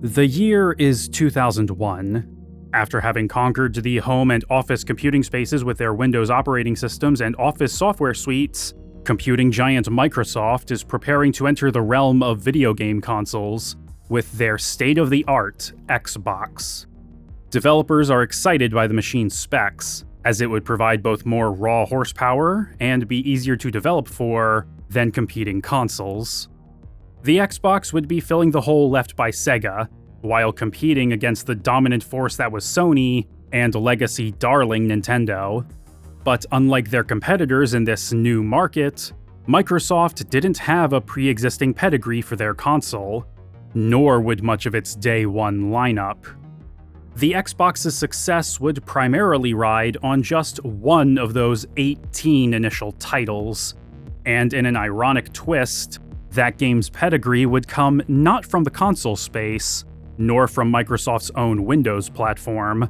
The year is 2001. After having conquered the home and office computing spaces with their Windows operating systems and Office software suites, computing giant Microsoft is preparing to enter the realm of video game consoles with their state-of-the-art Xbox. Developers are excited by the machine's specs, as it would provide both more raw horsepower and be easier to develop for than competing consoles. The Xbox would be filling the hole left by Sega, while competing against the dominant force that was Sony and legacy darling Nintendo. But unlike their competitors in this new market, Microsoft didn't have a pre-existing pedigree for their console, nor would much of its day one lineup. The Xbox's success would primarily ride on just one of those 18 initial titles, and in an ironic twist, that game's pedigree would come not from the console space, nor from Microsoft's own Windows platform.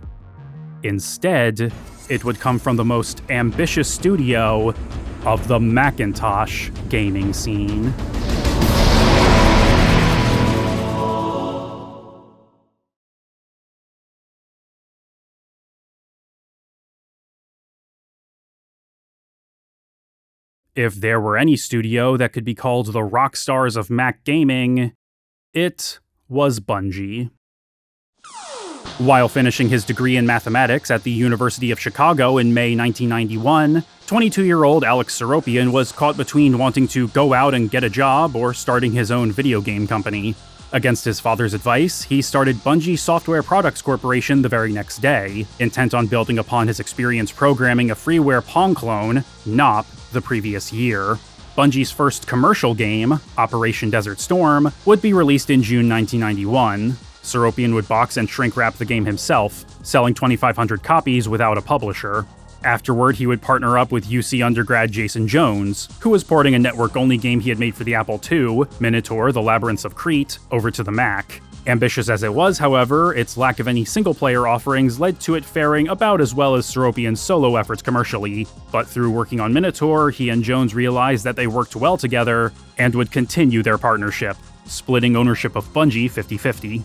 Instead, it would come from the most ambitious studio of the Macintosh gaming scene. If there were any studio that could be called the rock stars of Mac gaming, it was Bungie. While finishing his degree in mathematics at the University of Chicago in May 1991, 22-year-old Alex Seropian was caught between wanting to go out and get a job or starting his own video game company. Against his father's advice, he started Bungie Software Products Corporation the very next day, intent on building upon his experience programming a freeware Pong clone, NOP, the previous year. Bungie's first commercial game, Operation Desert Storm, would be released in June 1991. Seropian would box and shrink-wrap the game himself, selling 2,500 copies without a publisher. Afterward, he would partner up with UC undergrad Jason Jones, who was porting a network-only game he had made for the Apple II, Minotaur: The Labyrinths of Crete, over to the Mac. Ambitious as it was, however, its lack of any single-player offerings led to it faring about as well as Seropian's solo efforts commercially, but through working on Minotaur, he and Jones realized that they worked well together and would continue their partnership, splitting ownership of Bungie 50-50.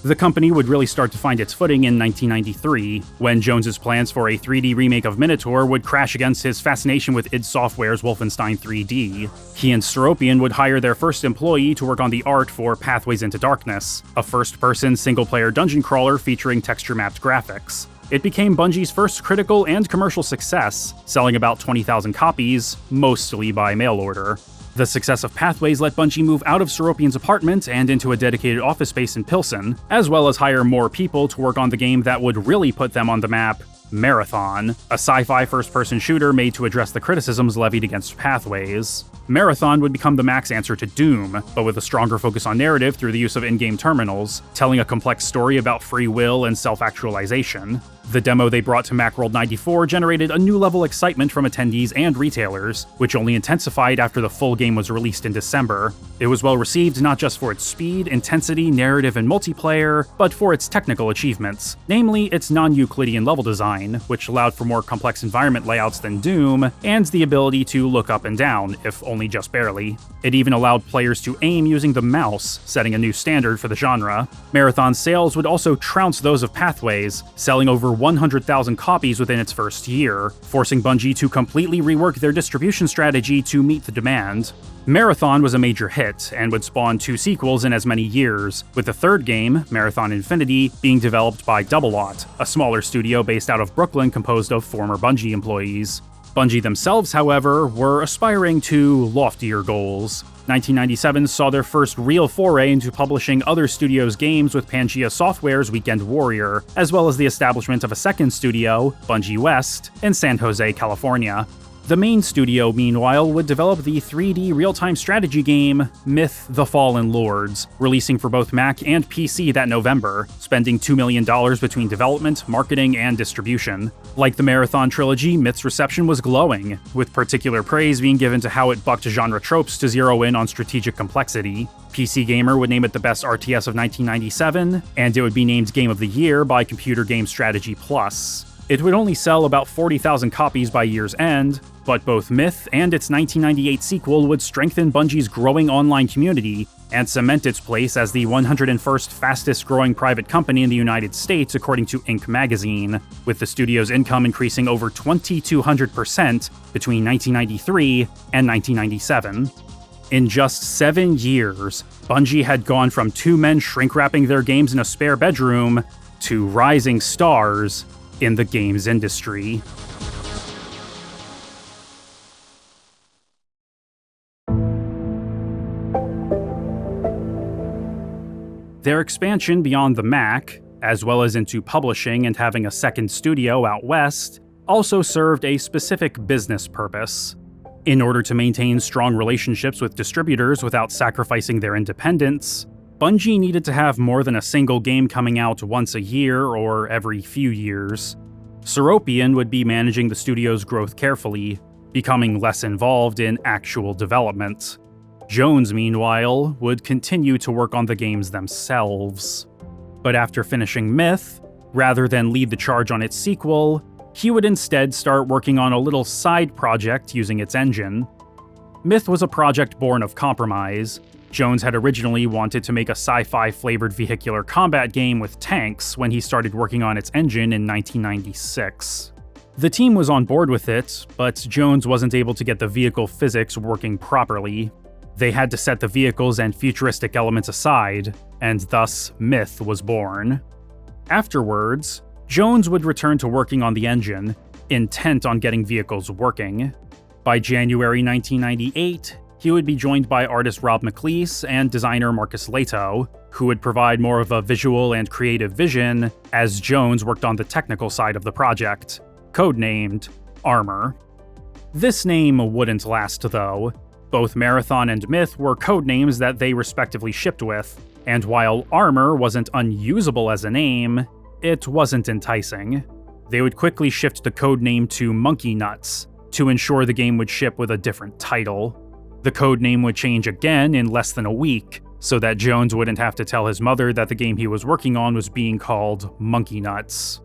The company would really start to find its footing in 1993, when Jones's plans for a 3D remake of Minotaur would crash against his fascination with id Software's Wolfenstein 3D. He and Seropian would hire their first employee to work on the art for Pathways into Darkness, a first-person single-player dungeon crawler featuring texture-mapped graphics. It became Bungie's first critical and commercial success, selling about 20,000 copies, mostly by mail order. The success of Pathways let Bungie move out of Seropian's apartment and into a dedicated office space in Pilsen, as well as hire more people to work on the game that would really put them on the map, Marathon, a sci-fi first-person shooter made to address the criticisms levied against Pathways. Marathon would become the Mac's answer to Doom, but with a stronger focus on narrative through the use of in-game terminals, telling a complex story about free will and self-actualization. The demo they brought to Macworld 94 generated a new level excitement from attendees and retailers, which only intensified after the full game was released in December. It was well received not just for its speed, intensity, narrative, and multiplayer, but for its technical achievements, namely its non-Euclidean level design, which allowed for more complex environment layouts than Doom, and the ability to look up and down, if only just barely. It even allowed players to aim using the mouse, setting a new standard for the genre. Marathon's sales would also trounce those of Pathways, selling over 100,000 copies within its first year, forcing Bungie to completely rework their distribution strategy to meet the demand. Marathon was a major hit, and would spawn 2 sequels in as many years, with the third game, Marathon Infinity, being developed by Double-Lot, a smaller studio based out of Brooklyn composed of former Bungie employees. Bungie themselves, however, were aspiring to loftier goals. 1997 saw their first real foray into publishing other studios' games with Pangea Software's Weekend Warrior, as well as the establishment of a second studio, Bungie West, in San Jose, California. The main studio, meanwhile, would develop the 3D real-time strategy game Myth: The Fallen Lords, releasing for both Mac and PC that November, spending $2 million between development, marketing, and distribution. Like the Marathon trilogy, Myth's reception was glowing, with particular praise being given to how it bucked genre tropes to zero in on strategic complexity. PC Gamer would name it the best RTS of 1997, and it would be named Game of the Year by Computer Game Strategy Plus. It would only sell about 40,000 copies by year's end, but both Myth and its 1998 sequel would strengthen Bungie's growing online community and cement its place as the 101st fastest-growing private company in the United States according to Inc. magazine, with the studio's income increasing over 2,200% between 1993 and 1997. In just 7 years, Bungie had gone from 2 men shrink-wrapping their games in a spare bedroom to rising stars in the games industry. Their expansion beyond the Mac, as well as into publishing and having a second studio out west, also served a specific business purpose. In order to maintain strong relationships with distributors without sacrificing their independence, Bungie needed to have more than a single game coming out once a year or every few years. Seropian would be managing the studio's growth carefully, becoming less involved in actual development. Jones, meanwhile, would continue to work on the games themselves. But after finishing Myth, rather than lead the charge on its sequel, he would instead start working on a little side project using its engine. Myth was a project born of compromise. Jones had originally wanted to make a sci-fi flavored vehicular combat game with tanks when he started working on its engine in 1996. The team was on board with it, but Jones wasn't able to get the vehicle physics working properly. They had to set the vehicles and futuristic elements aside, and thus Myth was born. Afterwards, Jones would return to working on the engine, intent on getting vehicles working. By January 1998, he would be joined by artist Rob McLeese and designer Marcus Leto, who would provide more of a visual and creative vision as Jones worked on the technical side of the project, codenamed Armor. This name wouldn't last, though. Both Marathon and Myth were codenames that they respectively shipped with, and while Armor wasn't unusable as a name, it wasn't enticing. They would quickly shift the codename to Monkey Nuts to ensure the game would ship with a different title. The codename would change again in less than a week, so that Jones wouldn't have to tell his mother that the game he was working on was being called Monkey Nuts.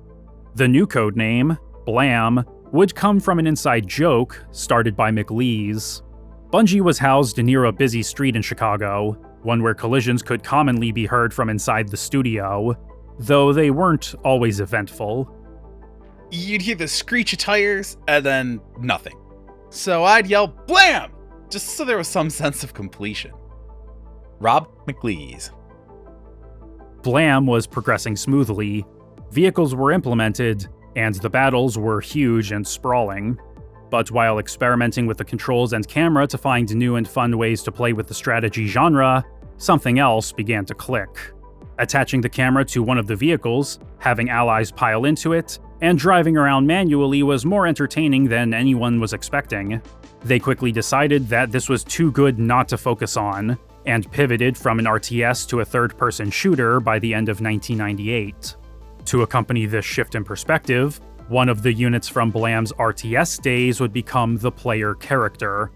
The new codename, Blam, would come from an inside joke started by McLeese. Bungie was housed near a busy street in Chicago, one where collisions could commonly be heard from inside the studio, though they weren't always eventful. You'd hear the screech of tires, and then nothing. So I'd yell, BLAM! Just so there was some sense of completion. Rob McLeese. Blam was progressing smoothly, vehicles were implemented, and the battles were huge and sprawling. But while experimenting with the controls and camera to find new and fun ways to play with the strategy genre, something else began to click. Attaching the camera to one of the vehicles, having allies pile into it, and driving around manually was more entertaining than anyone was expecting. They quickly decided that this was too good not to focus on, and pivoted from an RTS to a third-person shooter by the end of 1998. To accompany this shift in perspective, one of the units from Blam's RTS days would become the player character,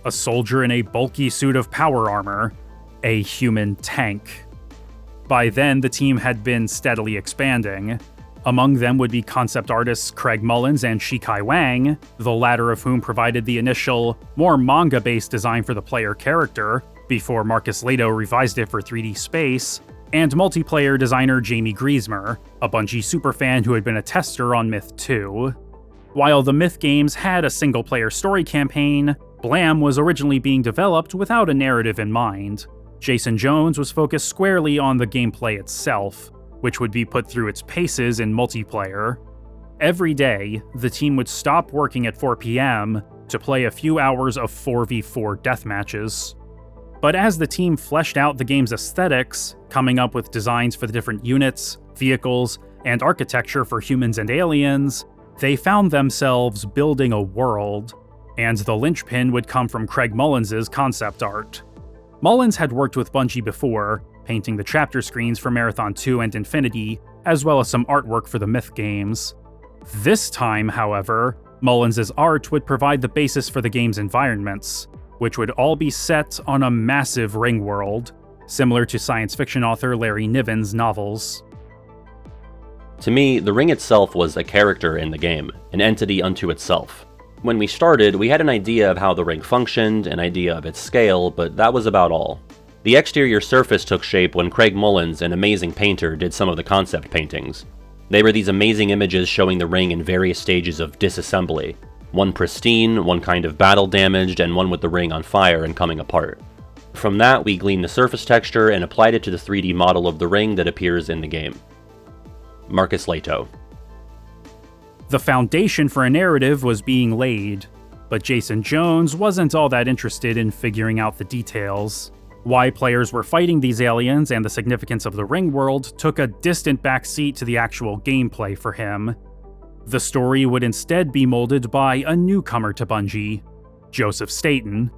a soldier in a bulky suit of power armor, a human tank. By then, the team had been steadily expanding. Among them would be concept artists Craig Mullins and Shikai Wang, the latter of whom provided the initial, more manga-based design for the player character, before Marcus Leto revised it for 3D Space, and multiplayer designer Jamie Griesmer, a Bungie superfan who had been a tester on Myth 2. While the Myth games had a single-player story campaign, Blam was originally being developed without a narrative in mind. Jason Jones was focused squarely on the gameplay itself, which would be put through its paces in multiplayer. Every day, the team would stop working at 4 p.m. to play a few hours of 4v4 deathmatches. But as the team fleshed out the game's aesthetics, coming up with designs for the different units, vehicles, and architecture for humans and aliens, they found themselves building a world, and the linchpin would come from Craig Mullins' concept art. Mullins had worked with Bungie before, painting the chapter screens for Marathon 2 and Infinity, as well as some artwork for the Myth games. This time, however, Mullins' art would provide the basis for the game's environments, which would all be set on a massive ring world, similar to science fiction author Larry Niven's novels. To me, the ring itself was a character in the game, an entity unto itself. When we started, we had an idea of how the ring functioned, an idea of its scale, but that was about all. The exterior surface took shape when Craig Mullins, an amazing painter, did some of the concept paintings. They were these amazing images showing the ring in various stages of disassembly. One pristine, one kind of battle damaged, and one with the ring on fire and coming apart. From that, we gleaned the surface texture and applied it to the 3D model of the ring that appears in the game. Marcus Leto. The foundation for a narrative was being laid, but Jason Jones wasn't all that interested in figuring out the details. Why players were fighting these aliens and the significance of the ring world took a distant backseat to the actual gameplay for him. The story would instead be molded by a newcomer to Bungie, Joseph Staten.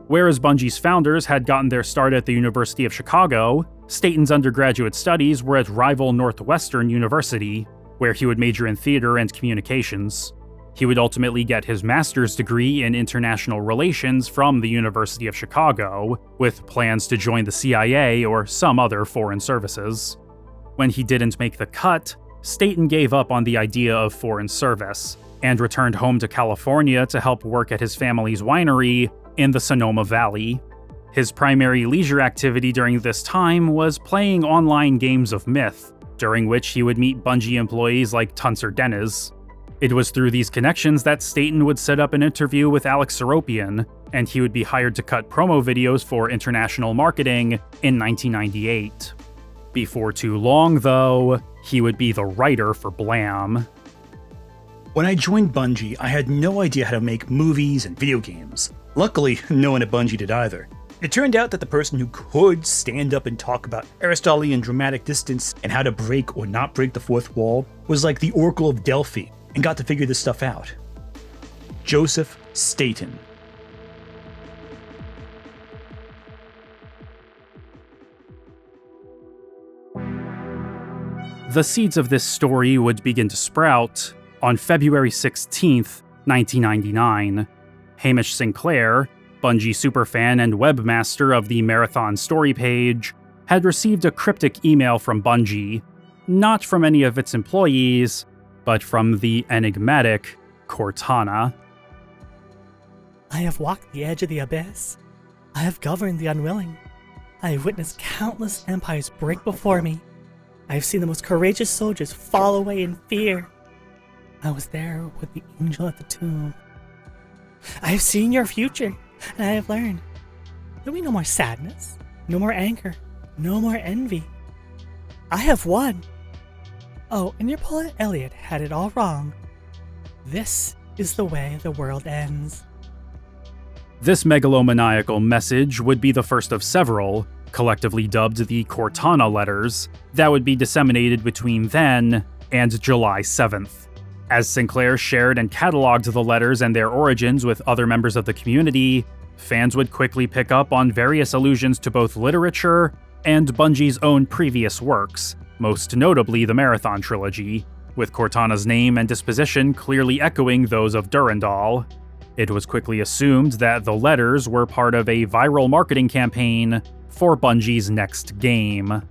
Whereas Bungie's founders had gotten their start at the University of Chicago, Staten's undergraduate studies were at rival Northwestern University, where he would major in theater and communications. He would ultimately get his master's degree in international relations from the University of Chicago, with plans to join the CIA or some other foreign services. When he didn't make the cut, Staten gave up on the idea of foreign service, and returned home to California to help work at his family's winery in the Sonoma Valley. His primary leisure activity during this time was playing online games of Myth, during which he would meet Bungie employees like Tuncer Deniz. It was through these connections that Staten would set up an interview with Alex Seropian, and he would be hired to cut promo videos for international marketing in 1998. Before too long, though, he would be the writer for Blam. When I joined Bungie, I had no idea how to make movies and video games. Luckily, no one at Bungie did either. It turned out that the person who could stand up and talk about Aristotelian dramatic distance and how to break or not break the fourth wall was like the Oracle of Delphi, and got to figure this stuff out. Joseph Staten. The seeds of this story would begin to sprout on February 16th, 1999. Hamish Sinclair, Bungie superfan and webmaster of the Marathon story page, had received a cryptic email from Bungie, not from any of its employees, but from the enigmatic Cortana. I have walked the edge of the abyss. I have governed the unwilling. I have witnessed countless empires break before me. I have seen the most courageous soldiers fall away in fear. I was there with the angel at the tomb. I have seen your future, and I have learned there'll be no more sadness, no more anger, no more envy. I have won. Oh, and your poet Elliot had it all wrong. This is the way the world ends. This megalomaniacal message would be the first of several, collectively dubbed the Cortana letters, that would be disseminated between then and July 7th. As Sinclair shared and cataloged the letters and their origins with other members of the community, fans would quickly pick up on various allusions to both literature and Bungie's own previous works, most notably the Marathon trilogy, with Cortana's name and disposition clearly echoing those of Durandal. It was quickly assumed that the letters were part of a viral marketing campaign for Bungie's next game.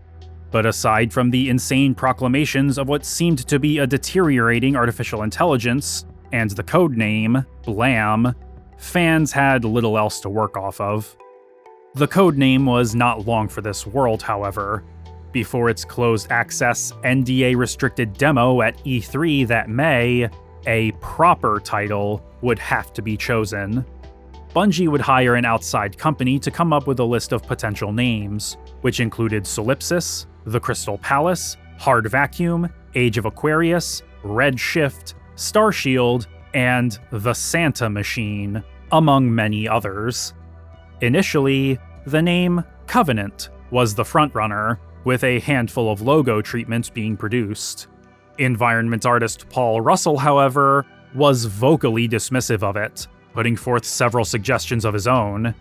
But aside from the insane proclamations of what seemed to be a deteriorating artificial intelligence and the codename Blam, fans had little else to work off of. The codename was not long for this world, however. Before its closed access, NDA-restricted demo at E3 that May, a proper title would have to be chosen. Bungie would hire an outside company to come up with a list of potential names, which included Solipsis, The Crystal Palace, Hard Vacuum, Age of Aquarius, Red Shift, Starshield, and The Santa Machine, among many others. Initially, the name Covenant was the frontrunner, with a handful of logo treatments being produced. Environment artist Paul Russell, however, was vocally dismissive of it, putting forth several suggestions of his own.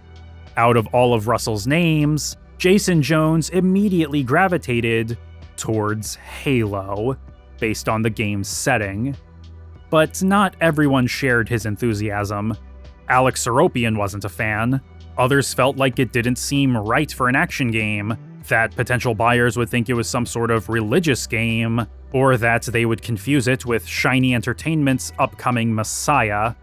Out of all of Russell's names, Jason Jones immediately gravitated towards Halo, based on the game's setting. But not everyone shared his enthusiasm. Alex Seropian wasn't a fan. Others felt like it didn't seem right for an action game, that potential buyers would think it was some sort of religious game, or that they would confuse it with Shiny Entertainment's upcoming Messiah.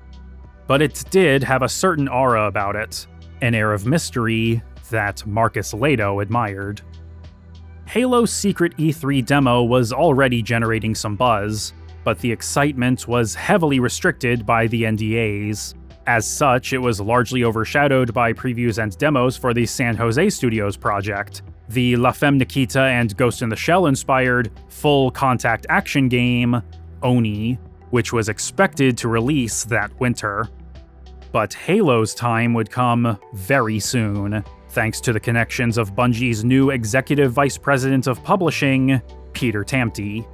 But it did have a certain aura about it, an air of mystery that Marcus Lato admired. Halo's secret E3 demo was already generating some buzz, but the excitement was heavily restricted by the NDAs. As such, it was largely overshadowed by previews and demos for the San Jose Studios project, the La Femme Nikita and Ghost in the Shell inspired full-contact action game, Oni, which was expected to release that winter. But Halo's time would come very soon, thanks to the connections of Bungie's new Executive Vice President of Publishing, Peter Tamte.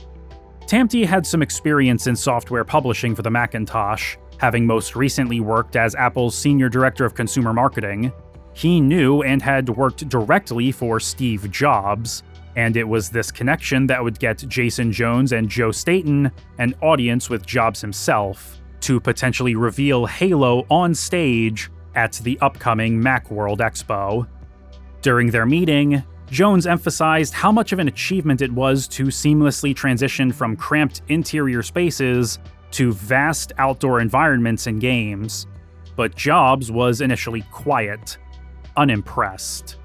Tamte had some experience in software publishing for the Macintosh, having most recently worked as Apple's Senior Director of Consumer Marketing. He knew and had worked directly for Steve Jobs, and it was this connection that would get Jason Jones and Joe Staten an audience with Jobs himself to potentially reveal Halo on stage at the upcoming Macworld Expo. During their meeting, Jones emphasized how much of an achievement it was to seamlessly transition from cramped interior spaces to vast outdoor environments in games. But Jobs was initially quiet, unimpressed.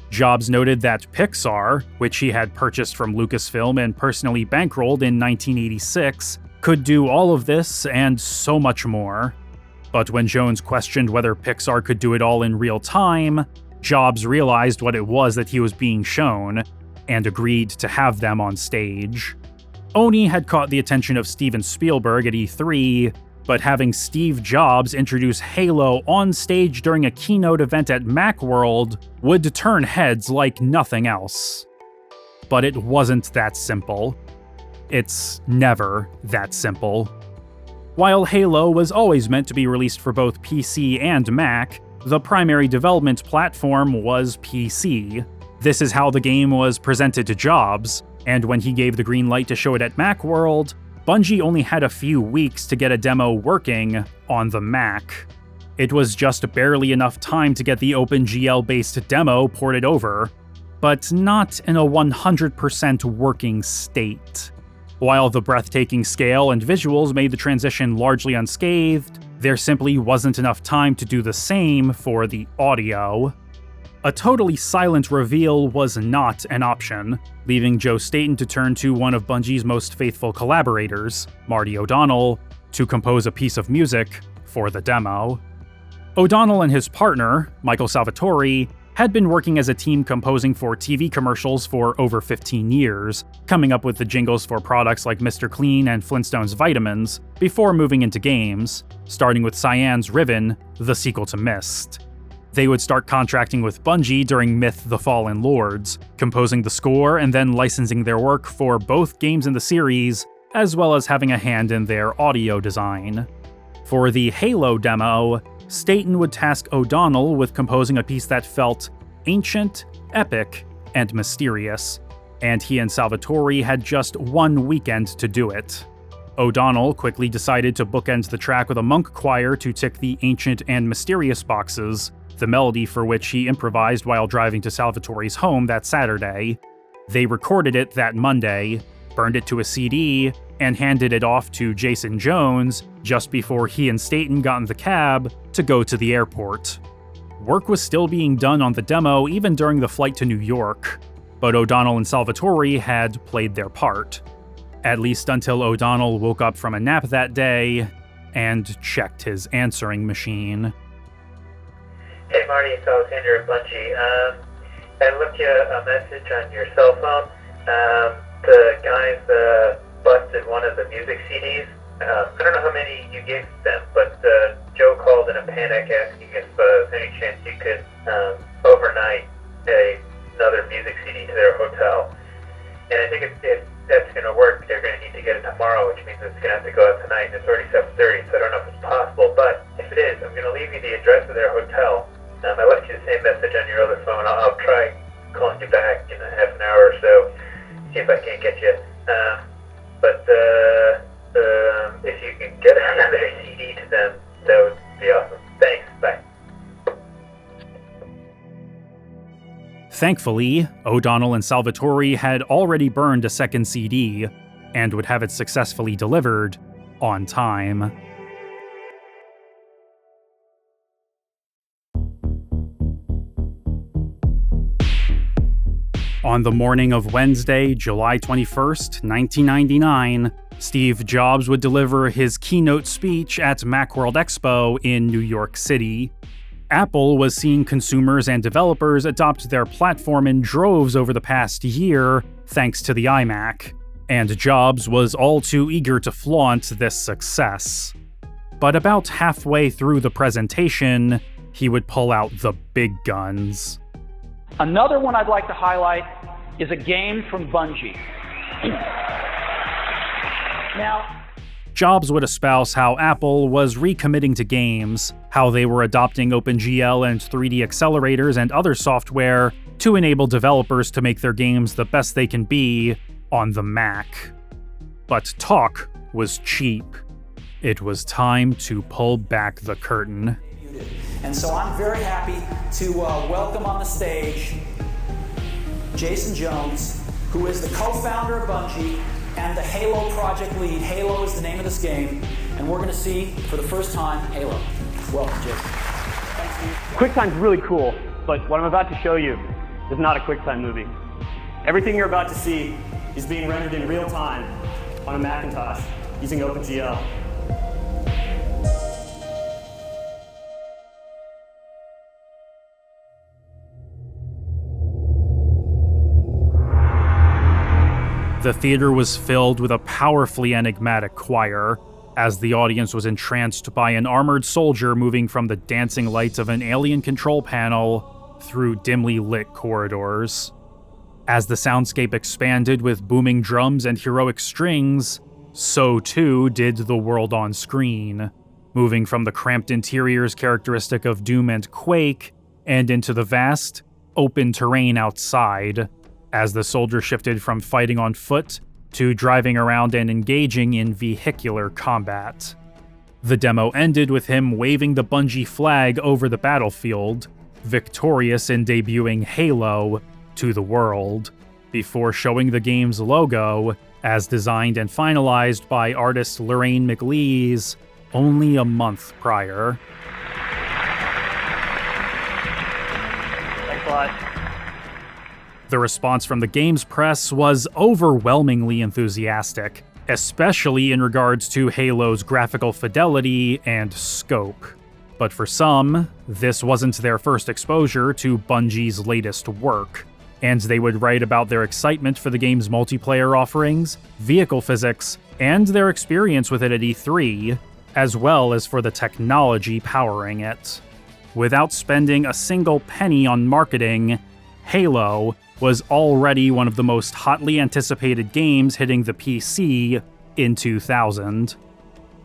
Jobs noted that Pixar, which he had purchased from Lucasfilm and personally bankrolled in 1986, could do all of this and so much more. But when Jones questioned whether Pixar could do it all in real time, Jobs realized what it was that he was being shown, and agreed to have them on stage. Oni had caught the attention of Steven Spielberg at E3, but having Steve Jobs introduce Halo on stage during a keynote event at Macworld would turn heads like nothing else. But it wasn't that simple. It's never that simple. While Halo was always meant to be released for both PC and Mac, the primary development platform was PC. This is how the game was presented to Jobs, and when he gave the green light to show it at Macworld, Bungie only had a few weeks to get a demo working on the Mac. It was just barely enough time to get the OpenGL-based demo ported over, but not in a 100% working state. While the breathtaking scale and visuals made the transition largely unscathed, there simply wasn't enough time to do the same for the audio. A totally silent reveal was not an option, leaving Joe Staten to turn to one of Bungie's most faithful collaborators, Marty O'Donnell, to compose a piece of music for the demo. O'Donnell and his partner, Michael Salvatore, had been working as a team composing for TV commercials for over 15 years, coming up with the jingles for products like Mr. Clean and Flintstones Vitamins, before moving into games, starting with Cyan's Riven, the sequel to Myst. They would start contracting with Bungie during Myth: The Fallen Lords, composing the score and then licensing their work for both games in the series, as well as having a hand in their audio design. For the Halo demo, Staten would task O'Donnell with composing a piece that felt ancient, epic, and mysterious, and he and Salvatore had just one weekend to do it. O'Donnell quickly decided to bookend the track with a monk choir to tick the ancient and mysterious boxes, the melody for which he improvised while driving to Salvatore's home that Saturday. They recorded it that Monday, burned it to a CD, and handed it off to Jason Jones just before he and Staten got in the cab to go to the airport. Work was still being done on the demo even during the flight to New York, but O'Donnell and Salvatore had played their part. At least until O'Donnell woke up from a nap that day and checked his answering machine. Hey Marty, it's Alexander at Bungie. I left you a message on your cell phone. The guys busted one of the music CDs. I don't know how many you gave them, but Joe called in a panic asking if there's any chance you could overnight another music CD to their hotel. And I think if that's going to work, they're going to need to get it tomorrow, which means it's going to have to go out tonight, and it's already 7:30, so I don't know if it's possible. But if it is, I'm going to leave you the address of their hotel. I left you the same message on your other phone. I'll try calling you back in a half an hour or so, see if I can't get you. But if you can get another CD to them, that would be awesome. Thanks. Bye. Thankfully, O'Donnell and Salvatore had already burned a second CD, and would have it successfully delivered on time. On the morning of Wednesday, July 21st, 1999, Steve Jobs would deliver his keynote speech at Macworld Expo in New York City. Apple was seeing consumers and developers adopt their platform in droves over the past year, thanks to the iMac, and Jobs was all too eager to flaunt this success. But about halfway through the presentation, he would pull out the big guns. Another one I'd like to highlight is a game from Bungie. Now, Jobs would espouse how Apple was recommitting to games, how they were adopting OpenGL and 3D accelerators and other software to enable developers to make their games the best they can be on the Mac. But talk was cheap. It was time to pull back the curtain. And so I'm very happy to welcome on the stage Jason Jones, who is the co-founder of Bungie and the Halo project lead. Halo is the name of this game, and we're going to see, for the first time, Halo. Welcome, Jason. Thanks, Steve. QuickTime's really cool, but what I'm about to show you is not a QuickTime movie. Everything you're about to see is being rendered in real time on a Macintosh using OpenGL. The theater was filled with a powerfully enigmatic choir, as the audience was entranced by an armored soldier moving from the dancing lights of an alien control panel through dimly lit corridors. As the soundscape expanded with booming drums and heroic strings, so too did the world on screen, moving from the cramped interiors characteristic of Doom and Quake, and into the vast, open terrain outside, as the soldier shifted from fighting on foot to driving around and engaging in vehicular combat. The demo ended with him waving the Bungie flag over the battlefield, victorious in debuting Halo to the world, before showing the game's logo, as designed and finalized by artist Lorraine McLeese only a month prior. Thanks a lot. The response from the games press was overwhelmingly enthusiastic, especially in regards to Halo's graphical fidelity and scope. But for some, this wasn't their first exposure to Bungie's latest work, and they would write about their excitement for the game's multiplayer offerings, vehicle physics, and their experience with it at E3, as well as for the technology powering it. Without spending a single penny on marketing, Halo was already one of the most hotly anticipated games hitting the PC in 2000.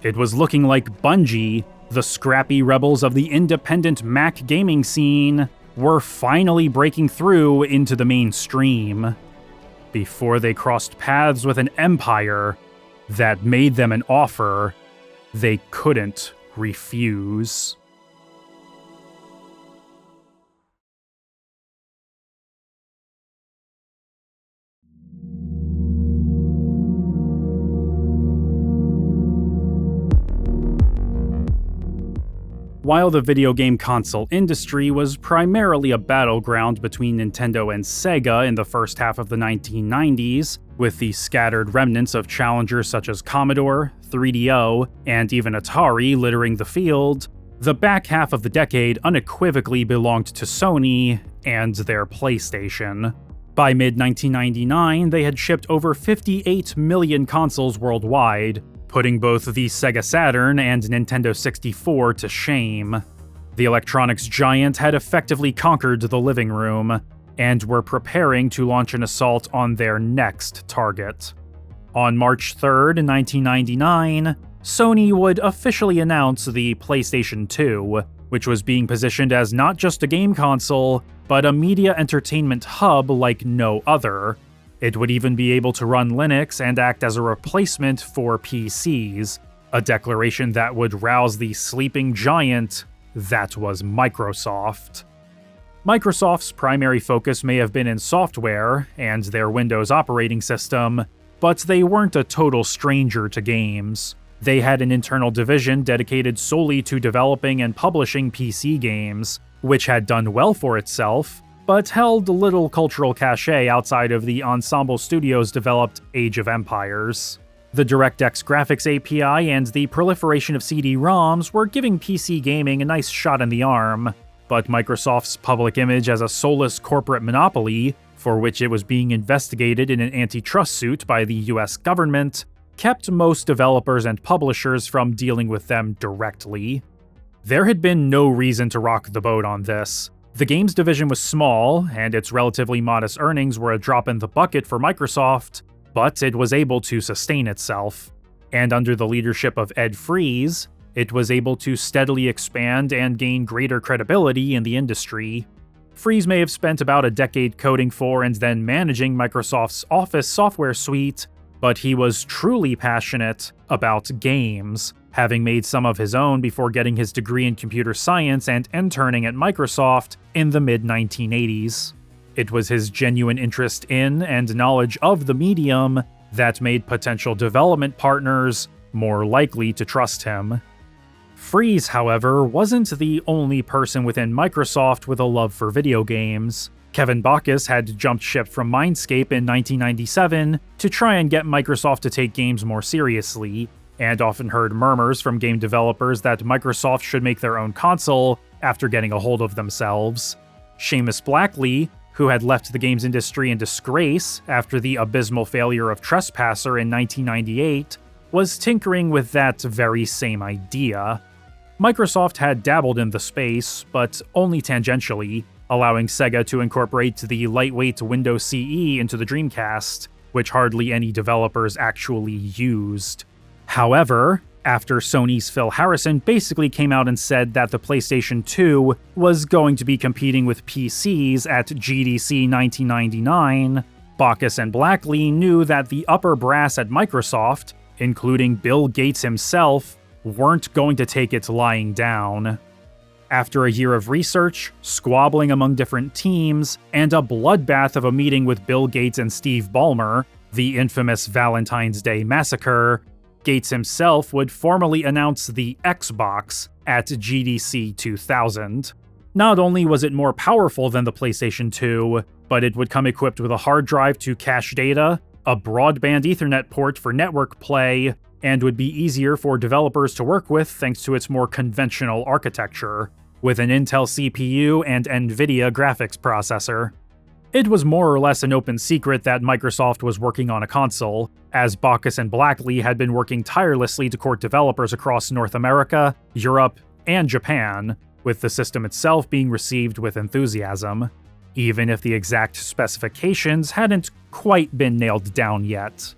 It was looking like Bungie, the scrappy rebels of the independent Mac gaming scene, were finally breaking through into the mainstream, before they crossed paths with an empire that made them an offer they couldn't refuse. While the video game console industry was primarily a battleground between Nintendo and Sega in the first half of the 1990s, with the scattered remnants of challengers such as Commodore, 3DO, and even Atari littering the field, the back half of the decade unequivocally belonged to Sony and their PlayStation. By mid-1999, they had shipped over 58 million consoles worldwide, putting both the Sega Saturn and Nintendo 64 to shame. The electronics giant had effectively conquered the living room, and were preparing to launch an assault on their next target. On March 3rd, 1999, Sony would officially announce the PlayStation 2, which was being positioned as not just a game console, but a media entertainment hub like no other. It would even be able to run Linux and act as a replacement for PCs, a declaration that would rouse the sleeping giant that was Microsoft. Microsoft's primary focus may have been in software and their Windows operating system, but they weren't a total stranger to games. They had an internal division dedicated solely to developing and publishing PC games, which had done well for itself, but held little cultural cachet outside of the Ensemble Studios developed Age of Empires. The DirectX graphics API and the proliferation of CD-ROMs were giving PC gaming a nice shot in the arm, but Microsoft's public image as a soulless corporate monopoly, for which it was being investigated in an antitrust suit by the US government, kept most developers and publishers from dealing with them directly. There had been no reason to rock the boat on this. The games division was small, and its relatively modest earnings were a drop in the bucket for Microsoft, but it was able to sustain itself. And under the leadership of Ed Fries, it was able to steadily expand and gain greater credibility in the industry. Fries may have spent about a decade coding for and then managing Microsoft's Office software suite, but he was truly passionate about games, having made some of his own before getting his degree in computer science and interning at Microsoft in the mid-1980s. It was his genuine interest in and knowledge of the medium that made potential development partners more likely to trust him. Fries, however, wasn't the only person within Microsoft with a love for video games. Kevin Backus had jumped ship from Mindscape in 1997 to try and get Microsoft to take games more seriously, and often heard murmurs from game developers that Microsoft should make their own console after getting a hold of themselves. Seamus Blackley, who had left the games industry in disgrace after the abysmal failure of Trespasser in 1998, was tinkering with that very same idea. Microsoft had dabbled in the space, but only tangentially, allowing Sega to incorporate the lightweight Windows CE into the Dreamcast, which hardly any developers actually used. However, after Sony's Phil Harrison basically came out and said that the PlayStation 2 was going to be competing with PCs at GDC 1999, Backus and Blackley knew that the upper brass at Microsoft, including Bill Gates himself, weren't going to take it lying down. After a year of research, squabbling among different teams, and a bloodbath of a meeting with Bill Gates and Steve Ballmer, the infamous Valentine's Day Massacre, Gates himself would formally announce the Xbox at GDC 2000. Not only was it more powerful than the PlayStation 2, but it would come equipped with a hard drive to cache data, a broadband Ethernet port for network play, and would be easier for developers to work with thanks to its more conventional architecture, with an Intel CPU and NVIDIA graphics processor. It was more or less an open secret that Microsoft was working on a console, as Backus and Blackley had been working tirelessly to court developers across North America, Europe, and Japan, with the system itself being received with enthusiasm, even if the exact specifications hadn't quite been nailed down yet.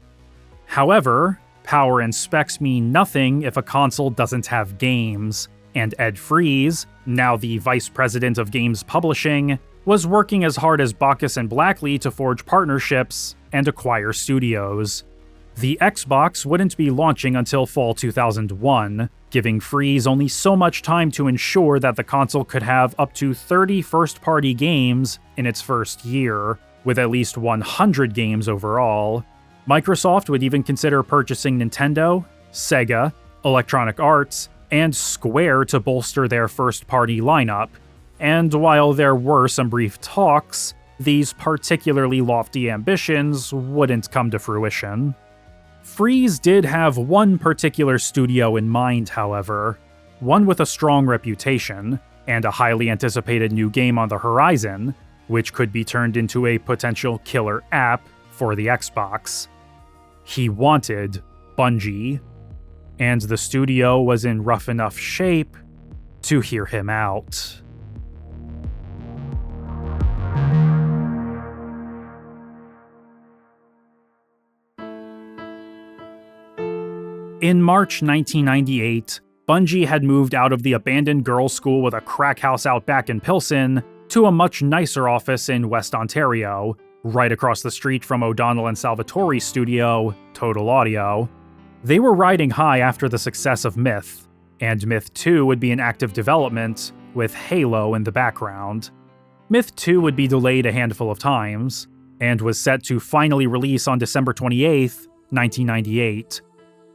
However, power and specs mean nothing if a console doesn't have games, and Ed Fries, now the vice president of games publishing, was working as hard as Backus and Blackley to forge partnerships and acquire studios. The Xbox wouldn't be launching until fall 2001, giving Fries only so much time to ensure that the console could have up to 30 first-party games in its first year, with at least 100 games overall. Microsoft would even consider purchasing Nintendo, Sega, Electronic Arts, and Square to bolster their first-party lineup. And while there were some brief talks, these particularly lofty ambitions wouldn't come to fruition. Fries did have one particular studio in mind, however, one with a strong reputation, and a highly anticipated new game on the horizon, which could be turned into a potential killer app for the Xbox. He wanted Bungie, and the studio was in rough enough shape to hear him out. In March 1998, Bungie had moved out of the abandoned girls' school with a crack house out back in Pilsen to a much nicer office in West Ontario, right across the street from O'Donnell and Salvatore's studio, Total Audio. They were riding high after the success of Myth, and Myth 2 would be in active development, with Halo in the background. Myth 2 would be delayed a handful of times, and was set to finally release on December 28th, 1998.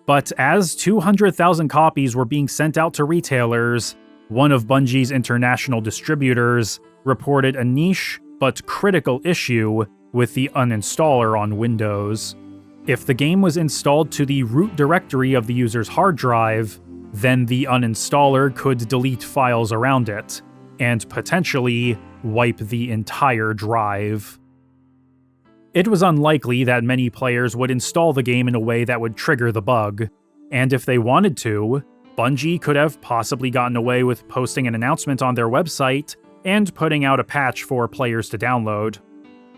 But as 200,000 copies were being sent out to retailers, one of Bungie's international distributors reported a niche but critical issue with the uninstaller on Windows. If the game was installed to the root directory of the user's hard drive, then the uninstaller could delete files around it, and potentially wipe the entire drive. It was unlikely that many players would install the game in a way that would trigger the bug, and if they wanted to, Bungie could have possibly gotten away with posting an announcement on their website and putting out a patch for players to download.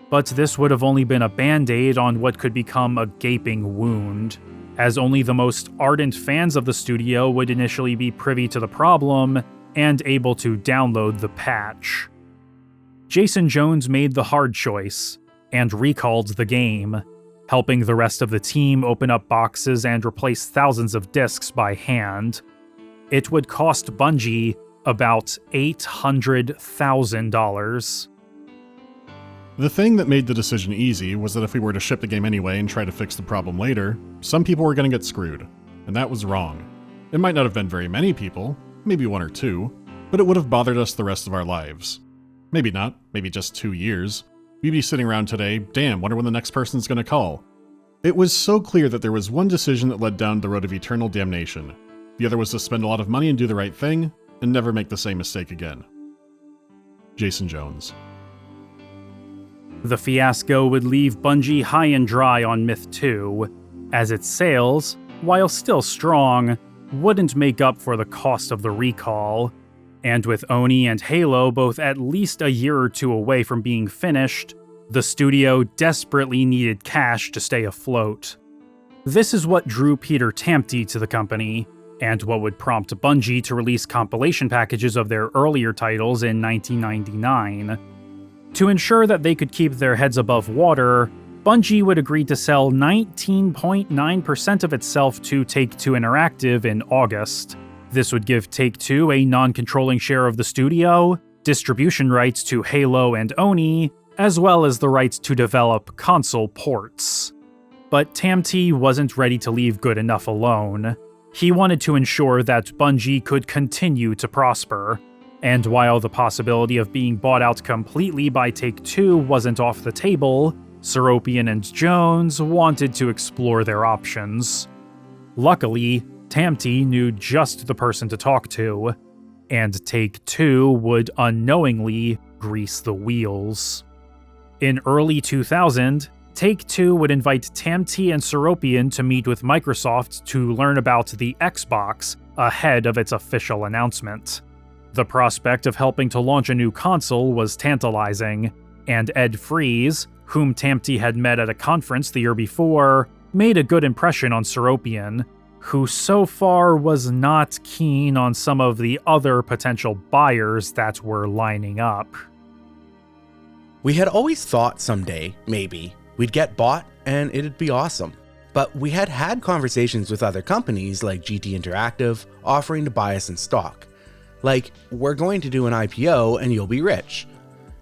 But this would have only been a band-aid on what could become a gaping wound, as only the most ardent fans of the studio would initially be privy to the problem and able to download the patch. Jason Jones made the hard choice and recalled the game, helping the rest of the team open up boxes and replace thousands of discs by hand. It would cost Bungie about $800,000. The thing that made the decision easy was that if we were to ship the game anyway and try to fix the problem later, some people were going to get screwed, and that was wrong. It might not have been very many people, maybe one or two, but it would have bothered us the rest of our lives. Maybe not, maybe just 2 years. We'd be sitting around today, damn, wonder when the next person's going to call. It was so clear that there was one decision that led down the road of eternal damnation. The other was to spend a lot of money and do the right thing, and never make the same mistake again. Jason Jones. The fiasco would leave Bungie high and dry on Myth 2, as its sales, while still strong, wouldn't make up for the cost of the recall. And with Oni and Halo both at least a year or two away from being finished, the studio desperately needed cash to stay afloat. This is what drew Peter Tamte to the company, and what would prompt Bungie to release compilation packages of their earlier titles in 1999. To ensure that they could keep their heads above water, Bungie would agree to sell 19.9% of itself to Take-Two Interactive in August. This would give Take-Two a non-controlling share of the studio, distribution rights to Halo and Oni, as well as the rights to develop console ports. But Tamte wasn't ready to leave good enough alone. He wanted to ensure that Bungie could continue to prosper. And while the possibility of being bought out completely by Take-Two wasn't off the table, Seropian and Jones wanted to explore their options. Luckily, Tamte knew just the person to talk to, and Take-Two would unknowingly grease the wheels. In early 2000, Take-Two would invite Tamte and Seropian to meet with Microsoft to learn about the Xbox ahead of its official announcement. The prospect of helping to launch a new console was tantalizing, and Ed Freeze, whom Tamte had met at a conference the year before, made a good impression on Seropian, who so far was not keen on some of the other potential buyers that were lining up. We had always thought someday, maybe, we'd get bought and it'd be awesome. But we had had conversations with other companies like GT Interactive offering to buy us in stock. Like, we're going to do an IPO and you'll be rich.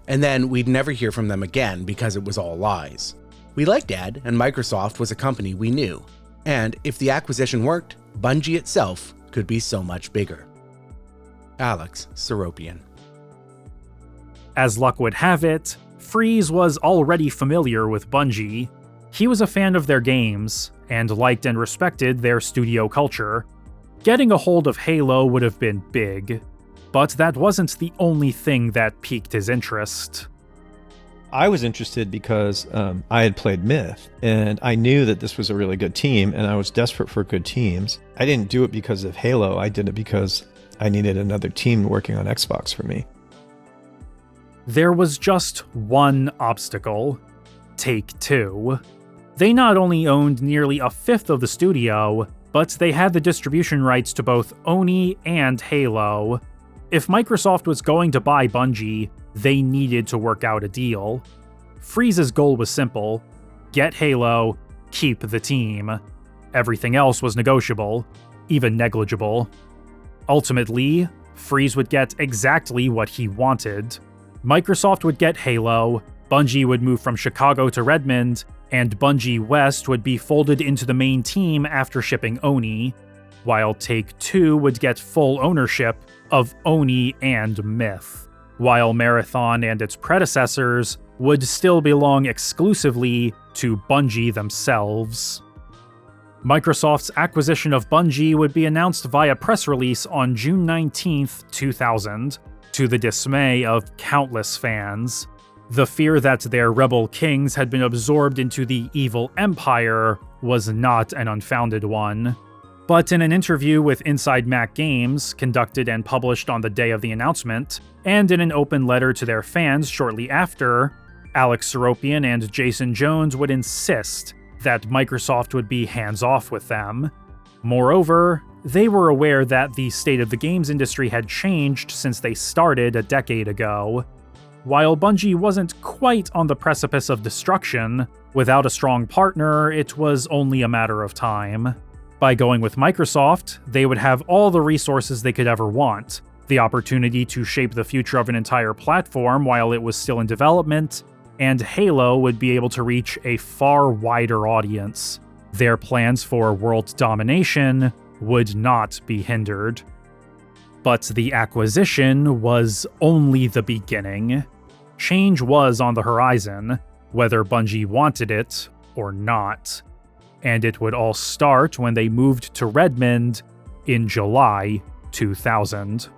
And then we'd never hear from them again because it was all lies. We liked Ed, and Microsoft was a company we knew. And if the acquisition worked, Bungie itself could be so much bigger. Alex Seropian. As luck would have it, Freeze was already familiar with Bungie. He was a fan of their games, and liked and respected their studio culture. Getting a hold of Halo would have been big, but that wasn't the only thing that piqued his interest. I was interested because I had played Myth, and I knew that this was a really good team, and I was desperate for good teams. I didn't do it because of Halo, I did it because I needed another team working on Xbox for me. There was just one obstacle: Take-Two. They not only owned nearly a fifth of the studio, but they had the distribution rights to both Oni and Halo. If Microsoft was going to buy Bungie, they needed to work out a deal. Freeze's goal was simple: get Halo, keep the team. Everything else was negotiable, even negligible. Ultimately, Freeze would get exactly what he wanted. Microsoft would get Halo, Bungie would move from Chicago to Redmond, and Bungie West would be folded into the main team after shipping Oni, while Take-Two would get full ownership of Oni and Myth, while Marathon and its predecessors would still belong exclusively to Bungie themselves. Microsoft's acquisition of Bungie would be announced via press release on June 19, 2000, to the dismay of countless fans. The fear that their rebel kings had been absorbed into the evil empire was not an unfounded one. But in an interview with Inside Mac Games, conducted and published on the day of the announcement, and in an open letter to their fans shortly after, Alex Seropian and Jason Jones would insist that Microsoft would be hands-off with them. Moreover, they were aware that the state of the games industry had changed since they started a decade ago. While Bungie wasn't quite on the precipice of destruction, without a strong partner, it was only a matter of time. By going with Microsoft, they would have all the resources they could ever want, the opportunity to shape the future of an entire platform while it was still in development, and Halo would be able to reach a far wider audience. Their plans for world domination would not be hindered. But the acquisition was only the beginning. Change was on the horizon, whether Bungie wanted it or not. And it would all start when they moved to Redmond in July 2000.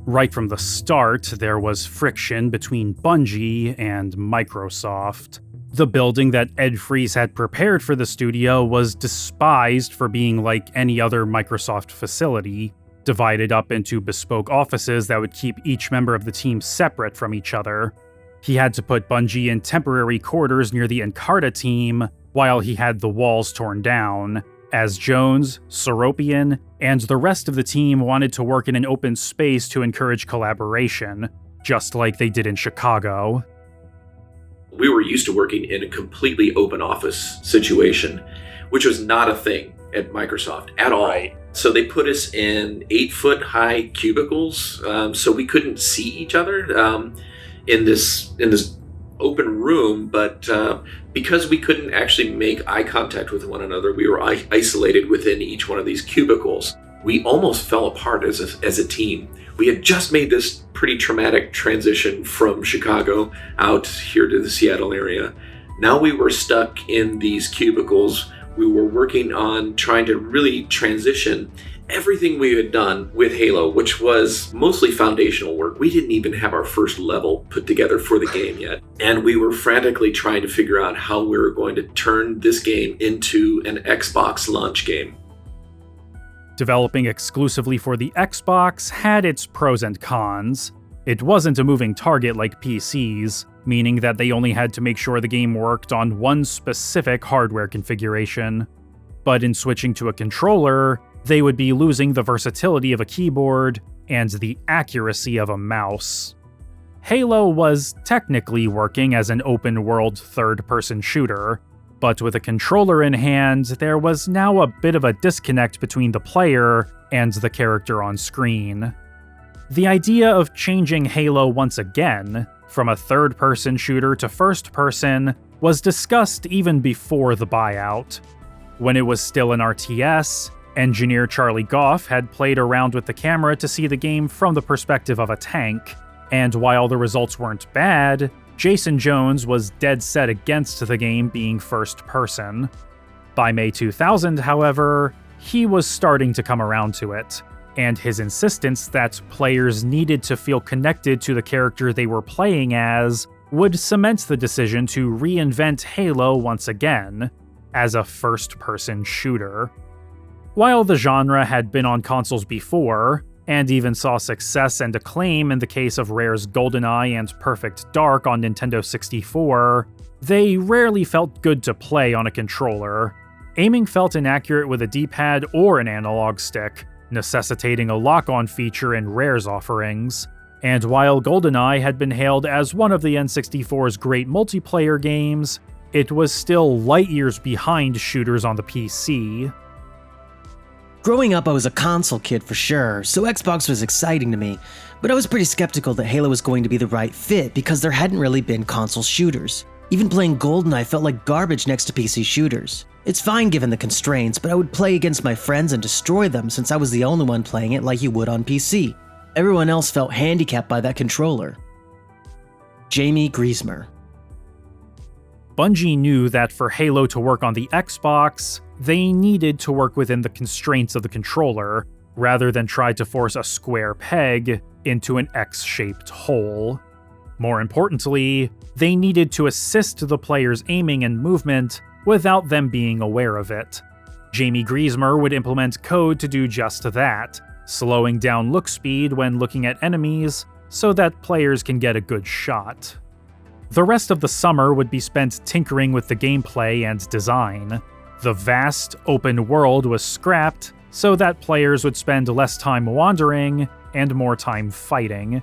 Right from the start, there was friction between Bungie and Microsoft. The building that Ed Fries had prepared for the studio was despised for being like any other Microsoft facility, divided up into bespoke offices that would keep each member of the team separate from each other. He had to put Bungie in temporary quarters near the Encarta team, while he had the walls torn down, as Jones, Seropian, and the rest of the team wanted to work in an open space to encourage collaboration, just like they did in Chicago. We were used to working in a completely open office situation, which was not a thing at Microsoft at all. Right. So they put us in 8-foot high cubicles, so we couldn't see each other in this open room, but because we couldn't actually make eye contact with one another, we were isolated within each one of these cubicles. We almost fell apart as a team. We had just made this pretty traumatic transition from Chicago out here to the Seattle area. Now we were stuck in these cubicles. We were working on trying to really transition everything we had done with Halo, which was mostly foundational work. We didn't even have our first level put together for the game yet. And we were frantically trying to figure out how we were going to turn this game into an Xbox launch game. Developing exclusively for the Xbox had its pros and cons. It wasn't a moving target like PCs, meaning that they only had to make sure the game worked on one specific hardware configuration. But in switching to a controller, they would be losing the versatility of a keyboard and the accuracy of a mouse. Halo was technically working as an open-world third-person shooter, but with a controller in hand, there was now a bit of a disconnect between the player and the character on screen. The idea of changing Halo once again, from a third-person shooter to first-person, was discussed even before the buyout. When it was still an RTS, engineer Charlie Goff had played around with the camera to see the game from the perspective of a tank, and while the results weren't bad, Jason Jones was dead set against the game being first person. By May 2000, however, he was starting to come around to it, and his insistence that players needed to feel connected to the character they were playing as would cement the decision to reinvent Halo once again, as a first-person shooter. While the genre had been on consoles before, and even saw success and acclaim in the case of Rare's GoldenEye and Perfect Dark on Nintendo 64, they rarely felt good to play on a controller. Aiming felt inaccurate with a D-pad or an analog stick, necessitating a lock-on feature in Rare's offerings, And while GoldenEye had been hailed as one of the N64's great multiplayer games, it was still light years behind shooters on the PC. Growing up, I was a console kid for sure, so Xbox was exciting to me, but I was pretty skeptical that Halo was going to be the right fit because there hadn't really been console shooters. Even playing GoldenEye felt like garbage next to PC shooters. It's fine given the constraints, but I would play against my friends and destroy them since I was the only one playing it like you would on PC. Everyone else felt handicapped by that controller. Jamie Griesmer. Bungie knew that for Halo to work on the Xbox, they needed to work within the constraints of the controller, rather than try to force a square peg into an X-shaped hole. More importantly, they needed to assist the player's aiming and movement without them being aware of it. Jamie Griesmer would implement code to do just that, slowing down look speed when looking at enemies so that players can get a good shot. The rest of the summer would be spent tinkering with the gameplay and design. The vast, open world was scrapped so that players would spend less time wandering and more time fighting.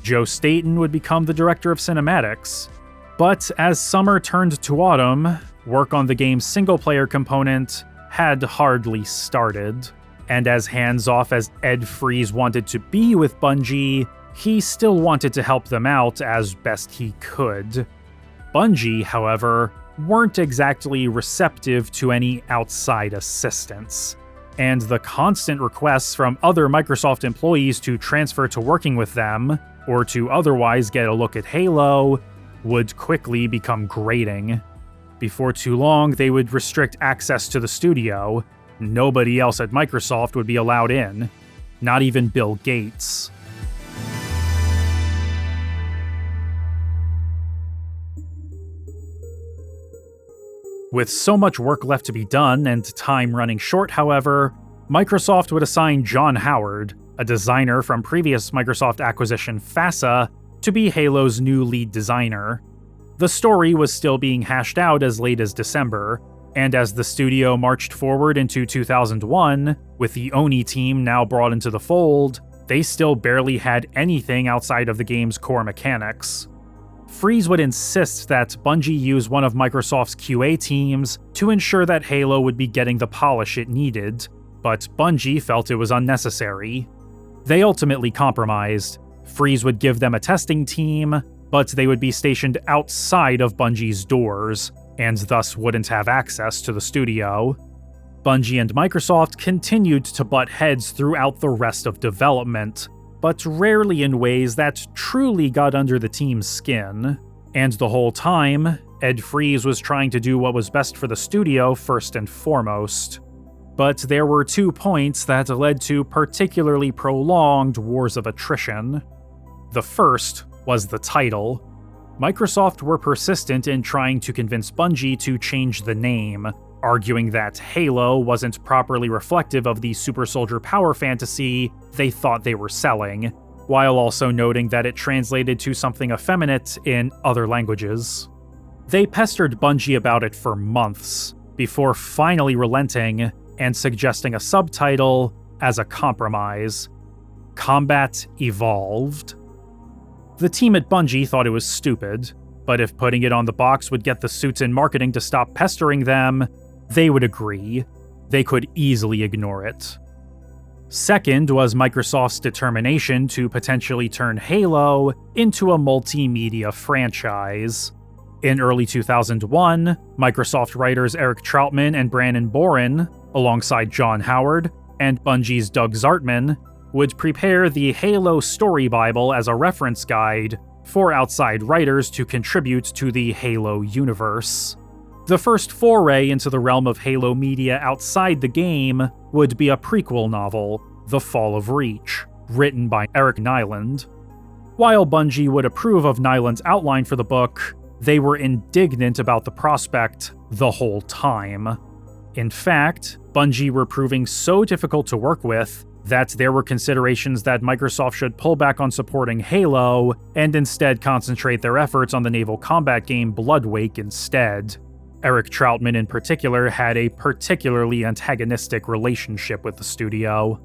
Joe Staten would become the director of cinematics. But as summer turned to autumn, work on the game's single-player component had hardly started. And as hands-off as Ed Freeze wanted to be with Bungie, he still wanted to help them out as best he could. Bungie, however, weren't exactly receptive to any outside assistance, and the constant requests from other Microsoft employees to transfer to working with them, or to otherwise get a look at Halo, would quickly become grating. Before too long, they would restrict access to the studio. Nobody else at Microsoft would be allowed in, not even Bill Gates. With so much work left to be done and time running short, however, Microsoft would assign John Howard, a designer from previous Microsoft acquisition FASA, to be Halo's new lead designer. The story was still being hashed out as late as December, and as the studio marched forward into 2001, with the Oni team now brought into the fold, they still barely had anything outside of the game's core mechanics. Freeze would insist that Bungie use one of Microsoft's QA teams to ensure that Halo would be getting the polish it needed, but Bungie felt it was unnecessary. They ultimately compromised. Freeze would give them a testing team, but they would be stationed outside of Bungie's doors, and thus wouldn't have access to the studio. Bungie and Microsoft continued to butt heads throughout the rest of development, but rarely in ways that truly got under the team's skin. And the whole time, Ed Freeze was trying to do what was best for the studio first and foremost. But there were 2 points that led to particularly prolonged wars of attrition. The first was the title. Microsoft were persistent in trying to convince Bungie to change the name, arguing that Halo wasn't properly reflective of the super soldier power fantasy they thought they were selling, while also noting that it translated to something effeminate in other languages. They pestered Bungie about it for months, before finally relenting and suggesting a subtitle as a compromise: Combat Evolved. The team at Bungie thought it was stupid, but if putting it on the box would get the suits in marketing to stop pestering them, they would agree. They could easily ignore it. Second was Microsoft's determination to potentially turn Halo into a multimedia franchise. In early 2001, Microsoft writers Eric Troutman and Brandon Boren, alongside John Howard and Bungie's Doug Zartman, would prepare the Halo Story Bible as a reference guide for outside writers to contribute to the Halo universe. The first foray into the realm of Halo media outside the game would be a prequel novel, The Fall of Reach, written by Eric Nyland. While Bungie would approve of Nyland's outline for the book, they were indignant about the prospect the whole time. In fact, Bungie were proving so difficult to work with that there were considerations that Microsoft should pull back on supporting Halo and instead concentrate their efforts on the naval combat game Bloodwake instead. Eric Troutman in particular had a particularly antagonistic relationship with the studio.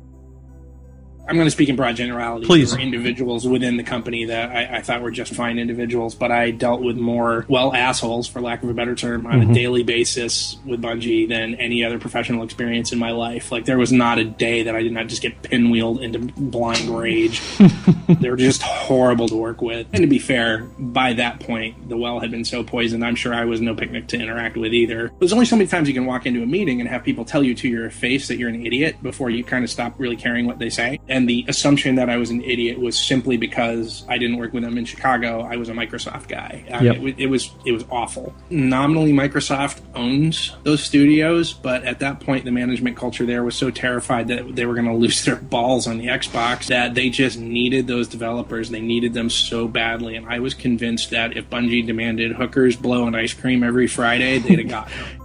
I'm going to speak in broad generalities. Please. There were individuals within the company that I thought were just fine individuals, but I dealt with more, assholes, for lack of a better term, on a daily basis with Bungie than any other professional experience in my life. Like, there was not a day that I did not just get pinwheeled into blind rage. They were just horrible to work with. And to be fair, by that point, the well had been so poisoned, I'm sure I was no picnic to interact with either. There's only so many times you can walk into a meeting and have people tell you to your face that you're an idiot before you kind of stop really caring what they say. And the assumption that I was an idiot was simply because I didn't work with them in Chicago. I was a Microsoft guy. It was awful. Nominally, Microsoft owns those studios, but at that point, the management culture there was so terrified that they were going to lose their balls on the Xbox that they just needed those developers. They needed them so badly, and I was convinced that if Bungie demanded hookers blow and ice cream every Friday, they'd have gotten them.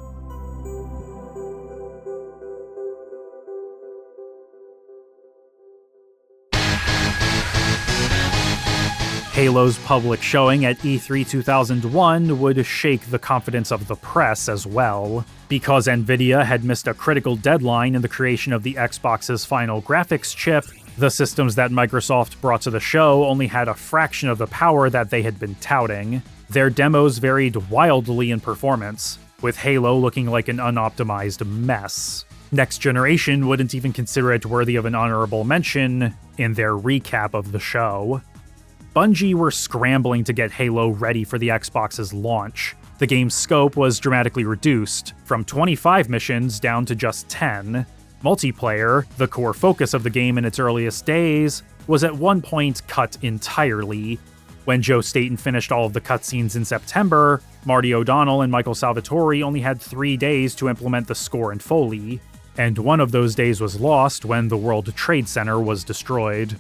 Halo's public showing at E3 2001 would shake the confidence of the press as well. Because Nvidia had missed a critical deadline in the creation of the Xbox's final graphics chip, the systems that Microsoft brought to the show only had a fraction of the power that they had been touting. Their demos varied wildly in performance, with Halo looking like an unoptimized mess. Next Generation wouldn't even consider it worthy of an honorable mention in their recap of the show. Bungie were scrambling to get Halo ready for the Xbox's launch. The game's scope was dramatically reduced, from 25 missions down to just 10. Multiplayer, the core focus of the game in its earliest days, was at one point cut entirely. When Joe Staten finished all of the cutscenes in September, Marty O'Donnell and Michael Salvatore only had 3 days to implement the score and Foley, and one of those days was lost when the World Trade Center was destroyed.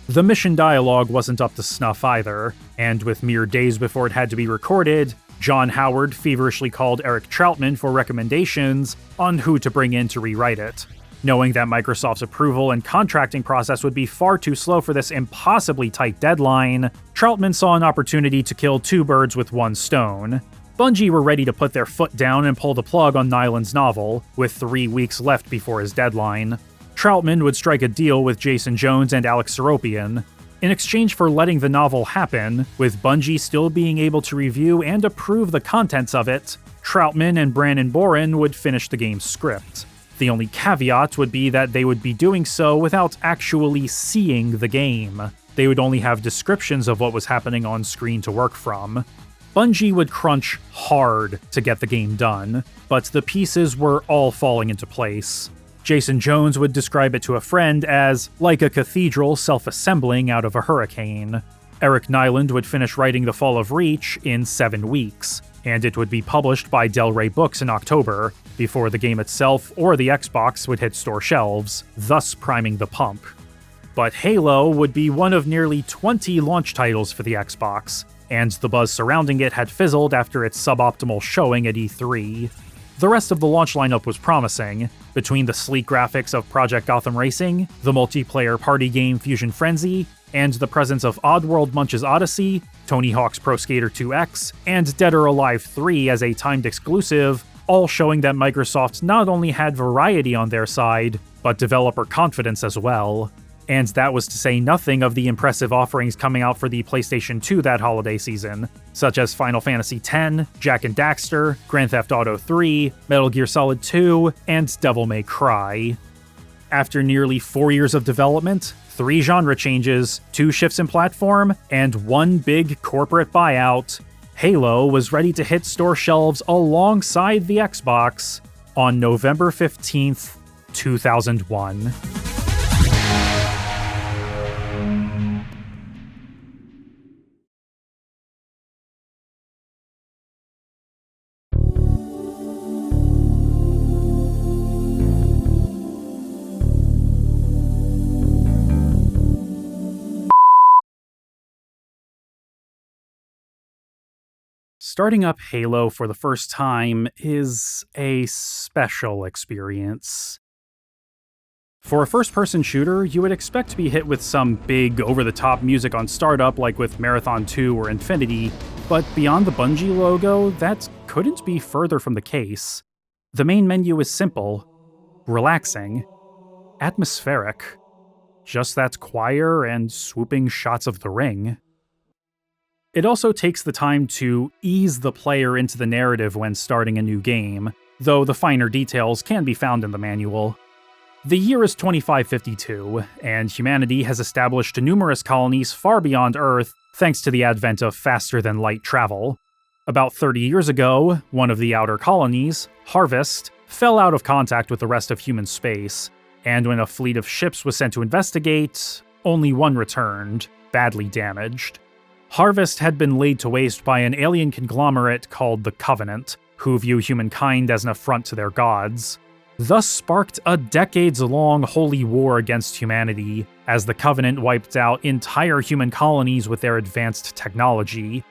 The mission dialogue wasn't up to snuff either, and with mere days before it had to be recorded, John Howard feverishly called Eric Troutman for recommendations on who to bring in to rewrite it. Knowing that Microsoft's approval and contracting process would be far too slow for this impossibly tight deadline, Troutman saw an opportunity to kill two birds with one stone. Bungie were ready to put their foot down and pull the plug on Nyland's novel, with 3 weeks left before his deadline. Troutman would strike a deal with Jason Jones and Alex Seropian, in exchange for letting the novel happen, with Bungie still being able to review and approve the contents of it. Troutman and Brandon Boren would finish the game's script. The only caveat would be that they would be doing so without actually seeing the game. They would only have descriptions of what was happening on screen to work from. Bungie would crunch hard to get the game done, but the pieces were all falling into place. Jason Jones would describe it to a friend as like a cathedral self-assembling out of a hurricane. Eric Nyland would finish writing The Fall of Reach in 7 weeks, and it would be published by Del Rey Books in October, before the game itself or the Xbox would hit store shelves, thus priming the pump. But Halo would be one of nearly 20 launch titles for the Xbox, and the buzz surrounding it had fizzled after its suboptimal showing at E3. The rest of the launch lineup was promising. Between the sleek graphics of Project Gotham Racing, the multiplayer party game Fusion Frenzy, and the presence of Oddworld Munch's Odyssey, Tony Hawk's Pro Skater 2X, and Dead or Alive 3 as a timed exclusive, all showing that Microsoft not only had variety on their side, but developer confidence as well. And that was to say nothing of the impressive offerings coming out for the PlayStation 2 that holiday season, such as Final Fantasy X, Jak and Daxter, Grand Theft Auto 3, Metal Gear Solid 2, and Devil May Cry. After nearly 4 years of development, 3 genre changes, 2 shifts in platform, and 1 big corporate buyout, Halo was ready to hit store shelves alongside the Xbox on November 15th, 2001. Starting up Halo for the first time is a special experience. For a first-person shooter, you would expect to be hit with some big, over-the-top music on startup like with Marathon 2 or Infinity, but beyond the Bungie logo, that couldn't be further from the case. The main menu is simple, relaxing, atmospheric, just that choir and swooping shots of the ring. It also takes the time to ease the player into the narrative when starting a new game, though the finer details can be found in the manual. The year is 2552, and humanity has established numerous colonies far beyond Earth thanks to the advent of faster-than-light travel. About 30 years ago, one of the outer colonies, Harvest, fell out of contact with the rest of human space, and when a fleet of ships was sent to investigate, only one returned, badly damaged. Harvest had been laid to waste by an alien conglomerate called the Covenant, who view humankind as an affront to their gods. Thus sparked a decades-long holy war against humanity, as the Covenant wiped out entire human colonies with their advanced technology.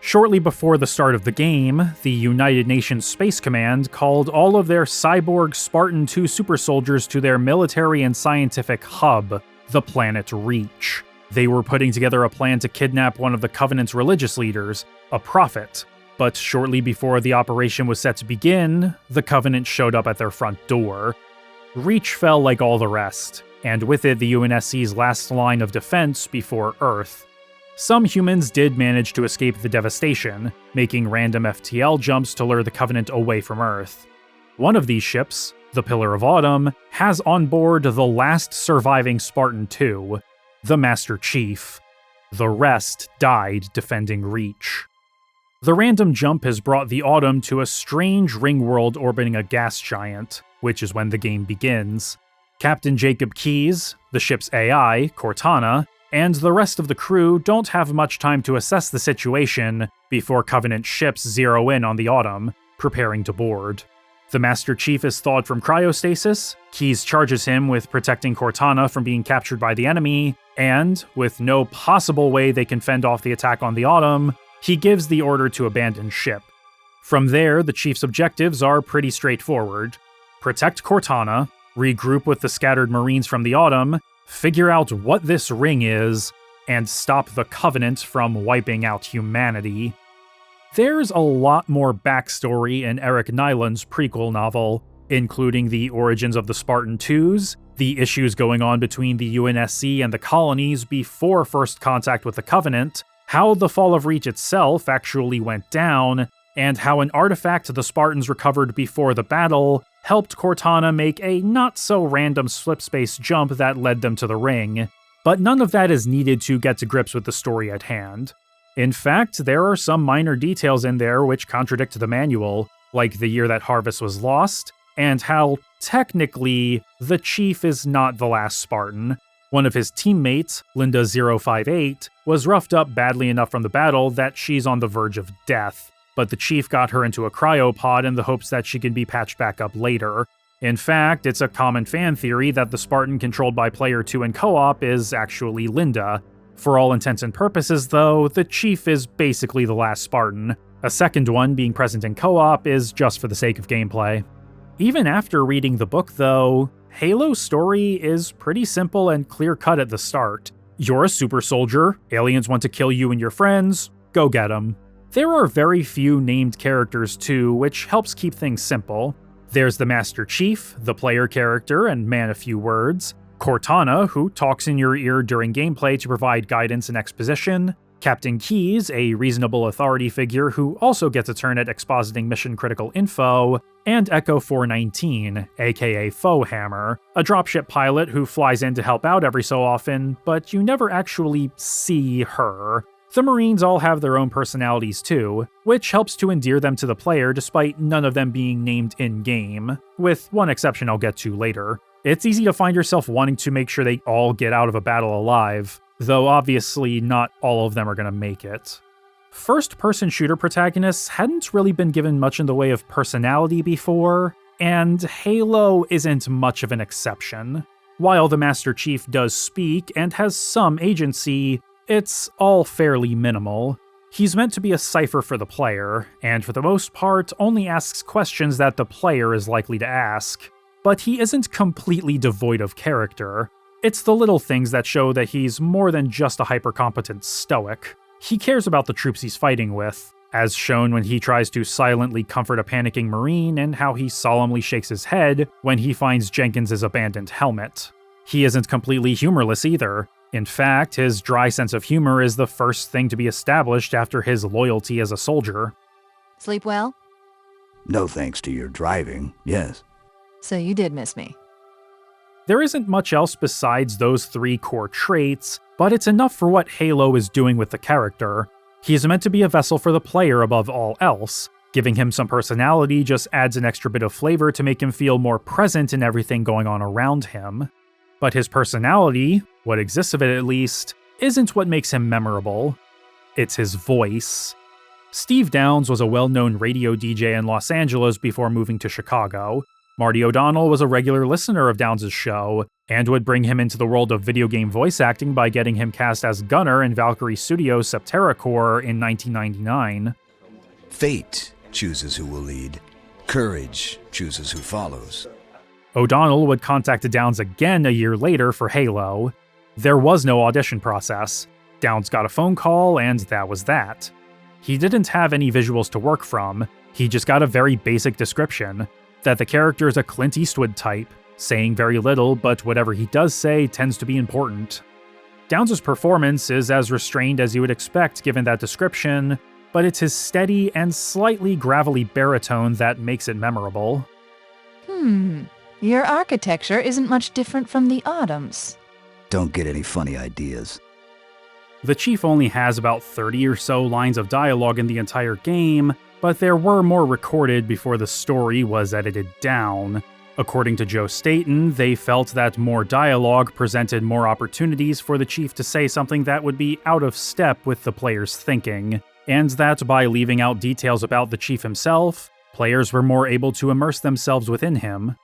Shortly before the start of the game, the United Nations Space Command called all of their cyborg Spartan II super soldiers to their military and scientific hub, the planet Reach. They were putting together a plan to kidnap one of the Covenant's religious leaders, a prophet. But shortly before the operation was set to begin, the Covenant showed up at their front door. Reach fell like all the rest, and with it the UNSC's last line of defense before Earth. Some humans did manage to escape the devastation, making random FTL jumps to lure the Covenant away from Earth. One of these ships, the Pillar of Autumn, has on board the last surviving Spartan II, the Master Chief. The rest died defending Reach. The random jump has brought the Autumn to a strange ring world orbiting a gas giant, which is when the game begins. Captain Jacob Keyes, the ship's AI, Cortana, and the rest of the crew don't have much time to assess the situation before Covenant ships zero in on the Autumn, preparing to board. The Master Chief is thawed from cryostasis, Keyes charges him with protecting Cortana from being captured by the enemy, and, with no possible way they can fend off the attack on the Autumn, he gives the order to abandon ship. From there, the Chief's objectives are pretty straightforward. Protect Cortana, regroup with the scattered Marines from the Autumn, figure out what this ring is, and stop the Covenant from wiping out humanity. There's a lot more backstory in Eric Nyland's prequel novel, including the origins of the Spartan IIs, the issues going on between the UNSC and the colonies before first contact with the Covenant, how the Fall of Reach itself actually went down, and how an artifact the Spartans recovered before the battle helped Cortana make a not-so-random slip-space jump that led them to the ring. But none of that is needed to get to grips with the story at hand. In fact, there are some minor details in there which contradict the manual, like the year that Harvest was lost, and how, technically, the Chief is not the last Spartan. One of his teammates, Linda 058, was roughed up badly enough from the battle that she's on the verge of death, but the Chief got her into a cryopod in the hopes that she can be patched back up later. In fact, it's a common fan theory that the Spartan controlled by Player 2 in co-op is actually Linda. For all intents and purposes, though, the Chief is basically the last Spartan. A second one being present in co-op is just for the sake of gameplay. Even after reading the book, though, Halo's story is pretty simple and clear-cut at the start. You're a super soldier, aliens want to kill you and your friends, go get 'em. There are very few named characters too, which helps keep things simple. There's the Master Chief, the player character and man of few words, Cortana, who talks in your ear during gameplay to provide guidance and exposition, Captain Keyes, a reasonable authority figure who also gets a turn at expositing mission-critical info, and Echo 419, aka Foehammer, a dropship pilot who flies in to help out every so often, but you never actually see her. The Marines all have their own personalities too, which helps to endear them to the player despite none of them being named in-game, with one exception I'll get to later. It's easy to find yourself wanting to make sure they all get out of a battle alive, though obviously not all of them are going to make it. First-person shooter protagonists hadn't really been given much in the way of personality before, and Halo isn't much of an exception. While the Master Chief does speak and has some agency, it's all fairly minimal. He's meant to be a cipher for the player, and for the most part only asks questions that the player is likely to ask. But he isn't completely devoid of character. It's the little things that show that he's more than just a hyper-competent stoic. He cares about the troops he's fighting with, as shown when he tries to silently comfort a panicking Marine and how he solemnly shakes his head when he finds Jenkins' abandoned helmet. He isn't completely humorless either. In fact, his dry sense of humor is the first thing to be established after his loyalty as a soldier. Sleep well? No thanks to your driving, yes. So you did miss me. There isn't much else besides those 3 core traits, but it's enough for what Halo is doing with the character. He's meant to be a vessel for the player above all else. Giving him some personality just adds an extra bit of flavor to make him feel more present in everything going on around him. But his personality, what exists of it at least, isn't what makes him memorable. It's his voice. Steve Downes was a well-known radio DJ in Los Angeles before moving to Chicago. Marty O'Donnell was a regular listener of Downes' show, and would bring him into the world of video game voice acting by getting him cast as Gunner in Valkyrie Studios' Septerra Corps in 1999. Fate chooses who will lead. Courage chooses who follows. O'Donnell would contact Downes again a year later for Halo. There was no audition process. Downes got a phone call, and that was that. He didn't have any visuals to work from. He just got a very basic description, that the character is a Clint Eastwood type, saying very little, but whatever he does say tends to be important. Downes' performance is as restrained as you would expect given that description, but it's his steady and slightly gravelly baritone that makes it memorable. Your architecture isn't much different from the Autumn's. Don't get any funny ideas. The Chief only has about 30 or so lines of dialogue in the entire game, but there were more recorded before the story was edited down. According to Joe Staten, they felt that more dialogue presented more opportunities for the Chief to say something that would be out of step with the player's thinking, and that by leaving out details about the Chief himself, players were more able to immerse themselves within him.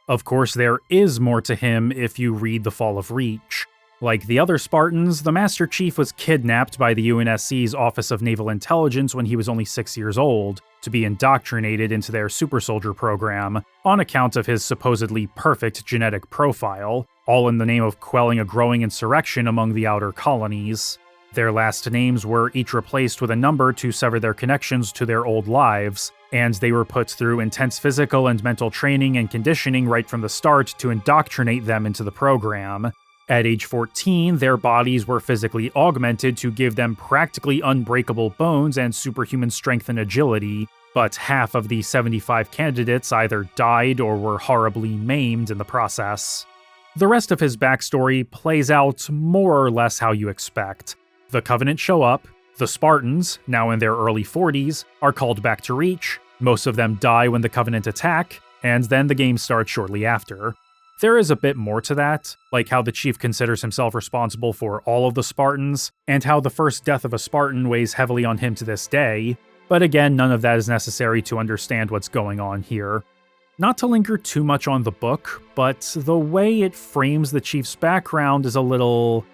Of course, there is more to him if you read The Fall of Reach. Like the other Spartans, the Master Chief was kidnapped by the UNSC's Office of Naval Intelligence when he was only 6 years old, to be indoctrinated into their super soldier program, on account of his supposedly perfect genetic profile, all in the name of quelling a growing insurrection among the outer colonies. Their last names were each replaced with a number to sever their connections to their old lives, and they were put through intense physical and mental training and conditioning right from the start to indoctrinate them into the program. At age 14, their bodies were physically augmented to give them practically unbreakable bones and superhuman strength and agility, but half of the 75 candidates either died or were horribly maimed in the process. The rest of his backstory plays out more or less how you expect. The Covenant show up, the Spartans, now in their early 40s, are called back to Reach, most of them die when the Covenant attack, and then the game starts shortly after. There is a bit more to that, like how the Chief considers himself responsible for all of the Spartans, and how the first death of a Spartan weighs heavily on him to this day, but again, none of that is necessary to understand what's going on here. Not to linger too much on the book, but the way it frames the Chief's background is a little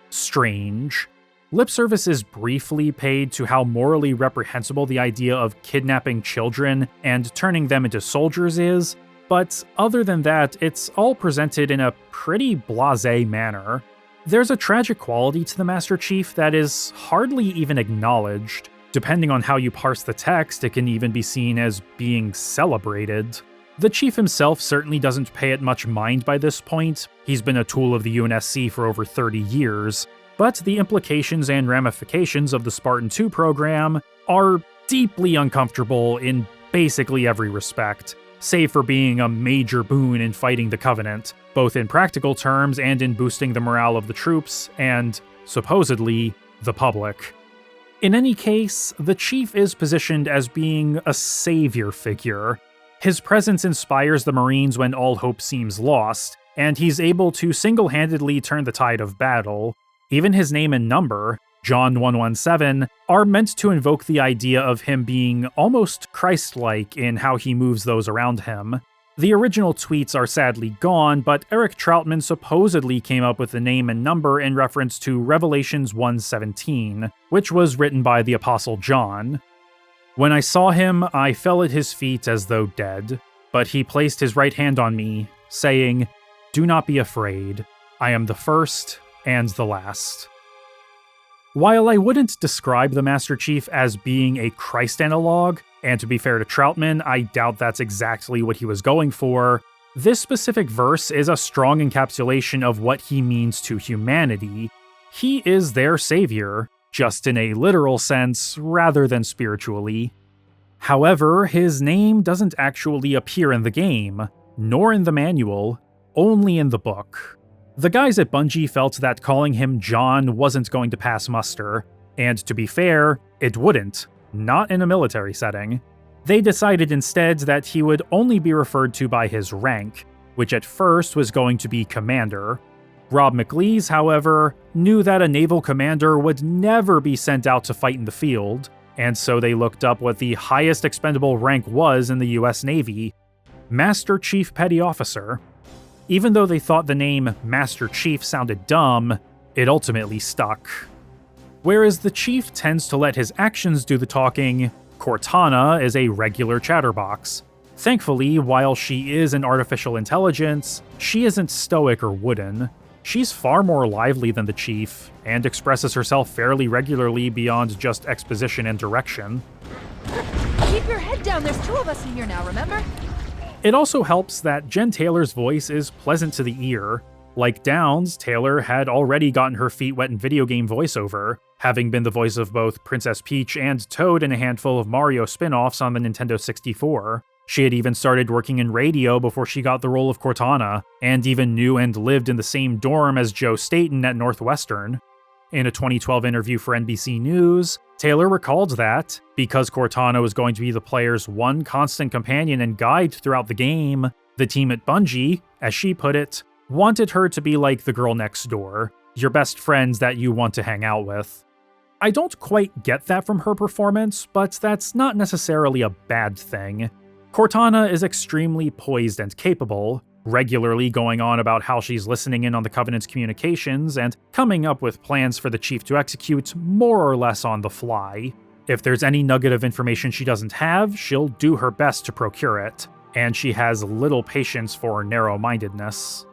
strange. Lip service is briefly paid to how morally reprehensible the idea of kidnapping children and turning them into soldiers is, but other than that, it's all presented in a pretty blasé manner. There's a tragic quality to the Master Chief that is hardly even acknowledged. Depending on how you parse the text, it can even be seen as being celebrated. The Chief himself certainly doesn't pay it much mind by this point. He's been a tool of the UNSC for over 30 years, but the implications and ramifications of the Spartan 2 program are deeply uncomfortable in basically every respect, save for being a major boon in fighting the Covenant, both in practical terms and in boosting the morale of the troops and, supposedly, the public. In any case, the Chief is positioned as being a savior figure. His presence inspires the Marines when all hope seems lost, and he's able to single-handedly turn the tide of battle. Even his name and number, John 117, are meant to invoke the idea of him being almost Christ-like in how he moves those around him. The original tweets are sadly gone, but Eric Troutman supposedly came up with the name and number in reference to Revelations 1:17, which was written by the Apostle John. When I saw him, I fell at his feet as though dead, but he placed his right hand on me, saying, "Do not be afraid. I am the first and the last." While I wouldn't describe the Master Chief as being a Christ analog, and to be fair to Troutman, I doubt that's exactly what he was going for, This specific verse is a strong encapsulation of what he means to humanity. He is their savior, just in a literal sense rather than spiritually. However, his name doesn't actually appear in the game, nor in the manual, only in the book. The guys at Bungie felt that calling him John wasn't going to pass muster, and to be fair, it wouldn't, not in a military setting. They decided instead that he would only be referred to by his rank, which at first was going to be commander. Rob McLeese, however, knew that a naval commander would never be sent out to fight in the field, and so they looked up what the highest expendable rank was in the US Navy, Master Chief Petty Officer. Even though they thought the name Master Chief sounded dumb, it ultimately stuck. Whereas the Chief tends to let his actions do the talking, Cortana is a regular chatterbox. Thankfully, while she is an artificial intelligence, she isn't stoic or wooden. She's far more lively than the Chief, and expresses herself fairly regularly beyond just exposition and direction. Keep your head down, there's two of us in here now, remember? It also helps that Jen Taylor's voice is pleasant to the ear. Like Downs, Taylor had already gotten her feet wet in video game voiceover, having been the voice of both Princess Peach and Toad in a handful of Mario spin-offs on the Nintendo 64. She had even started working in radio before she got the role of Cortana, and even knew and lived in the same dorm as Joe Staten at Northwestern. In a 2012 interview for NBC News, Taylor recalled that, because Cortana was going to be the player's one constant companion and guide throughout the game, the team at Bungie, as she put it, wanted her to be like the girl next door, your best friends that you want to hang out with. I don't quite get that from her performance, but that's not necessarily a bad thing. Cortana is extremely poised and capable, regularly going on about how she's listening in on the Covenant's communications and coming up with plans for the Chief to execute more or less on the fly. If there's any nugget of information she doesn't have, she'll do her best to procure it, and she has little patience for narrow-mindedness.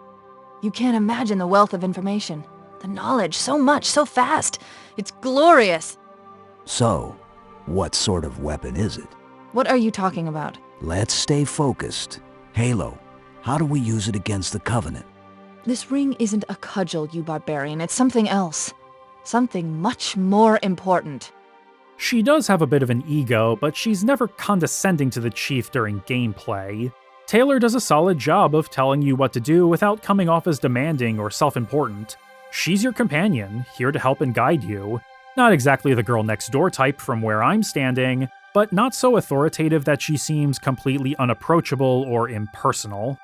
You can't imagine the wealth of information. The knowledge, so much, so fast. It's glorious. So, what sort of weapon is it? What are you talking about? Let's stay focused. Halo, how do we use it against the Covenant? This ring isn't a cudgel, you barbarian. It's something else. Something much more important. She does have a bit of an ego, but she's never condescending to the Chief during gameplay. Taylor does a solid job of telling you what to do without coming off as demanding or self-important. She's your companion, here to help and guide you. Not exactly the girl next door type from where I'm standing, but not so authoritative that she seems completely unapproachable or impersonal.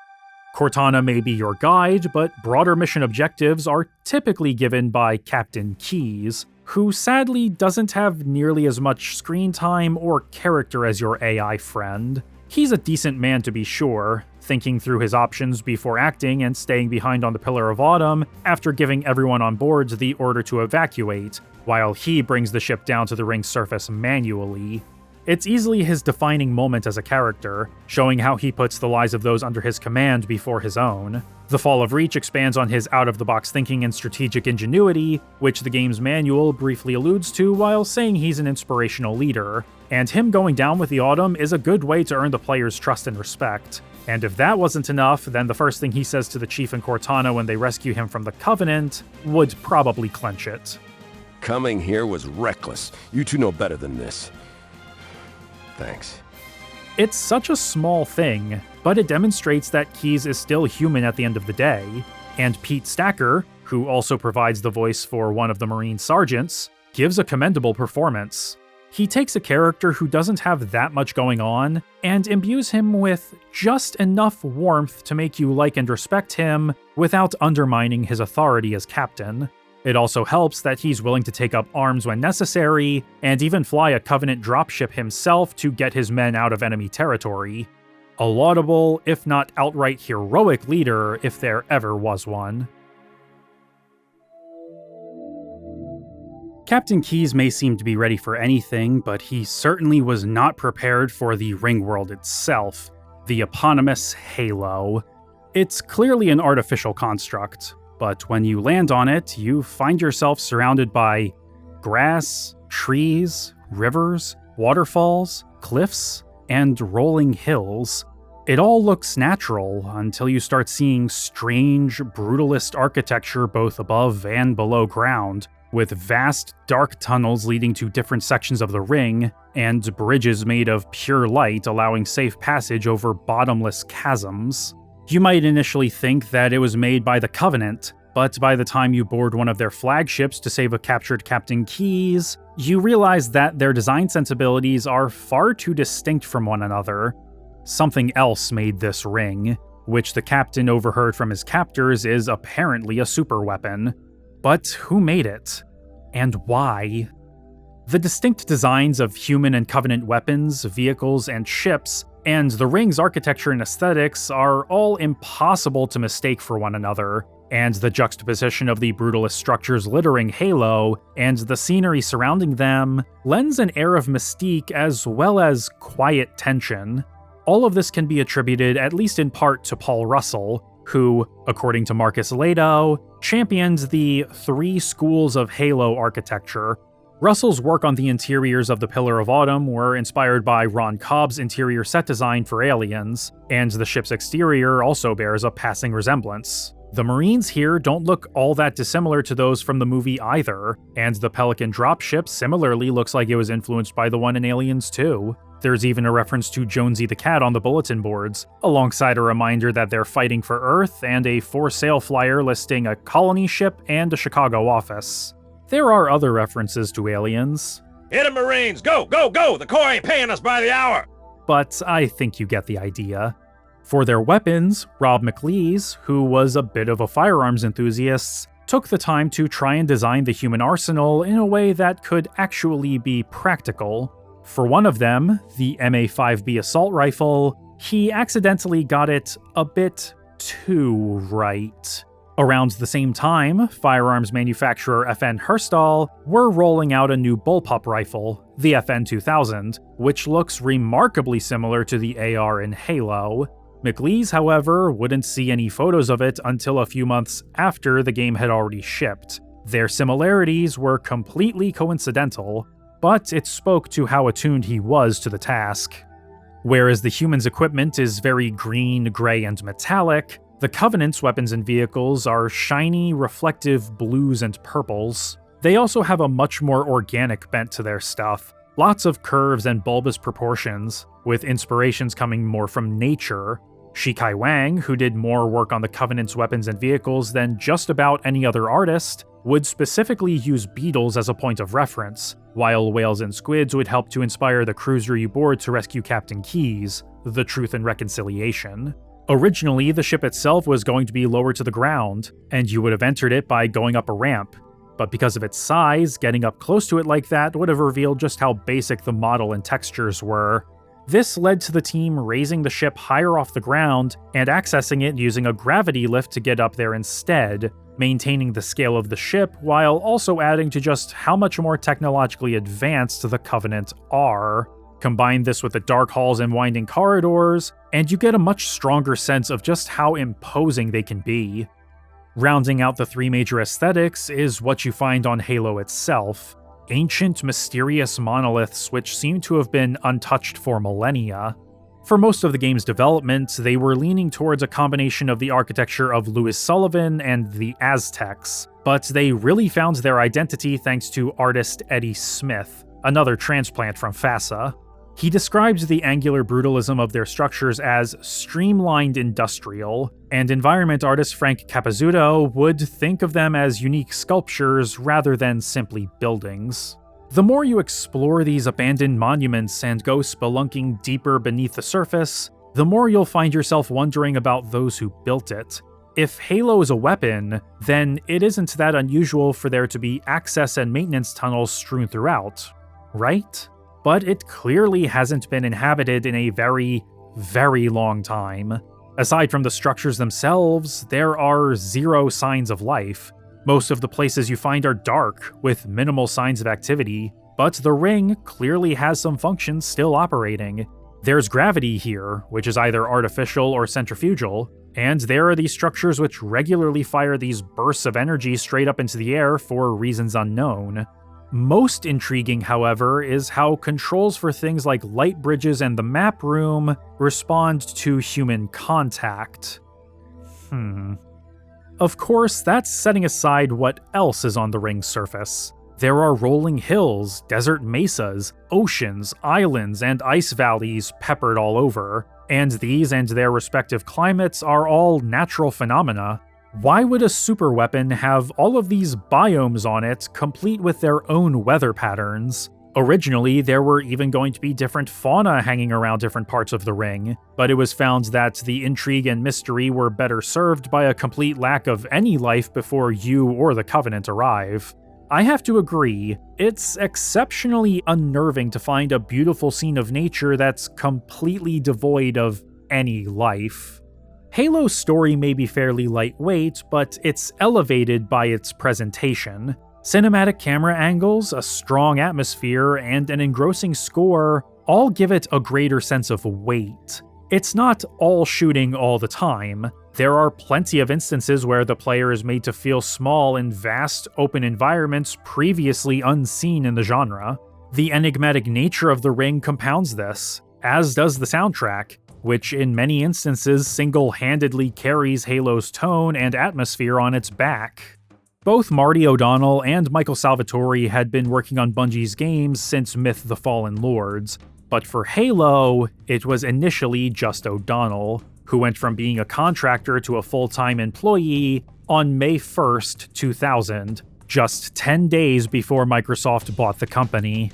Cortana may be your guide, but broader mission objectives are typically given by Captain Keyes, who sadly doesn't have nearly as much screen time or character as your AI friend. He's a decent man to be sure, thinking through his options before acting and staying behind on the Pillar of Autumn after giving everyone on board the order to evacuate, while he brings the ship down to the ring's surface manually. It's easily his defining moment as a character, showing how he puts the lives of those under his command before his own. The Fall of Reach expands on his out-of-the-box thinking and strategic ingenuity, which the game's manual briefly alludes to while saying he's an inspirational leader, and him going down with the Autumn is a good way to earn the player's trust and respect. And if that wasn't enough, then the first thing he says to the Chief and Cortana when they rescue him from the Covenant would probably clench it. Coming here was reckless. You two know better than this. Thanks. It's such a small thing, but it demonstrates that Keyes is still human at the end of the day, and Pete Stacker, who also provides the voice for one of the Marine sergeants, gives a commendable performance. He takes a character who doesn't have that much going on, and imbues him with just enough warmth to make you like and respect him without undermining his authority as captain. It also helps that he's willing to take up arms when necessary, and even fly a Covenant dropship himself to get his men out of enemy territory. A laudable, if not outright heroic leader, if there ever was one. Captain Keyes may seem to be ready for anything, but he certainly was not prepared for the ring world itself, the eponymous Halo. It's clearly an artificial construct, but when you land on it, you find yourself surrounded by grass, trees, rivers, waterfalls, cliffs, and rolling hills. It all looks natural until you start seeing strange, brutalist architecture both above and below ground, with vast, dark tunnels leading to different sections of the ring, and bridges made of pure light allowing safe passage over bottomless chasms. You might initially think that it was made by the Covenant, but by the time you board one of their flagships to save a captured Captain Keyes, you realize that their design sensibilities are far too distinct from one another. Something else made this ring, which the captain overheard from his captors is apparently a superweapon. But who made it? And why? The distinct designs of human and Covenant weapons, vehicles, and ships, and the ring's architecture and aesthetics are all impossible to mistake for one another, and the juxtaposition of the brutalist structures littering Halo and the scenery surrounding them lends an air of mystique as well as quiet tension. All of this can be attributed, at least in part, to Paul Russell, who, according to Marcus Lado, champions the 3 schools of Halo architecture. Russell's work on the interiors of the Pillar of Autumn were inspired by Ron Cobb's interior set design for Aliens, and the ship's exterior also bears a passing resemblance. The Marines here don't look all that dissimilar to those from the movie either, and the Pelican dropship similarly looks like it was influenced by the one in Aliens 2. There's even a reference to Jonesy the Cat on the bulletin boards, alongside a reminder that they're fighting for Earth and a for sale flyer listing a colony ship and a Chicago office. There are other references to Aliens. Hit 'em, Marines! Go, go, go! The Corps ain't paying us by the hour! But I think you get the idea. For their weapons, Rob McLeese, who was a bit of a firearms enthusiast, took the time to try and design the human arsenal in a way that could actually be practical. For one of them, the MA-5B assault rifle, he accidentally got it a bit too right. Around the same time, firearms manufacturer FN Herstal were rolling out a new bullpup rifle, the FN-2000, which looks remarkably similar to the AR in Halo. McLeese, however, wouldn't see any photos of it until a few months after the game had already shipped. Their similarities were completely coincidental, but it spoke to how attuned he was to the task. Whereas the human's equipment is very green, gray, and metallic, the Covenant's weapons and vehicles are shiny, reflective blues and purples. They also have a much more organic bent to their stuff, lots of curves and bulbous proportions, with inspirations coming more from nature. Shikai Wang, who did more work on the Covenant's weapons and vehicles than just about any other artist, would specifically use beetles as a point of reference, while whales and squids would help to inspire the cruiser you board to rescue Captain Keyes, the Truth and Reconciliation. Originally, the ship itself was going to be lower to the ground, and you would have entered it by going up a ramp, but because of its size, getting up close to it like that would have revealed just how basic the model and textures were. This led to the team raising the ship higher off the ground and accessing it using a gravity lift to get up there instead, maintaining the scale of the ship while also adding to just how much more technologically advanced the Covenant are. Combine this with the dark halls and winding corridors, and you get a much stronger sense of just how imposing they can be. Rounding out the 3 major aesthetics is what you find on Halo itself. Ancient, mysterious monoliths which seem to have been untouched for millennia. For most of the game's development, they were leaning towards a combination of the architecture of Louis Sullivan and the Aztecs, but they really found their identity thanks to artist Eddie Smith, another transplant from FASA. He describes the angular brutalism of their structures as streamlined industrial, and environment artist Frank Capizzuto would think of them as unique sculptures rather than simply buildings. The more you explore these abandoned monuments and go spelunking deeper beneath the surface, the more you'll find yourself wondering about those who built it. If Halo is a weapon, then it isn't that unusual for there to be access and maintenance tunnels strewn throughout, right? But it clearly hasn't been inhabited in a very, very long time. Aside from the structures themselves, there are 0 signs of life. Most of the places you find are dark, with minimal signs of activity, but the ring clearly has some functions still operating. There's gravity here, which is either artificial or centrifugal, and there are these structures which regularly fire these bursts of energy straight up into the air for reasons unknown. Most intriguing, however, is how controls for things like light bridges and the map room respond to human contact. Of course, that's setting aside what else is on the ring's surface. There are rolling hills, desert mesas, oceans, islands, and ice valleys peppered all over, and these and their respective climates are all natural phenomena. Why would a superweapon have all of these biomes on it, complete with their own weather patterns? Originally, there were even going to be different fauna hanging around different parts of the ring, but it was found that the intrigue and mystery were better served by a complete lack of any life before you or the Covenant arrive. I have to agree, it's exceptionally unnerving to find a beautiful scene of nature that's completely devoid of any life. Halo's story may be fairly lightweight, but it's elevated by its presentation. Cinematic camera angles, a strong atmosphere, and an engrossing score all give it a greater sense of weight. It's not all shooting all the time. There are plenty of instances where the player is made to feel small in vast, open environments previously unseen in the genre. The enigmatic nature of the ring compounds this, as does the soundtrack, which in many instances single-handedly carries Halo's tone and atmosphere on its back. Both Marty O'Donnell and Michael Salvatore had been working on Bungie's games since Myth: The Fallen Lords, but for Halo, it was initially just O'Donnell, who went from being a contractor to a full-time employee on May 1st, 2000, just 10 days before Microsoft bought the company.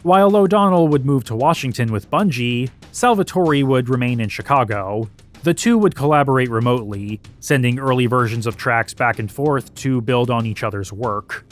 While O'Donnell would move to Washington with Bungie, Salvatore would remain in Chicago. The two would collaborate remotely, sending early versions of tracks back and forth to build on each other's work.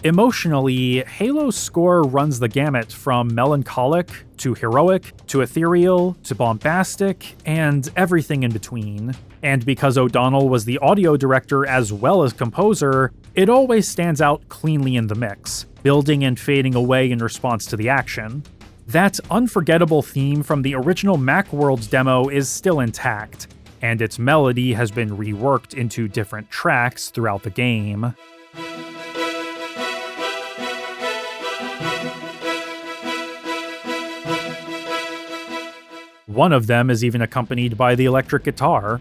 Emotionally, Halo's score runs the gamut from melancholic, to heroic, to ethereal, to bombastic, and everything in between. And because O'Donnell was the audio director as well as composer, it always stands out cleanly in the mix, building and fading away in response to the action. That unforgettable theme from the original Macworld demo is still intact, and its melody has been reworked into different tracks throughout the game. One of them is even accompanied by the electric guitar.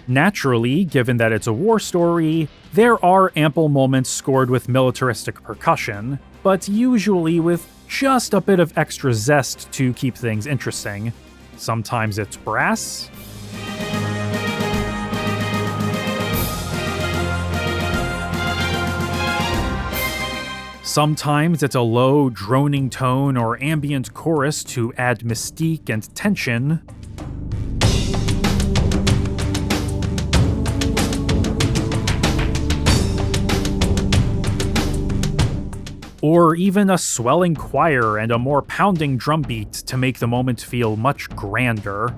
Naturally, given that it's a war story, there are ample moments scored with militaristic percussion, but usually with just a bit of extra zest to keep things interesting. Sometimes it's brass. Sometimes it's a low, droning tone or ambient chorus to add mystique and tension. Or even a swelling choir and a more pounding drum beat to make the moment feel much grander.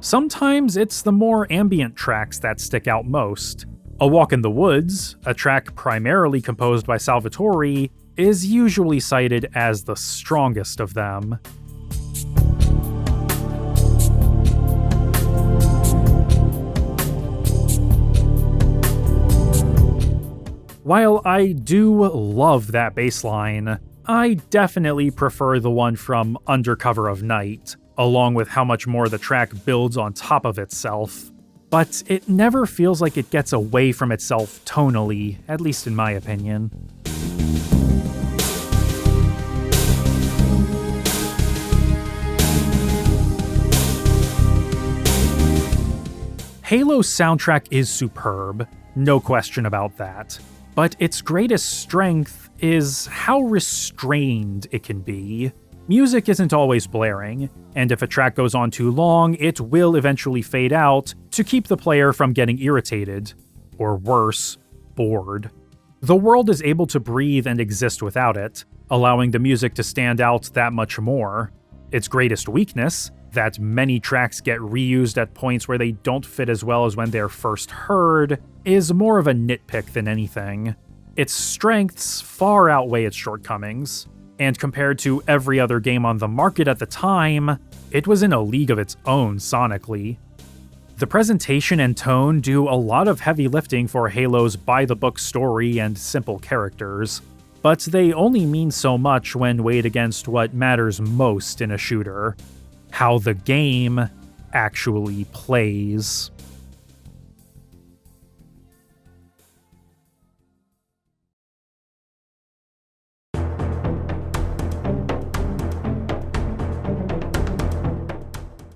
Sometimes it's the more ambient tracks that stick out most. A Walk in the Woods, a track primarily composed by Salvatore, is usually cited as the strongest of them. While I do love that bass line, I definitely prefer the one from Under Cover of Night, along with how much more the track builds on top of itself. But it never feels like it gets away from itself tonally, at least in my opinion. Halo's soundtrack is superb, no question about that. But its greatest strength is how restrained it can be. Music isn't always blaring, and if a track goes on too long, it will eventually fade out to keep the player from getting irritated, or worse, bored. The world is able to breathe and exist without it, allowing the music to stand out that much more. Its greatest weakness, that many tracks get reused at points where they don't fit as well as when they're first heard, is more of a nitpick than anything. Its strengths far outweigh its shortcomings, and compared to every other game on the market at the time, it was in a league of its own sonically. The presentation and tone do a lot of heavy lifting for Halo's by-the-book story and simple characters, but they only mean so much when weighed against what matters most in a shooter: how the game actually plays.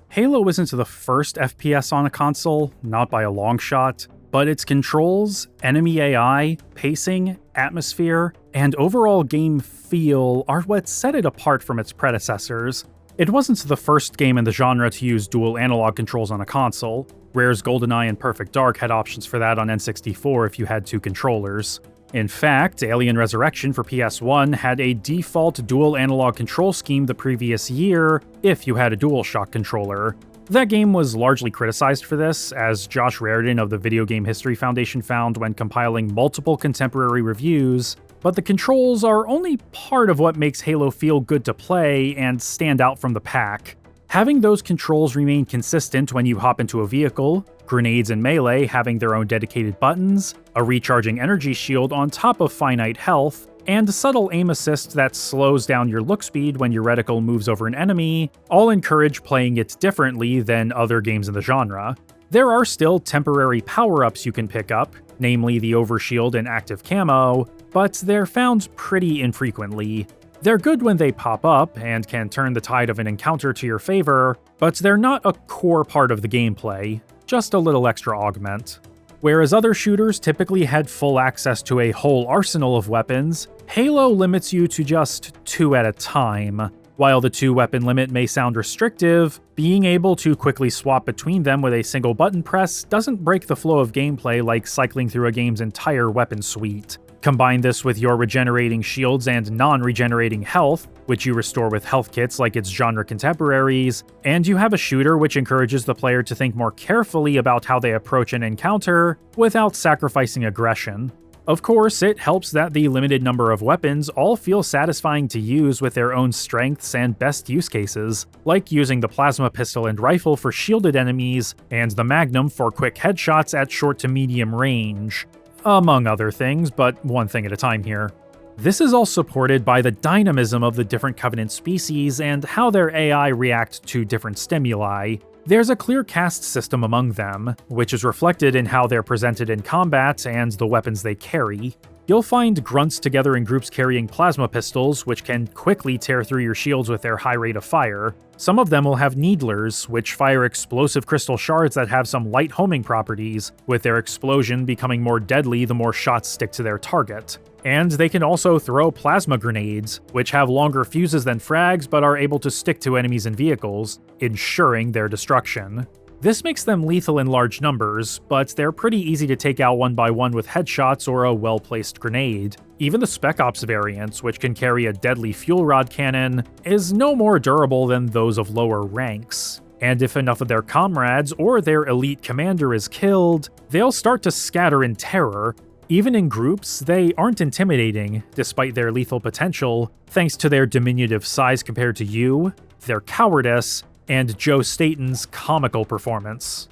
Halo isn't the first FPS on a console, not by a long shot, but its controls, enemy AI, pacing, atmosphere, and overall game feel are what set it apart from its predecessors. It wasn't the first game in the genre to use dual analog controls on a console. Rare's GoldenEye and Perfect Dark had options for that on N64 if you had two controllers. In fact, Alien Resurrection for PS1 had a default dual analog control scheme the previous year if you had a DualShock controller. That game was largely criticized for this, as Josh Raridan of the Video Game History Foundation found when compiling multiple contemporary reviews, but the controls are only part of what makes Halo feel good to play and stand out from the pack. Having those controls remain consistent when you hop into a vehicle, grenades and melee having their own dedicated buttons, a recharging energy shield on top of finite health, and subtle aim assist that slows down your look speed when your reticle moves over an enemy, all encourage playing it differently than other games in the genre. There are still temporary power-ups you can pick up, namely the overshield and active camo, but they're found pretty infrequently. They're good when they pop up and can turn the tide of an encounter to your favor, but they're not a core part of the gameplay, just a little extra augment. Whereas other shooters typically had full access to a whole arsenal of weapons, Halo limits you to just 2 at a time. While the 2-weapon limit may sound restrictive, being able to quickly swap between them with a single button press doesn't break the flow of gameplay like cycling through a game's entire weapon suite. Combine this with your regenerating shields and non-regenerating health, which you restore with health kits like its genre contemporaries, and you have a shooter which encourages the player to think more carefully about how they approach an encounter without sacrificing aggression. Of course, it helps that the limited number of weapons all feel satisfying to use with their own strengths and best use cases, like using the plasma pistol and rifle for shielded enemies, and the Magnum for quick headshots at short to medium range. Among other things, but one thing at a time here. This is all supported by the dynamism of the different Covenant species and how their AI react to different stimuli. There's a clear caste system among them, which is reflected in how they're presented in combat and the weapons they carry. You'll find grunts together in groups carrying plasma pistols, which can quickly tear through your shields with their high rate of fire. Some of them will have needlers, which fire explosive crystal shards that have some light homing properties, with their explosion becoming more deadly the more shots stick to their target. And they can also throw plasma grenades, which have longer fuses than frags but are able to stick to enemies and vehicles, ensuring their destruction. This makes them lethal in large numbers, but they're pretty easy to take out one by one with headshots or a well-placed grenade. Even the Spec Ops variants, which can carry a deadly fuel rod cannon, is no more durable than those of lower ranks. And if enough of their comrades or their elite commander is killed, they'll start to scatter in terror. Even in groups, they aren't intimidating, despite their lethal potential, thanks to their diminutive size compared to you, their cowardice, and Joe Staten's comical performance.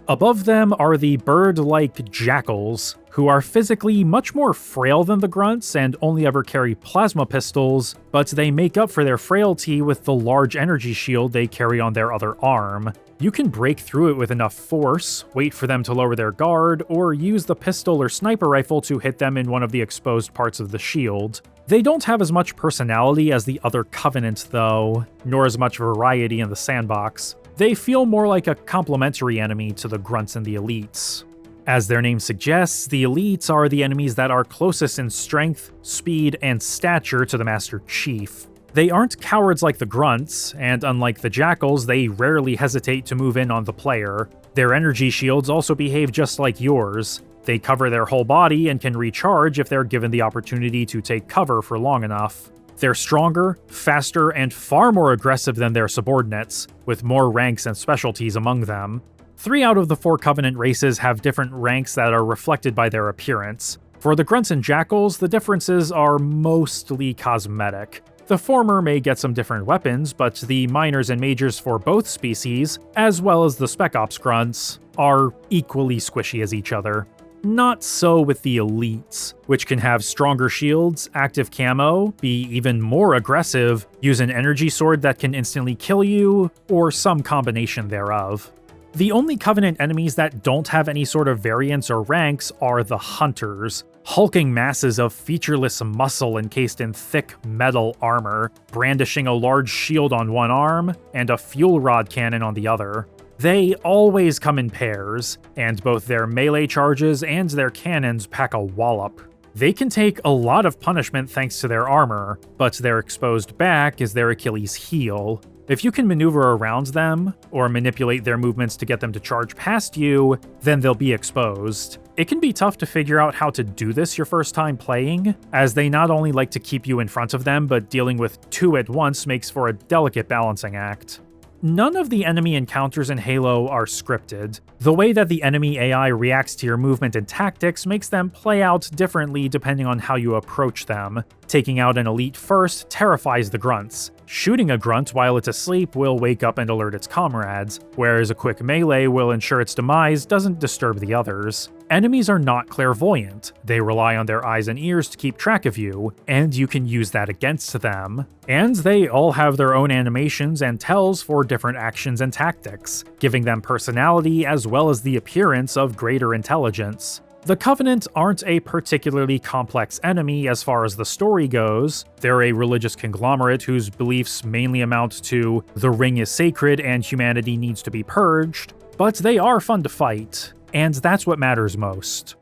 Above them are the bird-like jackals, who are physically much more frail than the grunts and only ever carry plasma pistols, but they make up for their frailty with the large energy shield they carry on their other arm. You can break through it with enough force, wait for them to lower their guard, or use the pistol or sniper rifle to hit them in one of the exposed parts of the shield. They don't have as much personality as the other Covenant though, nor as much variety in the sandbox. They feel more like a complementary enemy to the grunts and the elites. As their name suggests, the elites are the enemies that are closest in strength, speed, and stature to the Master Chief. They aren't cowards like the grunts, and unlike the jackals, they rarely hesitate to move in on the player. Their energy shields also behave just like yours. They cover their whole body and can recharge if they're given the opportunity to take cover for long enough. They're stronger, faster, and far more aggressive than their subordinates, with more ranks and specialties among them. 3 out of the 4 Covenant races have different ranks that are reflected by their appearance. For the Grunts and Jackals, the differences are mostly cosmetic. The former may get some different weapons, but the Minors and Majors for both species, as well as the Spec Ops Grunts, are equally squishy as each other. Not so with the Elites, which can have stronger shields, active camo, be even more aggressive, use an energy sword that can instantly kill you, or some combination thereof. The only Covenant enemies that don't have any sort of variants or ranks are the Hunters, hulking masses of featureless muscle encased in thick metal armor, brandishing a large shield on one arm and a fuel rod cannon on the other. They always come in pairs, and both their melee charges and their cannons pack a wallop. They can take a lot of punishment thanks to their armor, but their exposed back is their Achilles heel. If you can maneuver around them, or manipulate their movements to get them to charge past you, then they'll be exposed. It can be tough to figure out how to do this your first time playing, as they not only like to keep you in front of them, but dealing with 2 at once makes for a delicate balancing act. None of the enemy encounters in Halo are scripted. The way that the enemy AI reacts to your movement and tactics makes them play out differently depending on how you approach them. Taking out an elite first terrifies the grunts. Shooting a grunt while it's asleep will wake up and alert its comrades, whereas a quick melee will ensure its demise doesn't disturb the others. Enemies are not clairvoyant. They rely on their eyes and ears to keep track of you, and you can use that against them. And they all have their own animations and tells for different actions and tactics, giving them personality as well as the appearance of greater intelligence. The Covenant aren't a particularly complex enemy as far as the story goes. They're a religious conglomerate whose beliefs mainly amount to the ring is sacred and humanity needs to be purged, but they are fun to fight, and that's what matters most.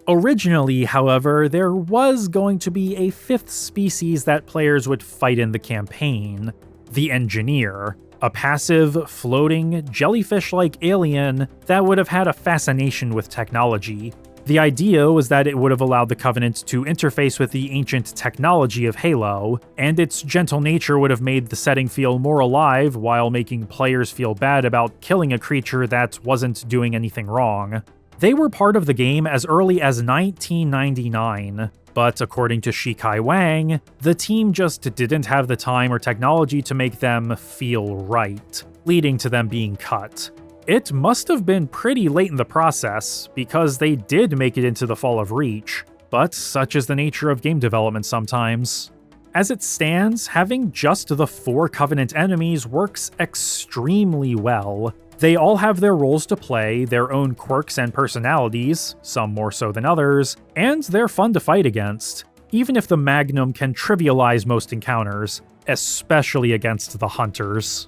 Originally, however, there was going to be a 5th species that players would fight in the campaign, the Engineer, a passive, floating, jellyfish-like alien that would have had a fascination with technology. The idea was that it would have allowed the Covenant to interface with the ancient technology of Halo, and its gentle nature would have made the setting feel more alive while making players feel bad about killing a creature that wasn't doing anything wrong. They were part of the game as early as 1999, but according to Shikai Wang, the team just didn't have the time or technology to make them feel right, leading to them being cut. It must have been pretty late in the process, because they did make it into the Fall of Reach, but such is the nature of game development sometimes. As it stands, having just the 4 Covenant enemies works extremely well. They all have their roles to play, their own quirks and personalities, some more so than others, and they're fun to fight against, even if the Magnum can trivialize most encounters, especially against the Hunters.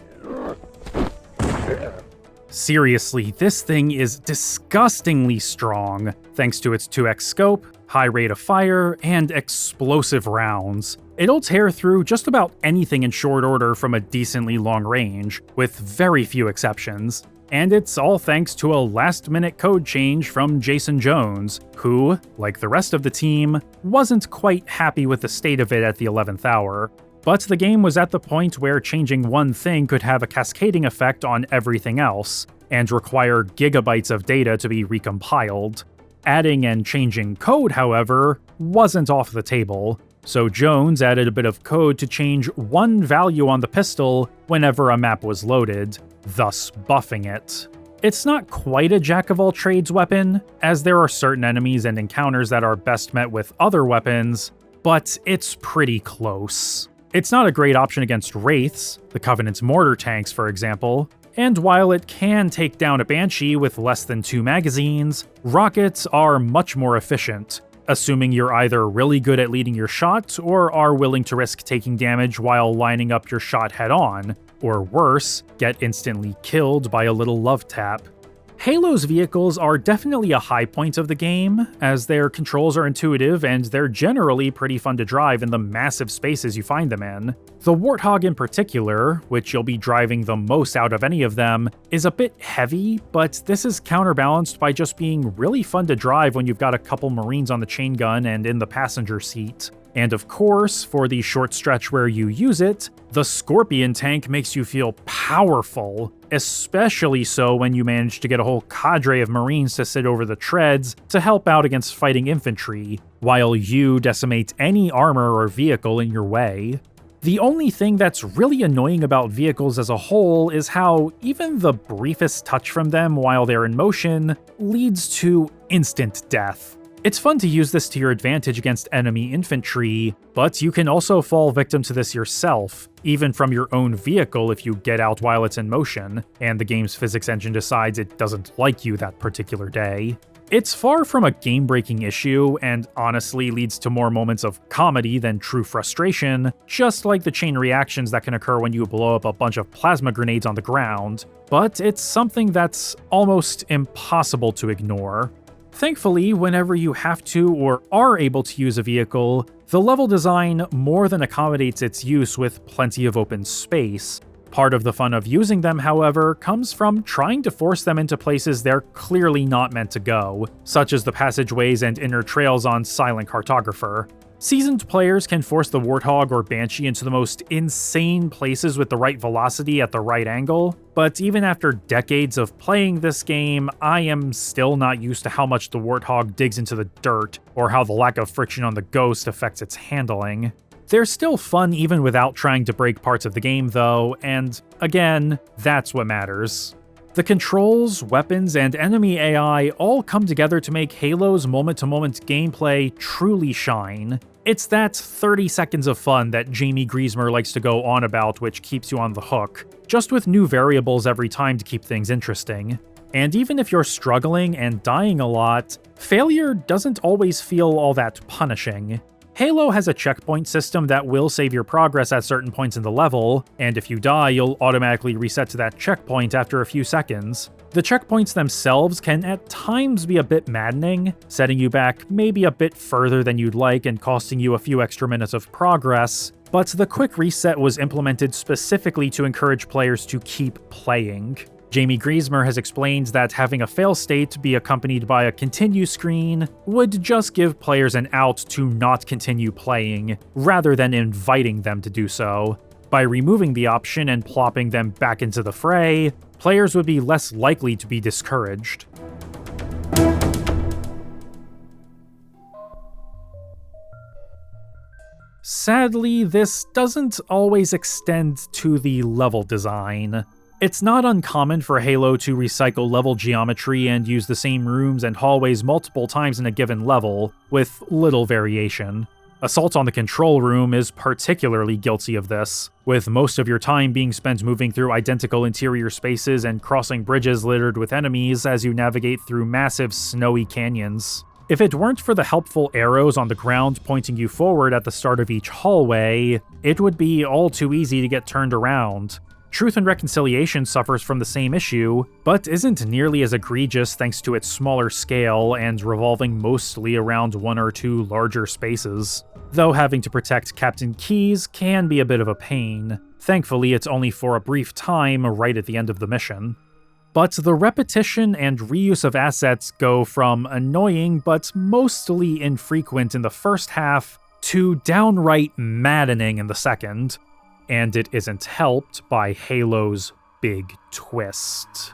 Seriously, this thing is disgustingly strong, thanks to its 2x scope, high rate of fire, and explosive rounds. It'll tear through just about anything in short order from a decently long range, with very few exceptions. And it's all thanks to a last-minute code change from Jason Jones, who, like the rest of the team, wasn't quite happy with the state of it at the 11th hour. But the game was at the point where changing one thing could have a cascading effect on everything else, and require gigabytes of data to be recompiled. Adding and changing code, however, wasn't off the table, so Jones added a bit of code to change one value on the pistol whenever a map was loaded, thus buffing it. It's not quite a jack-of-all-trades weapon, as there are certain enemies and encounters that are best met with other weapons, but it's pretty close. It's not a great option against Wraiths, the Covenant's mortar tanks for example, and while it can take down a Banshee with less than 2 magazines, rockets are much more efficient, assuming you're either really good at leading your shot or are willing to risk taking damage while lining up your shot head-on, or worse, get instantly killed by a little love tap. Halo's vehicles are definitely a high point of the game, as their controls are intuitive and they're generally pretty fun to drive in the massive spaces you find them in. The Warthog in particular, which you'll be driving the most out of any of them, is a bit heavy, but this is counterbalanced by just being really fun to drive when you've got a couple Marines on the chain gun and in the passenger seat. And of course, for the short stretch where you use it, the Scorpion tank makes you feel powerful, especially so when you manage to get a whole cadre of Marines to sit over the treads to help out against fighting infantry, while you decimate any armor or vehicle in your way. The only thing that's really annoying about vehicles as a whole is how even the briefest touch from them while they're in motion leads to instant death. It's fun to use this to your advantage against enemy infantry, but you can also fall victim to this yourself, even from your own vehicle if you get out while it's in motion, and the game's physics engine decides it doesn't like you that particular day. It's far from a game-breaking issue, and honestly leads to more moments of comedy than true frustration, just like the chain reactions that can occur when you blow up a bunch of plasma grenades on the ground, but it's something that's almost impossible to ignore. Thankfully, whenever you have to or are able to use a vehicle, the level design more than accommodates its use with plenty of open space. Part of the fun of using them, however, comes from trying to force them into places they're clearly not meant to go, such as the passageways and inner trails on Silent Cartographer. Seasoned players can force the Warthog or Banshee into the most insane places with the right velocity at the right angle, but even after decades of playing this game, I am still not used to how much the Warthog digs into the dirt, or how the lack of friction on the Ghost affects its handling. They're still fun even without trying to break parts of the game though, and again, that's what matters. The controls, weapons, and enemy AI all come together to make Halo's moment-to-moment gameplay truly shine. It's that 30 seconds of fun that Jamie Griesmer likes to go on about which keeps you on the hook, just with new variables every time to keep things interesting. And even if you're struggling and dying a lot, failure doesn't always feel all that punishing. Halo has a checkpoint system that will save your progress at certain points in the level, and if you die, you'll automatically reset to that checkpoint after a few seconds. The checkpoints themselves can at times be a bit maddening, setting you back maybe a bit further than you'd like and costing you a few extra minutes of progress, but the quick reset was implemented specifically to encourage players to keep playing. Jamie Griesmer has explained that having a fail state be accompanied by a continue screen would just give players an out to not continue playing, rather than inviting them to do so. By removing the option and plopping them back into the fray, players would be less likely to be discouraged. Sadly, this doesn't always extend to the level design. It's not uncommon for Halo to recycle level geometry and use the same rooms and hallways multiple times in a given level, with little variation. Assault on the Control Room is particularly guilty of this, with most of your time being spent moving through identical interior spaces and crossing bridges littered with enemies as you navigate through massive snowy canyons. If it weren't for the helpful arrows on the ground pointing you forward at the start of each hallway, it would be all too easy to get turned around. Truth and Reconciliation suffers from the same issue, but isn't nearly as egregious thanks to its smaller scale and revolving mostly around one or two larger spaces. Though having to protect Captain Keyes can be a bit of a pain. Thankfully, it's only for a brief time right at the end of the mission. But the repetition and reuse of assets go from annoying but mostly infrequent in the first half to downright maddening in the second. And it isn't helped by Halo's big twist.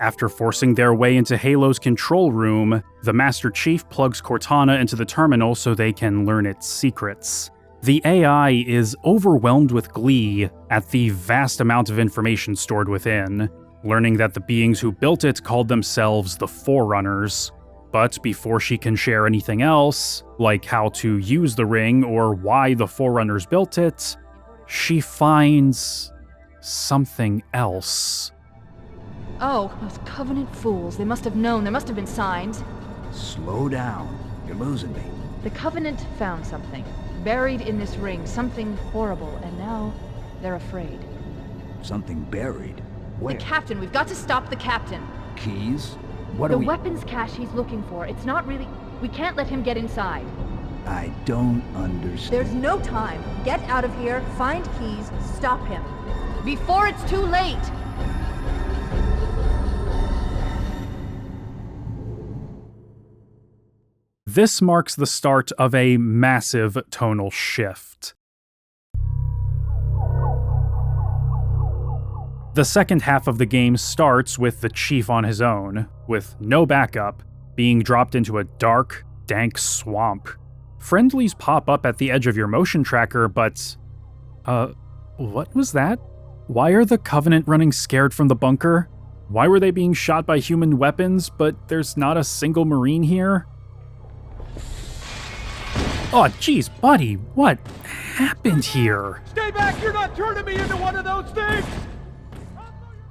After forcing their way into Halo's control room, the Master Chief plugs Cortana into the terminal so they can learn its secrets. The AI is overwhelmed with glee at the vast amount of information stored within, learning that the beings who built it called themselves the Forerunners. But before she can share anything else, like how to use the ring or why the Forerunners built it, she finds something else. Oh, those Covenant fools. They must have known. There must have been signs. Slow down. You're losing me. The Covenant found something. Buried in this ring. Something horrible. And now, they're afraid. Something buried? Where? The captain. We've got to stop the captain. Keys? What The are we... weapons cache he's looking for. It's not really... We can't let him get inside. I don't understand. There's no time. Get out of here, find keys, stop him. Before it's too late! This marks the start of a massive tonal shift. The second half of the game starts with the Chief on his own, with no backup, being dropped into a dark, dank swamp. Friendlies pop up at the edge of your motion tracker, but... what was that? Why are the Covenant running scared from the bunker? Why were they being shot by human weapons, but there's not a single Marine here? Oh, geez, buddy, what happened here? Stay back! You're not turning me into one of those things!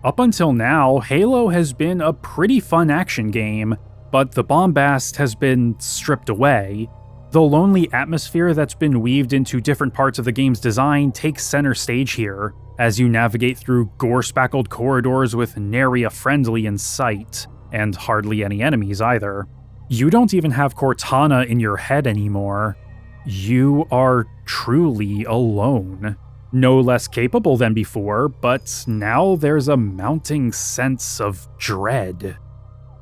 Up until now, Halo has been a pretty fun action game, but the bombast has been stripped away. The lonely atmosphere that's been weaved into different parts of the game's design takes center stage here, as you navigate through gore-spackled corridors with nary a friendly in sight, and hardly any enemies either. You don't even have Cortana in your head anymore. You are truly alone. No less capable than before, but now there's a mounting sense of dread.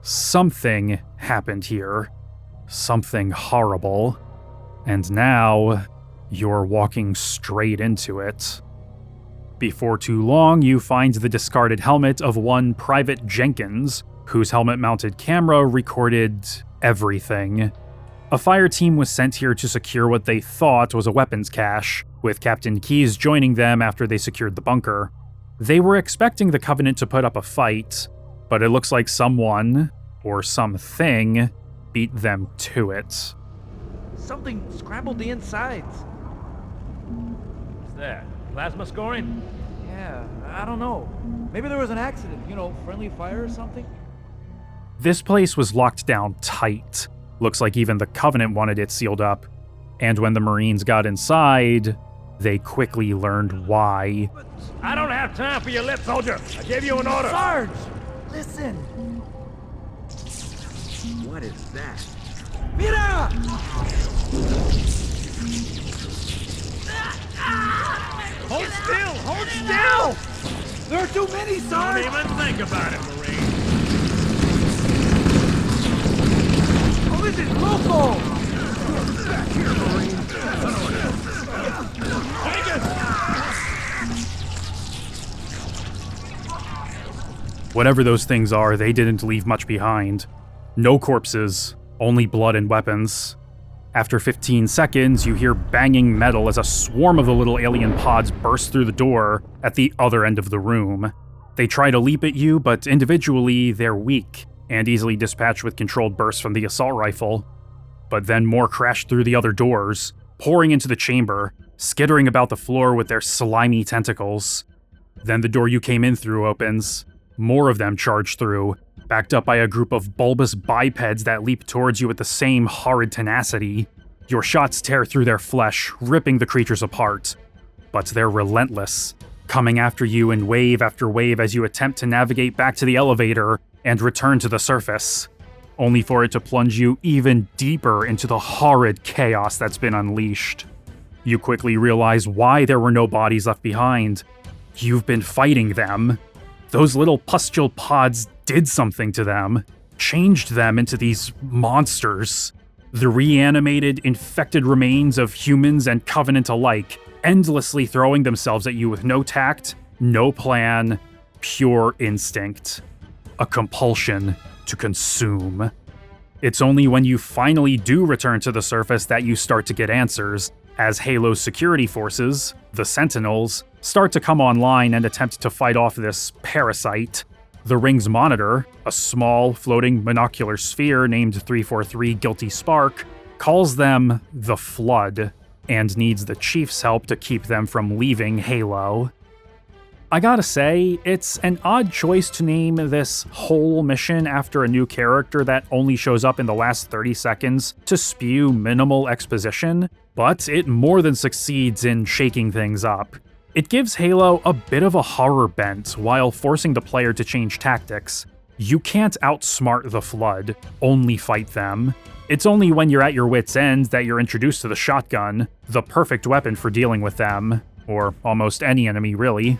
Something happened here. Something horrible. And now, you're walking straight into it. Before too long, you find the discarded helmet of one Private Jenkins, whose helmet-mounted camera recorded everything. A fire team was sent here to secure what they thought was a weapons cache, with Captain Keyes joining them after they secured the bunker. They were expecting the Covenant to put up a fight, but it looks like someone, or something, beat them to it. Something scrambled the insides. What's that? Plasma scoring? Yeah, I don't know. Maybe there was an accident, friendly fire or something? This place was locked down tight. Looks like even the Covenant wanted it sealed up. And when the Marines got inside, they quickly learned why. I don't have time for your lip, soldier. I gave you an order. Sarge! Listen! What is that? Mira! Hold still! Hold still! There are too many, Sarge! Don't even think about it, Marine. Oh, this is local! Back here, Marine. Take it! Whatever those things are, they didn't leave much behind. No corpses, only blood and weapons. After 15 seconds, you hear banging metal as a swarm of the little alien pods burst through the door at the other end of the room. They try to leap at you, but individually, they're weak and easily dispatched with controlled bursts from the assault rifle. But then more crash through the other doors, pouring into the chamber, skittering about the floor with their slimy tentacles. Then the door you came in through opens. More of them charge through, backed up by a group of bulbous bipeds that leap towards you with the same horrid tenacity. Your shots tear through their flesh, ripping the creatures apart. But they're relentless, coming after you in wave after wave as you attempt to navigate back to the elevator and return to the surface, only for it to plunge you even deeper into the horrid chaos that's been unleashed. You quickly realize why there were no bodies left behind. You've been fighting them. Those little pustule pods did something to them, changed them into these monsters. The reanimated, infected remains of humans and Covenant alike, endlessly throwing themselves at you with no tact, no plan, pure instinct. A compulsion to consume. It's only when you finally do return to the surface that you start to get answers, as Halo's security forces, the Sentinels, start to come online and attempt to fight off this parasite. The ring's monitor, a small, floating monocular sphere named 343 Guilty Spark, calls them the Flood, and needs the Chief's help to keep them from leaving Halo. I gotta say, it's an odd choice to name this whole mission after a new character that only shows up in the last 30 seconds to spew minimal exposition, but it more than succeeds in shaking things up. It gives Halo a bit of a horror bent while forcing the player to change tactics. You can't outsmart the Flood, only fight them. It's only when you're at your wit's end that you're introduced to the shotgun, the perfect weapon for dealing with them, or almost any enemy really.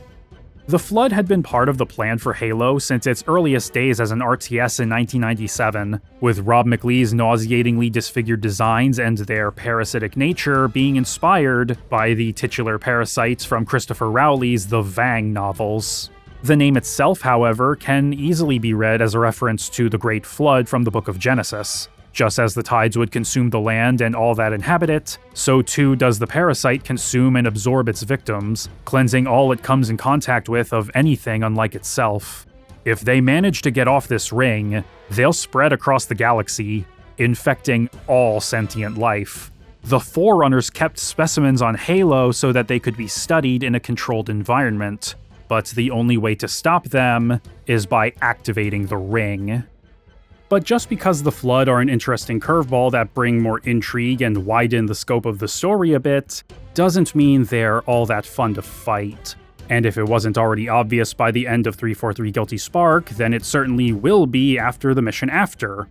The Flood had been part of the plan for Halo since its earliest days as an RTS in 1997, with Rob McLee's nauseatingly disfigured designs and their parasitic nature being inspired by the titular parasites from Christopher Rowley's The Vang novels. The name itself, however, can easily be read as a reference to the Great Flood from the Book of Genesis. Just as the tides would consume the land and all that inhabit it, so too does the parasite consume and absorb its victims, cleansing all it comes in contact with of anything unlike itself. If they manage to get off this ring, they'll spread across the galaxy, infecting all sentient life. The Forerunners kept specimens on Halo so that they could be studied in a controlled environment, but the only way to stop them is by activating the ring. But just because the Flood are an interesting curveball that bring more intrigue and widen the scope of the story a bit, doesn't mean they're all that fun to fight. And if it wasn't already obvious by the end of 343 Guilty Spark, then it certainly will be after the mission after.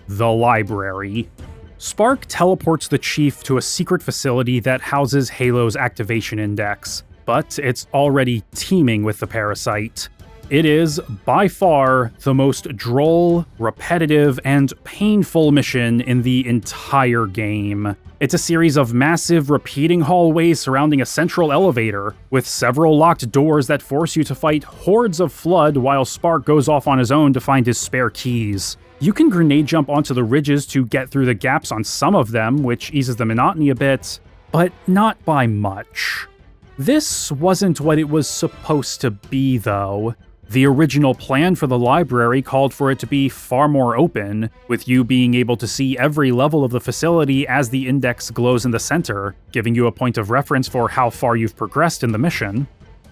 The Library. Spark teleports the Chief to a secret facility that houses Halo's activation index, but it's already teeming with the parasite. It is, by far, the most droll, repetitive, and painful mission in the entire game. It's a series of massive, repeating hallways surrounding a central elevator, with several locked doors that force you to fight hordes of Flood while Spark goes off on his own to find his spare keys. You can grenade jump onto the ridges to get through the gaps on some of them, which eases the monotony a bit, but not by much. This wasn't what it was supposed to be, though. The original plan for the library called for it to be far more open, with you being able to see every level of the facility as the index glows in the center, giving you a point of reference for how far you've progressed in the mission.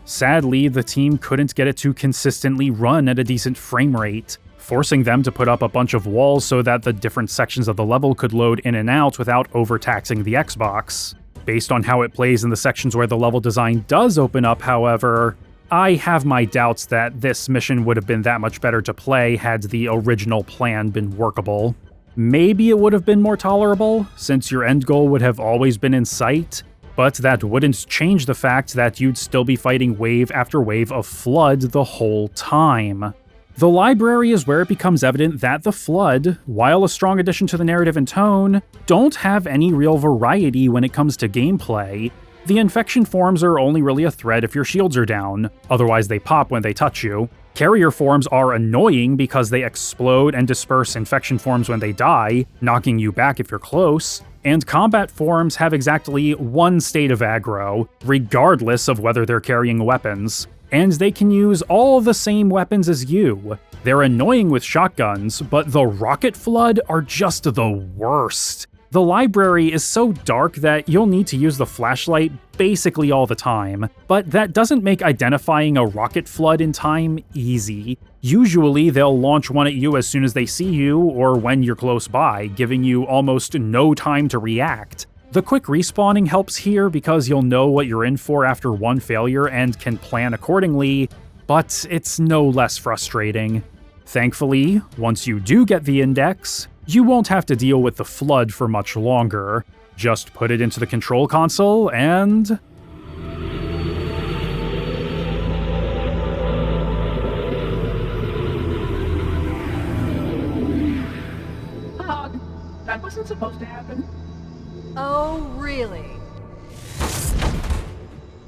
Sadly, the team couldn't get it to consistently run at a decent frame rate, forcing them to put up a bunch of walls so that the different sections of the level could load in and out without overtaxing the Xbox. Based on how it plays in the sections where the level design does open up, however, I have my doubts that this mission would have been that much better to play had the original plan been workable. Maybe it would have been more tolerable, since your end goal would have always been in sight, but that wouldn't change the fact that you'd still be fighting wave after wave of Flood the whole time. The library is where it becomes evident that the Flood, while a strong addition to the narrative and tone, don't have any real variety when it comes to gameplay. The infection forms are only really a threat if your shields are down, otherwise they pop when they touch you. Carrier forms are annoying because they explode and disperse infection forms when they die, knocking you back if you're close. And combat forms have exactly one state of aggro, regardless of whether they're carrying weapons. And they can use all the same weapons as you. They're annoying with shotguns, but the Rocket Flood are just the worst. The library is so dark that you'll need to use the flashlight basically all the time, but that doesn't make identifying a Rocket Flood in time easy. Usually they'll launch one at you as soon as they see you or when you're close by, giving you almost no time to react. The quick respawning helps here because you'll know what you're in for after one failure and can plan accordingly, but it's no less frustrating. Thankfully, once you do get the index, you won't have to deal with the Flood for much longer. Just put it into the control console and... That wasn't supposed to happen. Oh, really?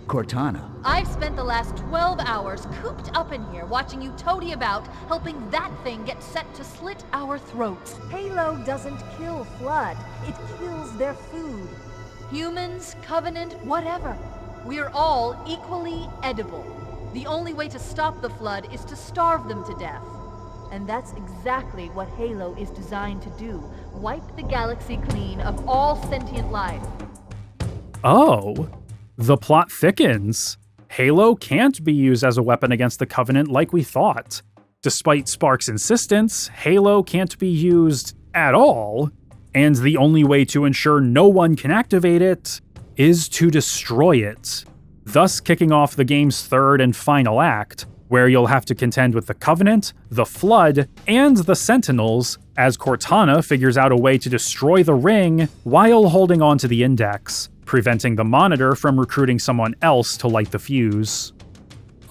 Cortana. I've spent the last 12 hours cooped up in here watching you toady about, helping that thing get set to slit our throats. Halo doesn't kill Flood. It kills their food. Humans, Covenant, whatever. We're all equally edible. The only way to stop the Flood is to starve them to death. And that's exactly what Halo is designed to do. Wipe the galaxy clean of all sentient life. Oh, the plot thickens. Halo can't be used as a weapon against the Covenant like we thought. Despite Spark's insistence, Halo can't be used at all, and the only way to ensure no one can activate it is to destroy it, thus kicking off the game's third and final act, where you'll have to contend with the Covenant, the Flood, and the Sentinels as Cortana figures out a way to destroy the ring while holding on to the Index, preventing the Monitor from recruiting someone else to light the fuse.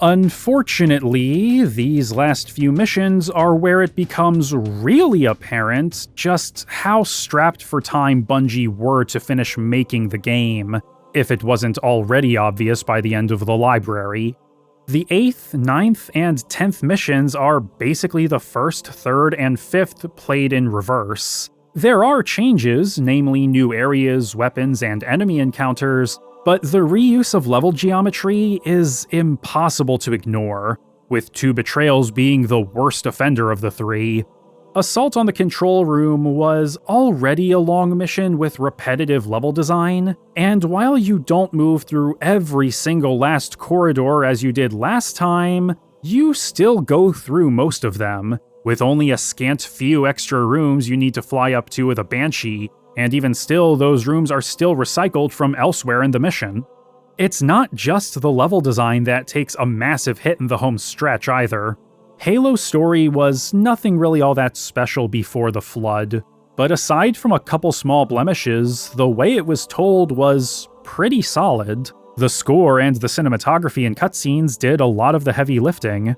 Unfortunately, these last few missions are where it becomes really apparent just how strapped for time Bungie were to finish making the game, if it wasn't already obvious by the end of the library. The 8th, 9th, and 10th missions are basically the 1st, 3rd, and 5th played in reverse. There are changes, namely new areas, weapons, and enemy encounters, but the reuse of level geometry is impossible to ignore, with 2 Betrayals being the worst offender of the 3. Assault on the Control Room was already a long mission with repetitive level design, and while you don't move through every single last corridor as you did last time, you still go through most of them, with only a scant few extra rooms you need to fly up to with a Banshee, and even still, those rooms are still recycled from elsewhere in the mission. It's not just the level design that takes a massive hit in the home stretch either. Halo's story was nothing really all that special before the Flood, but aside from a couple small blemishes, the way it was told was pretty solid. The score and the cinematography and cutscenes did a lot of the heavy lifting,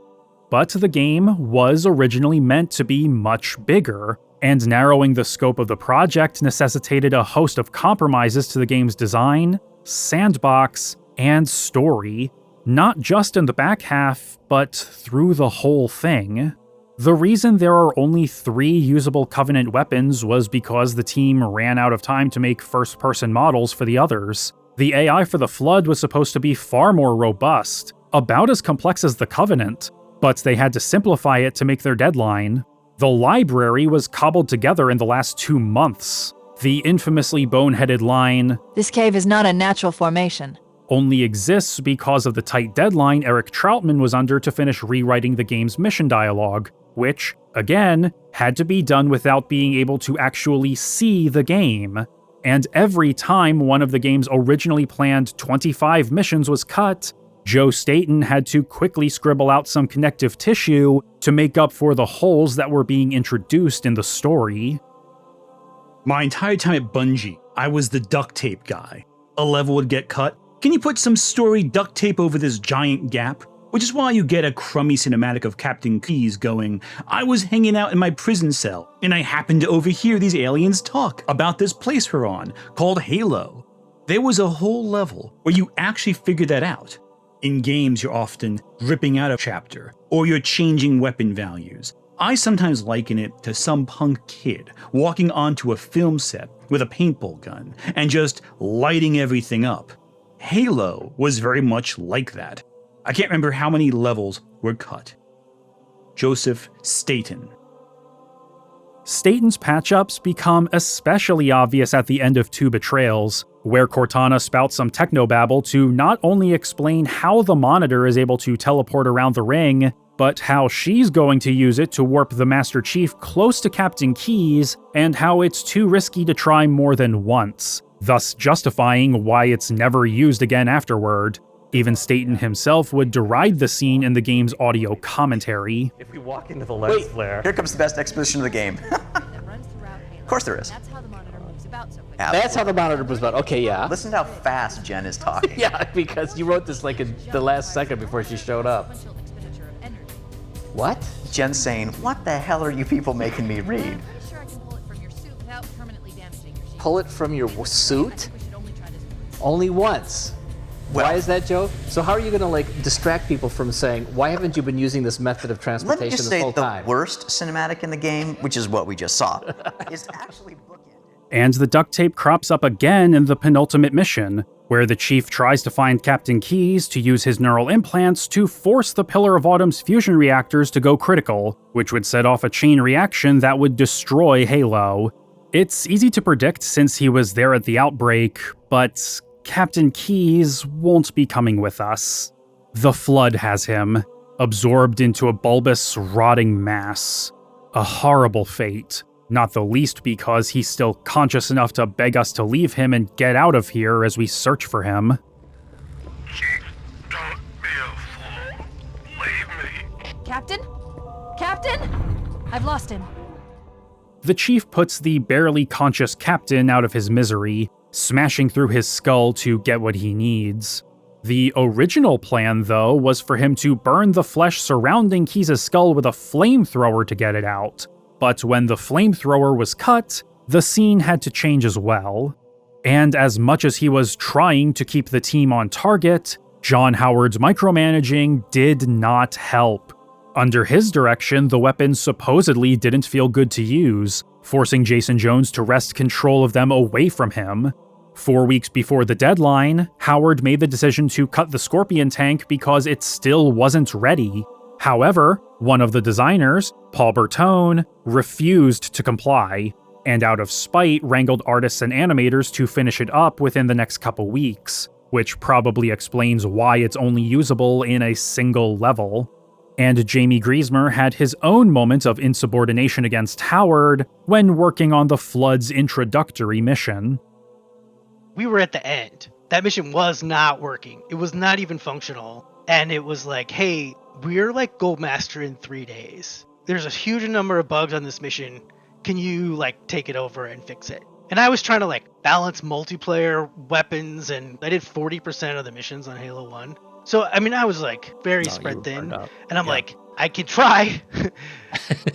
but the game was originally meant to be much bigger, and narrowing the scope of the project necessitated a host of compromises to the game's design, sandbox, and story, not just in the back half, but through the whole thing. The reason there are only 3 usable Covenant weapons was because the team ran out of time to make first-person models for the others. The AI for the Flood was supposed to be far more robust, about as complex as the Covenant, but they had to simplify it to make their deadline. The library was cobbled together in the last 2 months. The infamously boneheaded line, "This cave is not a natural formation," only exists because of the tight deadline Eric Troutman was under to finish rewriting the game's mission dialogue, which, again, had to be done without being able to actually see the game. And every time one of the game's originally planned 25 missions was cut, Joe Staten had to quickly scribble out some connective tissue to make up for the holes that were being introduced in the story. My entire time at Bungie, I was the duct tape guy. A level would get cut. Can you put some story duct tape over this giant gap? Which is why you get a crummy cinematic of Captain Keyes going, "I was hanging out in my prison cell, and I happened to overhear these aliens talk about this place we're on, called Halo." There was a whole level where you actually figured that out. In games, you're often ripping out a chapter, or you're changing weapon values. I sometimes liken it to some punk kid walking onto a film set with a paintball gun and just lighting everything up. Halo was very much like that. I can't remember how many levels were cut. Joseph Staten. Staten's patch-ups become especially obvious at the end of 2 Betrayals, where Cortana spouts some technobabble to not only explain how the Monitor is able to teleport around the ring, but how she's going to use it to warp the Master Chief close to Captain Keyes, and how it's too risky to try more than once, thus justifying why it's never used again afterward. Even Staten himself would deride the scene in the game's audio commentary. If we walk into the lens flare... Here comes the best exposition of the game. Of course there is. That's how the monitor moves about. Okay, yeah. Listen to how fast Jen is talking. Yeah, because you wrote this like in the last second before she showed up. What? Jen's saying, "What the hell are you people making me read?" Pull it from your suit? Only once. Why is that, Joe? So how are you going to like distract people from saying, "Why haven't you been using this method of transportation Let me just this say whole time?" the worst cinematic in the game, which is what we just saw, is actually And the duct tape crops up again in the penultimate mission, where the Chief tries to find Captain Keyes to use his neural implants to force the Pillar of Autumn's fusion reactors to go critical, which would set off a chain reaction that would destroy Halo. It's easy to predict since he was there at the outbreak, but Captain Keyes won't be coming with us. The Flood has him, absorbed into a bulbous, rotting mass. A horrible fate, not the least because he's still conscious enough to beg us to leave him and get out of here as we search for him. Chief, don't be a fool. Leave me. Captain? Captain? I've lost him. The chief puts the barely conscious captain out of his misery, smashing through his skull to get what he needs. The original plan, though, was for him to burn the flesh surrounding Keyes' skull with a flamethrower to get it out. But when the flamethrower was cut, the scene had to change as well. And as much as he was trying to keep the team on target, John Howard's micromanaging did not help. Under his direction, the weapons supposedly didn't feel good to use, forcing Jason Jones to wrest control of them away from him. 4 weeks before the deadline, Howard made the decision to cut the Scorpion tank because it still wasn't ready. However, one of the designers, Paul Bertone, refused to comply, and out of spite wrangled artists and animators to finish it up within the next couple weeks, which probably explains why it's only usable in a single level. And Jamie Griesmer had his own moment of insubordination against Howard when working on the Flood's introductory mission. We were at the end. That mission was not working. It was not even functional. And it was like, hey, we're like Goldmaster in 3 days. There's a huge number of bugs on this mission. Can you like take it over and fix it? And I was trying to like balance multiplayer weapons, and I did 40% of the missions on Halo 1. So, I mean, I was like very spread thin, and I'm like, I could try.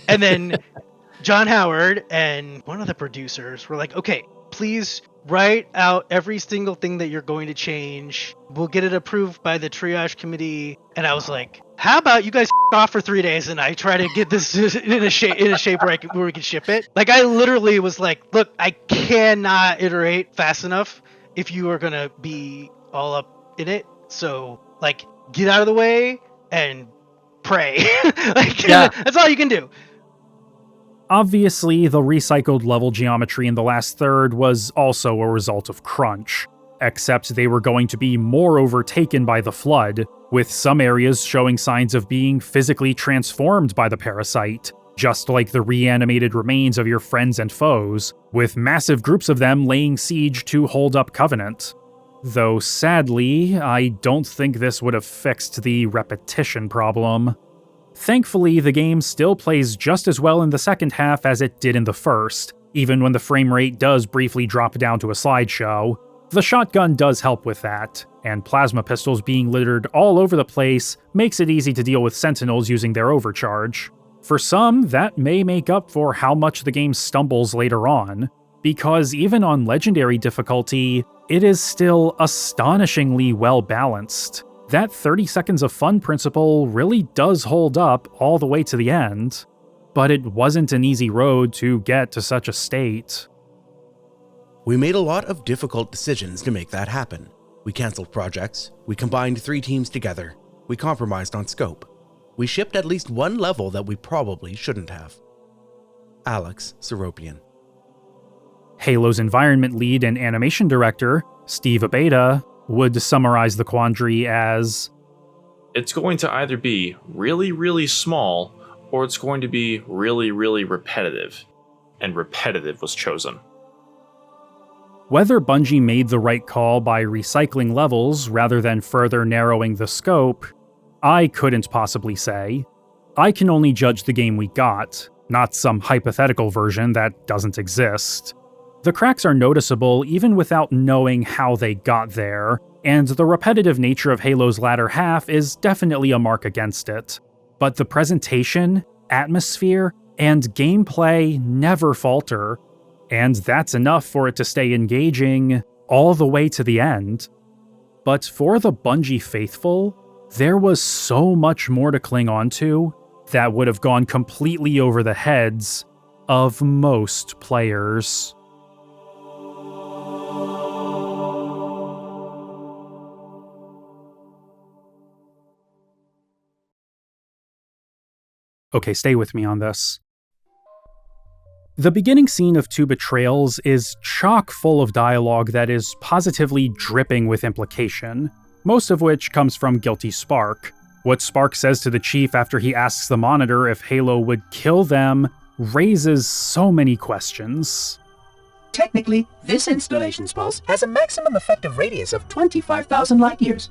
And then John Howard and one of the producers were like, okay, please write out every single thing that you're going to change. We'll get it approved by the triage committee. And I was like, how about you guys off for 3 days and I try to get this in a shape where we can ship it? Like, I literally was like, look, I cannot iterate fast enough if you are going to be all up in it. So, like, get out of the way and pray. That's all you can do. Obviously, the recycled level geometry in the last third was also a result of crunch, except they were going to be more overtaken by the Flood, with some areas showing signs of being physically transformed by the parasite, just like the reanimated remains of your friends and foes, with massive groups of them laying siege to hold up Covenant. Though sadly, I don't think this would have fixed the repetition problem. Thankfully, the game still plays just as well in the second half as it did in the first, even when the frame rate does briefly drop down to a slideshow. The shotgun does help with that, and plasma pistols being littered all over the place makes it easy to deal with sentinels using their overcharge. For some, that may make up for how much the game stumbles later on, because even on legendary difficulty, it is still astonishingly well balanced. That 30 seconds of fun principle really does hold up all the way to the end, but it wasn't an easy road to get to such a state. We made a lot of difficult decisions to make that happen. We canceled projects, we combined 3 teams together, we compromised on scope. We shipped at least one level that we probably shouldn't have. Alex Seropian. Halo's environment lead and animation director, Steve Abeda, would summarize the quandary as, it's going to either be really, really small, or it's going to be really, really repetitive. And repetitive was chosen. Whether Bungie made the right call by recycling levels rather than further narrowing the scope, I couldn't possibly say. I can only judge the game we got, not some hypothetical version that doesn't exist. The cracks are noticeable even without knowing how they got there, and the repetitive nature of Halo's latter half is definitely a mark against it. But the presentation, atmosphere, and gameplay never falter, and that's enough for it to stay engaging all the way to the end. But for the Bungie faithful, there was so much more to cling on to that would have gone completely over the heads of most players. Okay, stay with me on this. The beginning scene of Two Betrayals is chock full of dialogue that is positively dripping with implication, most of which comes from Guilty Spark. What Spark says to the Chief after he asks the Monitor if Halo would kill them raises so many questions. Technically, this installation's pulse has a maximum effective radius of 25,000 light years.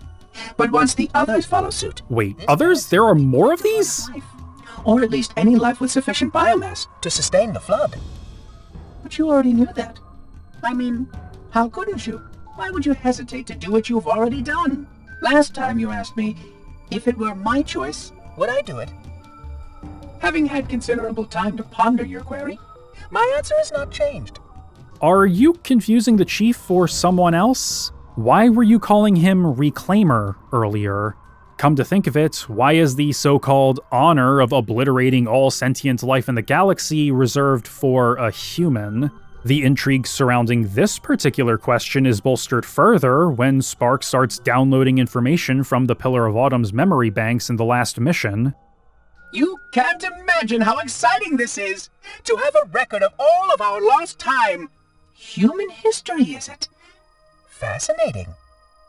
But once the others follow suit... Wait, others? There are more of these? or at least any life with sufficient biomass to sustain the flood. But you already knew that. I mean, how couldn't you? Why would you hesitate to do what you've already done? Last time you asked me, if it were my choice, would I do it? Having had considerable time to ponder your query, my answer has not changed. Are you confusing the chief for someone else? Why were you calling him Reclaimer earlier? Come to think of it, why is the so-called honor of obliterating all sentient life in the galaxy reserved for a human? The intrigue surrounding this particular question is bolstered further when Spark starts downloading information from the Pillar of Autumn's memory banks in the last mission. You can't imagine how exciting this is, to have a record of all of our lost time. Human history, is it? Fascinating.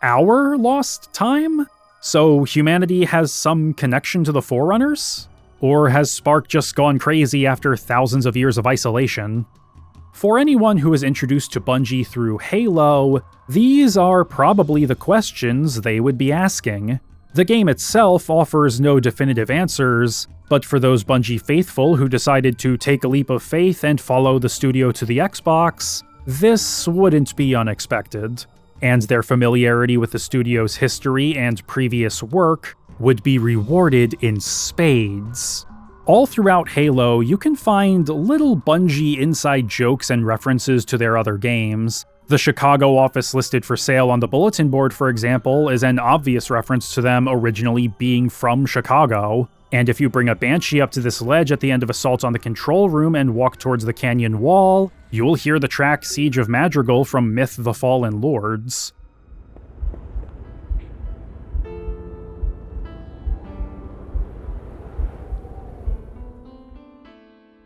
Our lost time? So humanity has some connection to the Forerunners? Or has Spark just gone crazy after thousands of years of isolation? For anyone who is introduced to Bungie through Halo, these are probably the questions they would be asking. The game itself offers no definitive answers, but for those Bungie faithful who decided to take a leap of faith and follow the studio to the Xbox, this wouldn't be unexpected, and their familiarity with the studio's history and previous work would be rewarded in spades. All throughout Halo, you can find little Bungie inside jokes and references to their other games. The Chicago office listed for sale on the bulletin board, for example, is an obvious reference to them originally being from Chicago. And if you bring a Banshee up to this ledge at the end of Assault on the Control Room and walk towards the canyon wall, you'll hear the track Siege of Madrigal from Myth the Fallen Lords.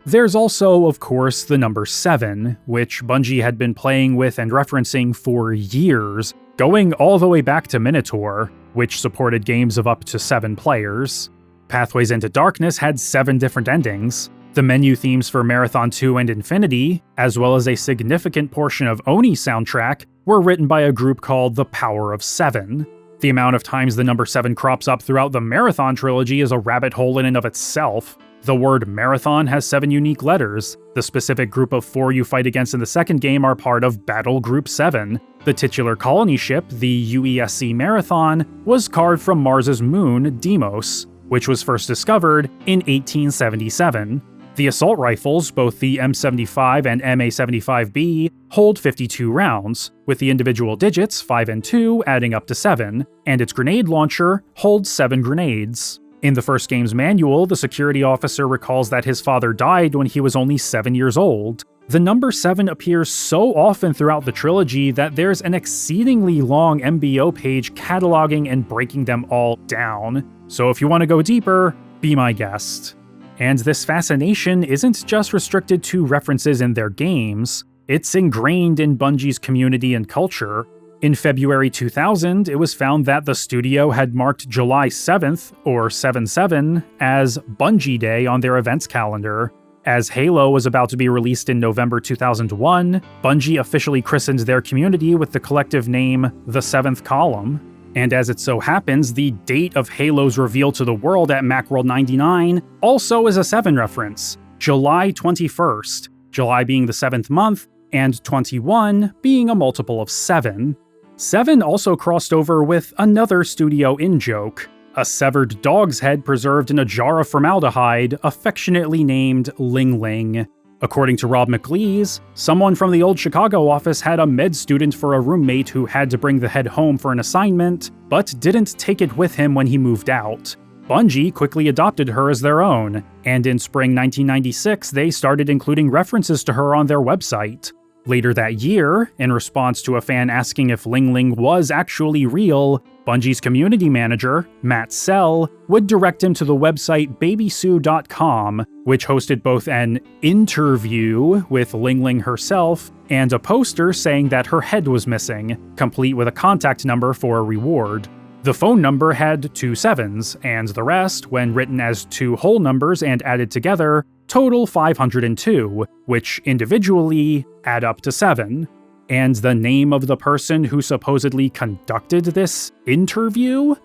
There's also, of course, the number 7, which Bungie had been playing with and referencing for years, going all the way back to Minotaur, which supported games of up to 7 players. Pathways into Darkness had 7 different endings. The menu themes for Marathon 2 and Infinity, as well as a significant portion of Oni's soundtrack, were written by a group called the Power of 7. The amount of times the number 7 crops up throughout the Marathon trilogy is a rabbit hole in and of itself. The word Marathon has 7 unique letters. The specific group of 4 you fight against in the second game are part of Battle Group 7. The titular colony ship, the UESC Marathon, was carved from Mars's moon, Deimos, which was first discovered in 1877. The assault rifles, both the M75 and MA75B, hold 52 rounds, with the individual digits 5 and 2 adding up to 7, and its grenade launcher holds 7 grenades. In the first game's manual, the security officer recalls that his father died when he was only 7 years old. The number 7 appears so often throughout the trilogy that there's an exceedingly long MBO page cataloging and breaking them all down. So if you want to go deeper, be my guest. And this fascination isn't just restricted to references in their games, it's ingrained in Bungie's community and culture. In February 2000, it was found that the studio had marked July 7th, or 7/7, as Bungie Day on their events calendar. As Halo was about to be released in November 2001, Bungie officially christened their community with the collective name The Seventh Column. And as it so happens, the date of Halo's reveal to the world at Macworld 99 also is a 7 reference, July 21st, July being the 7th month, and 21 being a multiple of 7. 7 also crossed over with another studio in-joke, a severed dog's head preserved in a jar of formaldehyde, affectionately named Ling Ling. According to Rob McLeese, someone from the old Chicago office had a med student for a roommate who had to bring the head home for an assignment, but didn't take it with him when he moved out. Bungie quickly adopted her as their own, and in spring 1996 they started including references to her on their website. Later that year, in response to a fan asking if Ling Ling was actually real, Bungie's community manager, Matt Sell, would direct him to the website babysue.com, which hosted both an interview with Ling Ling herself and a poster saying that her head was missing, complete with a contact number for a reward. The phone number had 2 7s, and the rest, when written as 2 whole numbers and added together, total 502, which individually add up to 7. And the name of the person who supposedly conducted this interview?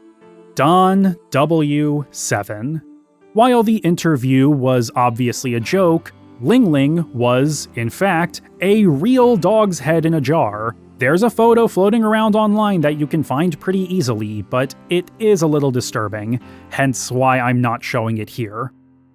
Don W. 7. While the interview was obviously a joke, Ling Ling was, in fact, a real dog's head in a jar. There's a photo floating around online that you can find pretty easily, but it is a little disturbing, hence why I'm not showing it here.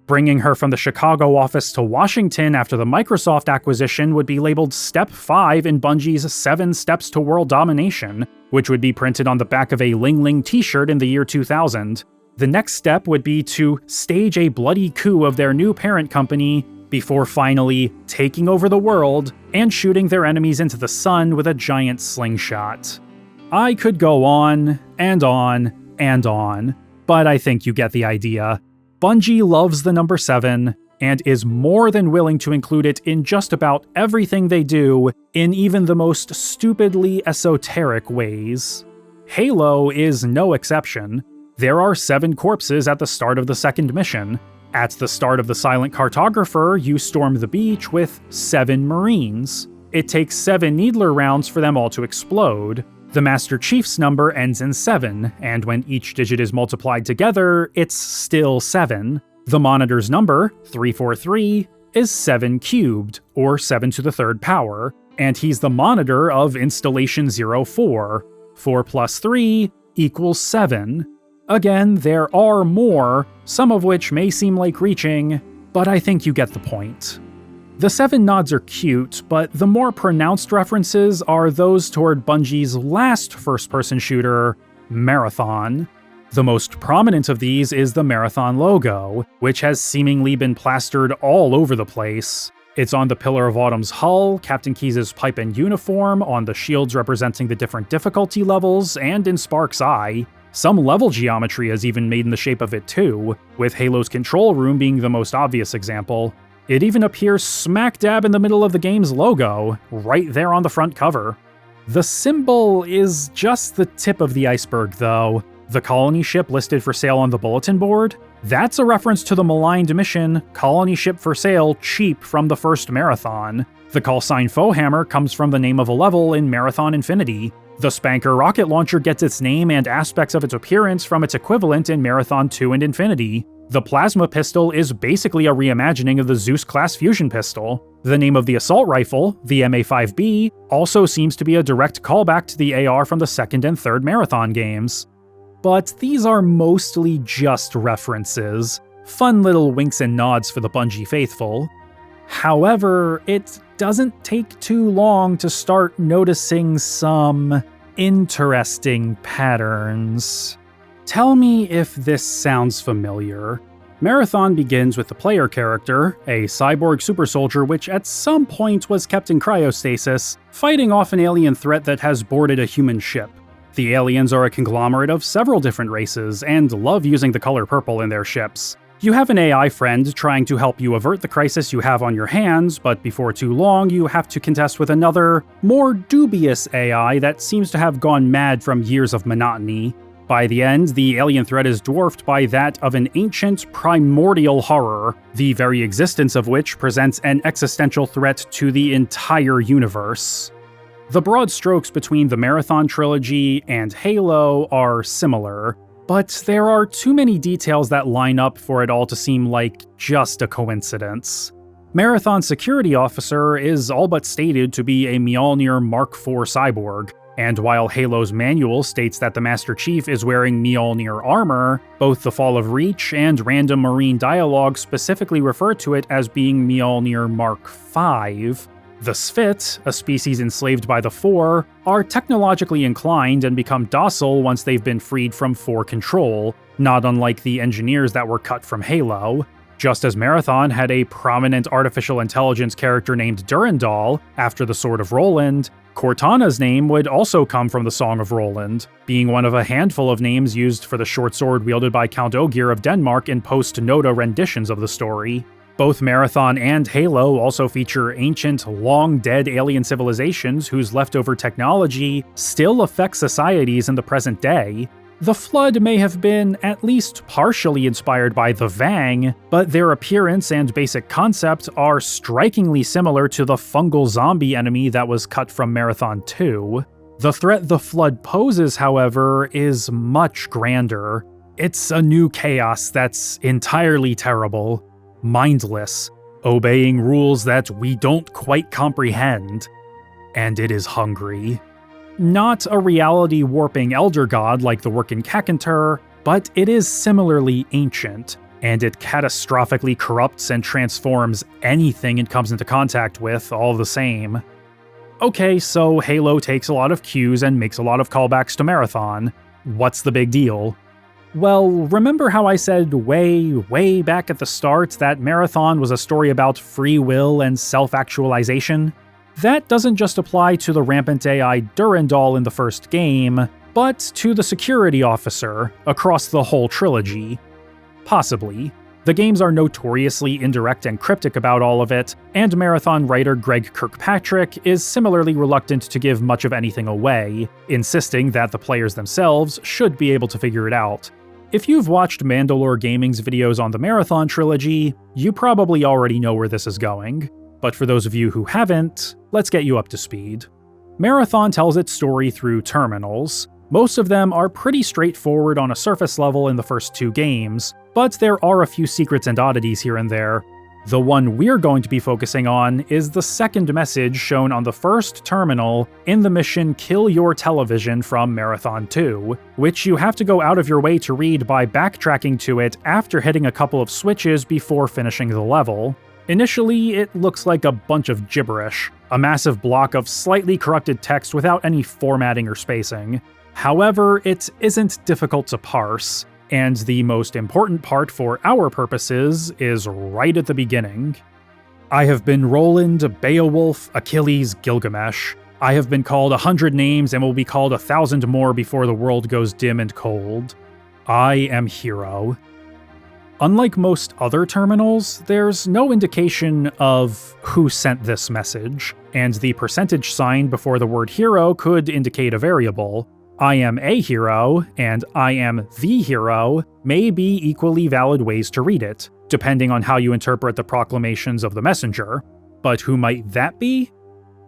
Bringing her from the Chicago office to Washington after the Microsoft acquisition would be labeled Step 5 in Bungie's 7 Steps to World Domination, which would be printed on the back of a Ling Ling t-shirt in the year 2000. The next step would be to stage a bloody coup of their new parent company before finally taking over the world and shooting their enemies into the sun with a giant slingshot. I could go on and on and on, but I think you get the idea. Bungie loves the number 7 and is more than willing to include it in just about everything they do, in even the most stupidly esoteric ways. Halo is no exception. There are 7 corpses at the start of the second mission. At the start of the Silent Cartographer, you storm the beach with 7 Marines. It takes 7 Needler rounds for them all to explode. The Master Chief's number ends in 7, and when each digit is multiplied together, it's still 7. The Monitor's number, 343, is 7 cubed, or 7 to the 3rd power, and he's the Monitor of Installation 04. 4 plus 3 equals 7. Again, there are more, some of which may seem like reaching, but I think you get the point. The 7 nods are cute, but the more pronounced references are those toward Bungie's last first-person shooter, Marathon. The most prominent of these is the Marathon logo, which has seemingly been plastered all over the place. It's on the Pillar of Autumn's hull, Captain Keyes' pipe and uniform, on the shields representing the different difficulty levels, and in Spark's eye. Some level geometry is even made in the shape of it too, with Halo's control room being the most obvious example. It even appears smack dab in the middle of the game's logo, right there on the front cover. The symbol is just the tip of the iceberg though. The colony ship listed for sale on the bulletin board? That's a reference to the maligned mission, Colony Ship for Sale, cheap from the first Marathon. The call sign Foehammer comes from the name of a level in Marathon Infinity. The Spanker rocket launcher gets its name and aspects of its appearance from its equivalent in Marathon 2 and Infinity. The plasma pistol is basically a reimagining of the Zeus-class fusion pistol. The name of the assault rifle, the MA5B, also seems to be a direct callback to the AR from the second and third Marathon games. But these are mostly just references, fun little winks and nods for the Bungie faithful. However, it doesn't take too long to start noticing some interesting patterns. Tell me if this sounds familiar. Marathon begins with the player character, a cyborg super soldier which at some point was kept in cryostasis, fighting off an alien threat that has boarded a human ship. The aliens are a conglomerate of several different races and love using the color purple in their ships. You have an AI friend trying to help you avert the crisis you have on your hands, but before too long you have to contest with another, more dubious AI that seems to have gone mad from years of monotony. By the end, the alien threat is dwarfed by that of an ancient, primordial horror, the very existence of which presents an existential threat to the entire universe. The broad strokes between the Marathon trilogy and Halo are similar, but there are too many details that line up for it all to seem like just a coincidence. Marathon Security Officer is all but stated to be a Mjolnir Mark IV cyborg, and while Halo's manual states that the Master Chief is wearing Mjolnir armor, both the Fall of Reach and random Marine dialogue specifically refer to it as being Mjolnir Mark V. The Svit, a species enslaved by the Four, are technologically inclined and become docile once they've been freed from Four control, not unlike the engineers that were cut from Halo. Just as Marathon had a prominent artificial intelligence character named Durandal after the Sword of Roland, Cortana's name would also come from the Song of Roland, being one of a handful of names used for the short sword wielded by Count Ogier of Denmark in post-Noda renditions of the story. Both Marathon and Halo also feature ancient, long-dead alien civilizations whose leftover technology still affects societies in the present day. The Flood may have been at least partially inspired by the Vang, but their appearance and basic concept are strikingly similar to the fungal zombie enemy that was cut from Marathon 2. The threat the Flood poses, however, is much grander. It's a new chaos that's entirely terrible, mindless, obeying rules that we don't quite comprehend. And it is hungry. Not a reality warping elder god like the Workin' Kakantur, but it is similarly ancient, and it catastrophically corrupts and transforms anything it comes into contact with all the same. Okay, so Halo takes a lot of cues and makes a lot of callbacks to Marathon. What's the big deal? Well, remember how I said way back at the start that Marathon was a story about free will and self-actualization? That doesn't just apply to the rampant AI Durandal in the first game, but to the security officer across the whole trilogy. Possibly. The games are notoriously indirect and cryptic about all of it, and Marathon writer Greg Kirkpatrick is similarly reluctant to give much of anything away, insisting that the players themselves should be able to figure it out. If you've watched Mandalore Gaming's videos on the Marathon trilogy, you probably already know where this is going. But for those of you who haven't, let's get you up to speed. Marathon tells its story through terminals. Most of them are pretty straightforward on a surface level in the first 2 games, but there are a few secrets and oddities here and there. The one we're going to be focusing on is the second message shown on the first terminal in the mission Kill Your Television from Marathon 2, which you have to go out of your way to read by backtracking to it after hitting a couple of switches before finishing the level. Initially, it looks like a bunch of gibberish, a massive block of slightly corrupted text without any formatting or spacing. However, it isn't difficult to parse, and the most important part for our purposes is right at the beginning. I have been Roland, Beowulf, Achilles, Gilgamesh. I have been called 100 names and will be called 1,000 more before the world goes dim and cold. I am Hero. Unlike most other terminals, there's no indication of who sent this message, and the percentage sign before the word hero could indicate a variable. I am a hero, and I am the hero may be equally valid ways to read it, depending on how you interpret the proclamations of the messenger. But who might that be?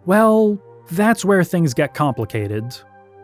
Well, that's where things get complicated.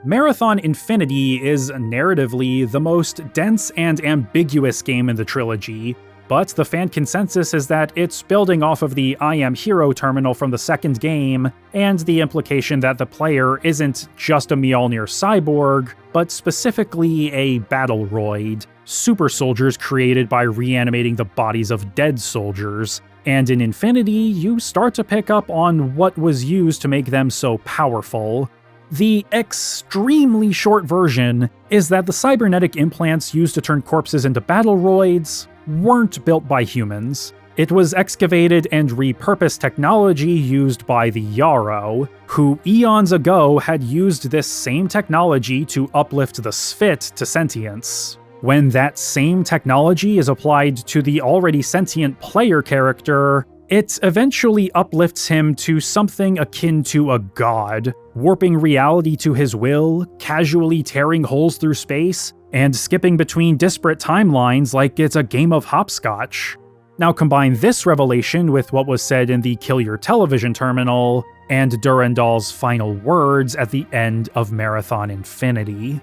Marathon Infinity is narratively the most dense and ambiguous game in the trilogy, but the fan consensus is that it's building off of the I Am Hero terminal from the second game, and the implication that the player isn't just a Mjolnir cyborg, but specifically a Battleroid, super soldiers created by reanimating the bodies of dead soldiers. And in Infinity, you start to pick up on what was used to make them so powerful. The extremely short version is that the cybernetic implants used to turn corpses into Battleroids weren't built by humans. It was excavated and repurposed technology used by the Yarrow, who eons ago had used this same technology to uplift the Sphit to sentience. When that same technology is applied to the already sentient player character, it eventually uplifts him to something akin to a god, warping reality to his will, casually tearing holes through space, and skipping between disparate timelines like it's a game of hopscotch. Now combine this revelation with what was said in the Kill Your Television terminal, and Durandal's final words at the end of Marathon Infinity.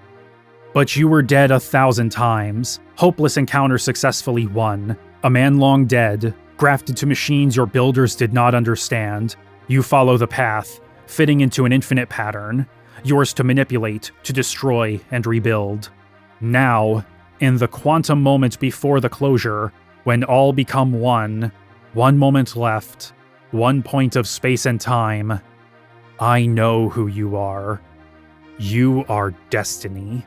But you were dead 1,000 times, hopeless encounter successfully won, a man long dead, grafted to machines your builders did not understand. You follow the path, fitting into an infinite pattern, yours to manipulate, to destroy, and rebuild. Now, in the quantum moment before the closure, when all become one moment left, one point of space and time, I know who you are. You are destiny.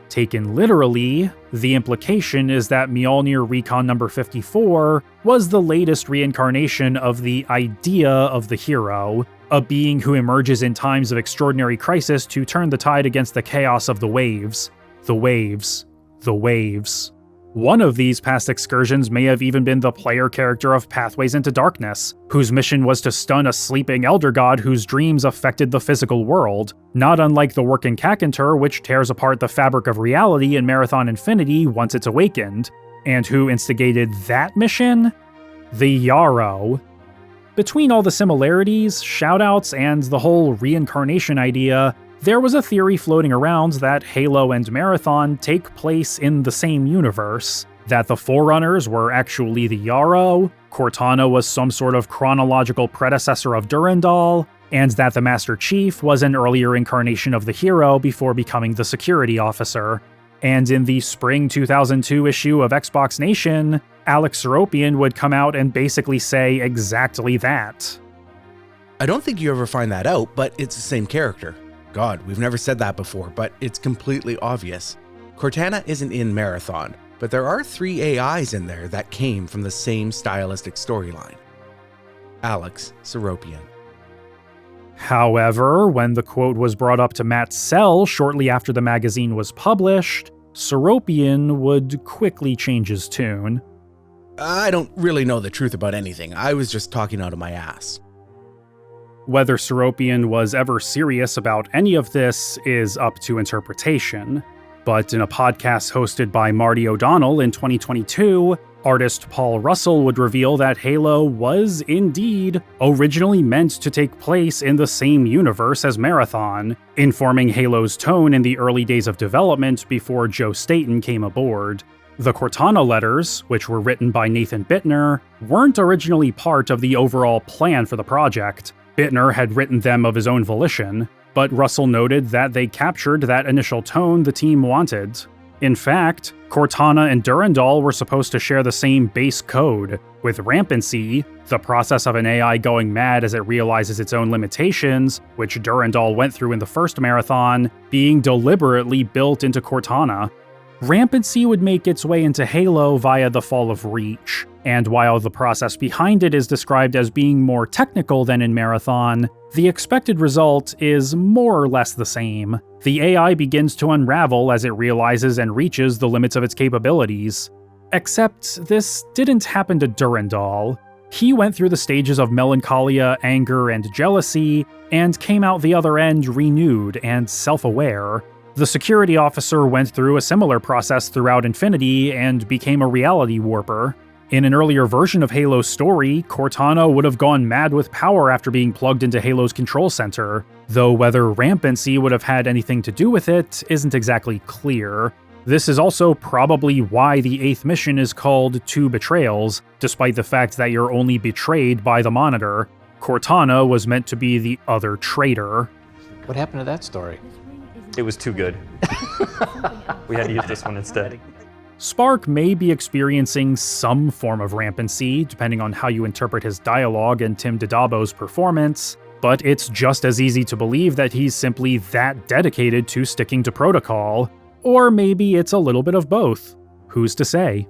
Taken literally, the implication is that Mjolnir Recon number 54 was the latest reincarnation of the idea of the hero, a being who emerges in times of extraordinary crisis to turn the tide against the chaos of the waves. The waves. The waves. One of these past excursions may have even been the player character of Pathways into Darkness, whose mission was to stun a sleeping elder god whose dreams affected the physical world, not unlike the Workin' Kakantur, which tears apart the fabric of reality in Marathon Infinity once it's awakened. And who instigated that mission? The Yarrow. Between all the similarities, shoutouts, and the whole reincarnation idea, There was a theory floating around that Halo and Marathon take place in the same universe, that the Forerunners were actually the Yarrow, Cortana was some sort of chronological predecessor of Durandal, and that the Master Chief was an earlier incarnation of the hero before becoming the security officer. And in the spring 2002 issue of Xbox Nation, Alex Seropian would come out and basically say exactly that. I don't think you ever find that out, but it's the same character. God, we've never said that before, but it's completely obvious. Cortana isn't in Marathon, but there are 3 AIs in there that came from the same stylistic storyline. Alex Seropian. However, when the quote was brought up to Matt Sell shortly after the magazine was published, Seropian would quickly change his tune. I don't really know the truth about anything. I was just talking out of my ass. Whether Seropian was ever serious about any of this is up to interpretation. But in a podcast hosted by Marty O'Donnell in 2022, artist Paul Russell would reveal that Halo was indeed originally meant to take place in the same universe as Marathon, informing Halo's tone in the early days of development before Joe Staten came aboard. The Cortana letters, which were written by Nathan Bittner, weren't originally part of the overall plan for the project. Bittner had written them of his own volition, but Russell noted that they captured that initial tone the team wanted. In fact, Cortana and Durandal were supposed to share the same base code, with rampancy, the process of an AI going mad as it realizes its own limitations, which Durandal went through in the first Marathon, being deliberately built into Cortana. Rampancy would make its way into Halo via the fall of Reach, and while the process behind it is described as being more technical than in Marathon, the expected result is more or less the same. The AI begins to unravel as it realizes and reaches the limits of its capabilities. Except this didn't happen to Durandal. He went through the stages of melancholia, anger, and jealousy, and came out the other end renewed and self-aware. The security officer went through a similar process throughout Infinity and became a reality warper. In an earlier version of Halo's story, Cortana would have gone mad with power after being plugged into Halo's control center, though whether rampancy would have had anything to do with it isn't exactly clear. This is also probably why the 8th mission is called Two Betrayals, despite the fact that you're only betrayed by the Monitor. Cortana was meant to be the other traitor. What happened to that story? It was too good. We had to use this one instead. Spark may be experiencing some form of rampancy, depending on how you interpret his dialogue and Tim Didabo's performance, but it's just as easy to believe that he's simply that dedicated to sticking to protocol. Or maybe it's a little bit of both. Who's to say?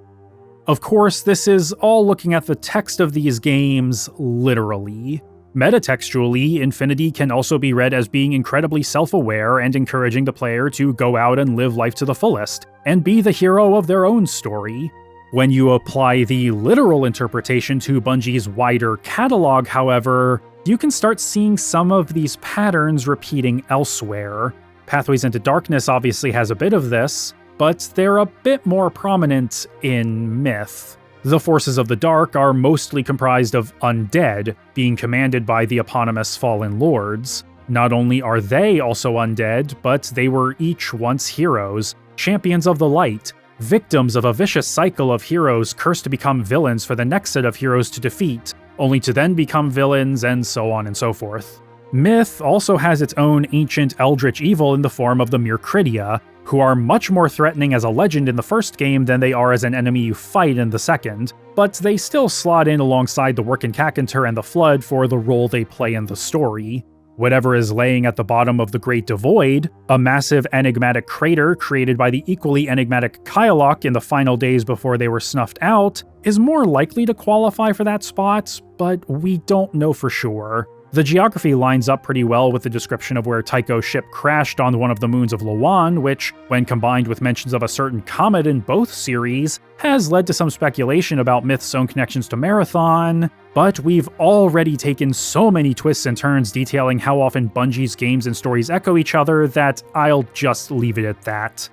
Of course, this is all looking at the text of these games literally. Metatextually, Infinity can also be read as being incredibly self-aware and encouraging the player to go out and live life to the fullest, and be the hero of their own story. When you apply the literal interpretation to Bungie's wider catalog, however, you can start seeing some of these patterns repeating elsewhere. Pathways into Darkness obviously has a bit of this, but they're a bit more prominent in Myth. The forces of the dark are mostly comprised of undead, being commanded by the eponymous Fallen Lords. Not only are they also undead, but they were each once heroes, champions of the light, victims of a vicious cycle of heroes cursed to become villains for the next set of heroes to defeat, only to then become villains, and so on and so forth. Myth also has its own ancient eldritch evil in the form of the Myrcridia, who are much more threatening as a legend in the first game than they are as an enemy you fight in the second, but they still slot in alongside the Workin' and the Flood for the role they play in the story. Whatever is laying at the bottom of the Great Devoid, a massive enigmatic crater created by the equally enigmatic Kylock in the final days before they were snuffed out, is more likely to qualify for that spot, but we don't know for sure. The geography lines up pretty well with the description of where Tycho's ship crashed on one of the moons of Lawan, which, when combined with mentions of a certain comet in both series, has led to some speculation about Myth's own connections to Marathon, but we've already taken so many twists and turns detailing how often Bungie's games and stories echo each other that I'll just leave it at that.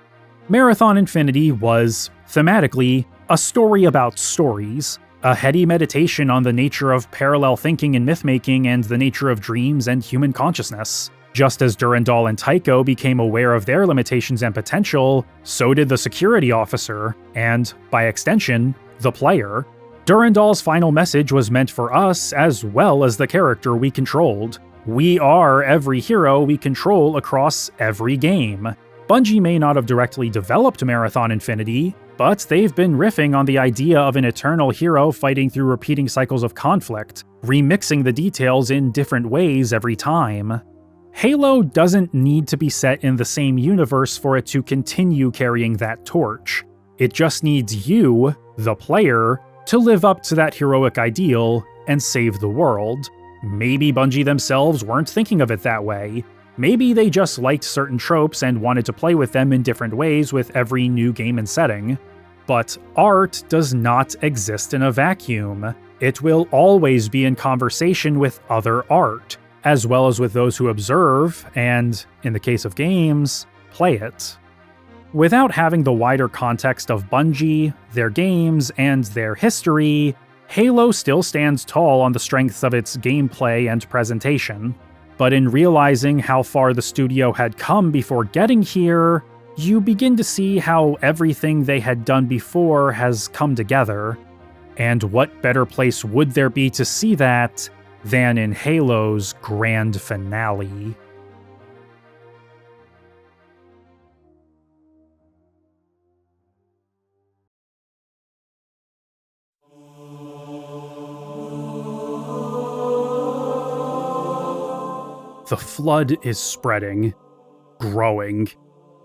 Marathon Infinity was, thematically, a story about stories. A heady meditation on the nature of parallel thinking in mythmaking and the nature of dreams and human consciousness. Just as Durandal and Tycho became aware of their limitations and potential, so did the security officer, and, by extension, the player. Durandal's final message was meant for us as well as the character we controlled. We are every hero we control across every game. Bungie may not have directly developed Marathon Infinity, but they've been riffing on the idea of an eternal hero fighting through repeating cycles of conflict, remixing the details in different ways every time. Halo doesn't need to be set in the same universe for it to continue carrying that torch. It just needs you, the player, to live up to that heroic ideal and save the world. Maybe Bungie themselves weren't thinking of it that way. Maybe they just liked certain tropes and wanted to play with them in different ways with every new game and setting. But art does not exist in a vacuum. It will always be in conversation with other art, as well as with those who observe and, in the case of games, play it. Without having the wider context of Bungie, their games, and their history, Halo still stands tall on the strengths of its gameplay and presentation. But in realizing how far the studio had come before getting here, you begin to see how everything they had done before has come together. And what better place would there be to see that than in Halo's grand finale? The Flood is spreading, growing.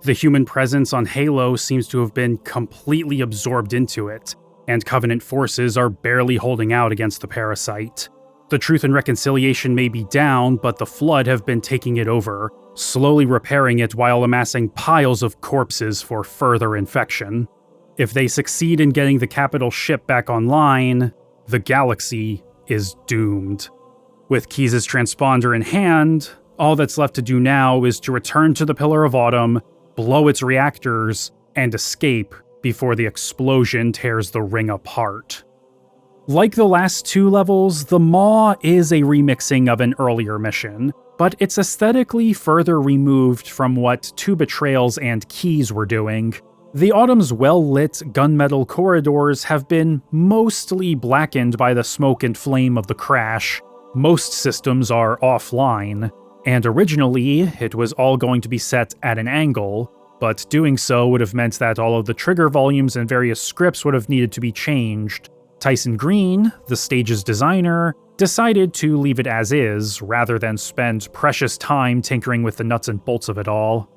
The human presence on Halo seems to have been completely absorbed into it, and Covenant forces are barely holding out against the parasite. The Truth and Reconciliation may be down, but the Flood have been taking it over, slowly repairing it while amassing piles of corpses for further infection. If they succeed in getting the capital ship back online, the galaxy is doomed. With Keyes' transponder in hand, all that's left to do now is to return to the Pillar of Autumn, blow its reactors, and escape before the explosion tears the ring apart. Like the last two levels, the Maw is a remixing of an earlier mission, but it's aesthetically further removed from what Two Betrayals and Keyes were doing. The Autumn's well-lit gunmetal corridors have been mostly blackened by the smoke and flame of the crash. Most systems are offline, and originally it was all going to be set at an angle, but doing so would have meant that all of the trigger volumes and various scripts would have needed to be changed. Tyson Green, the stage's designer, decided to leave it as is rather than spend precious time tinkering with the nuts and bolts of it all.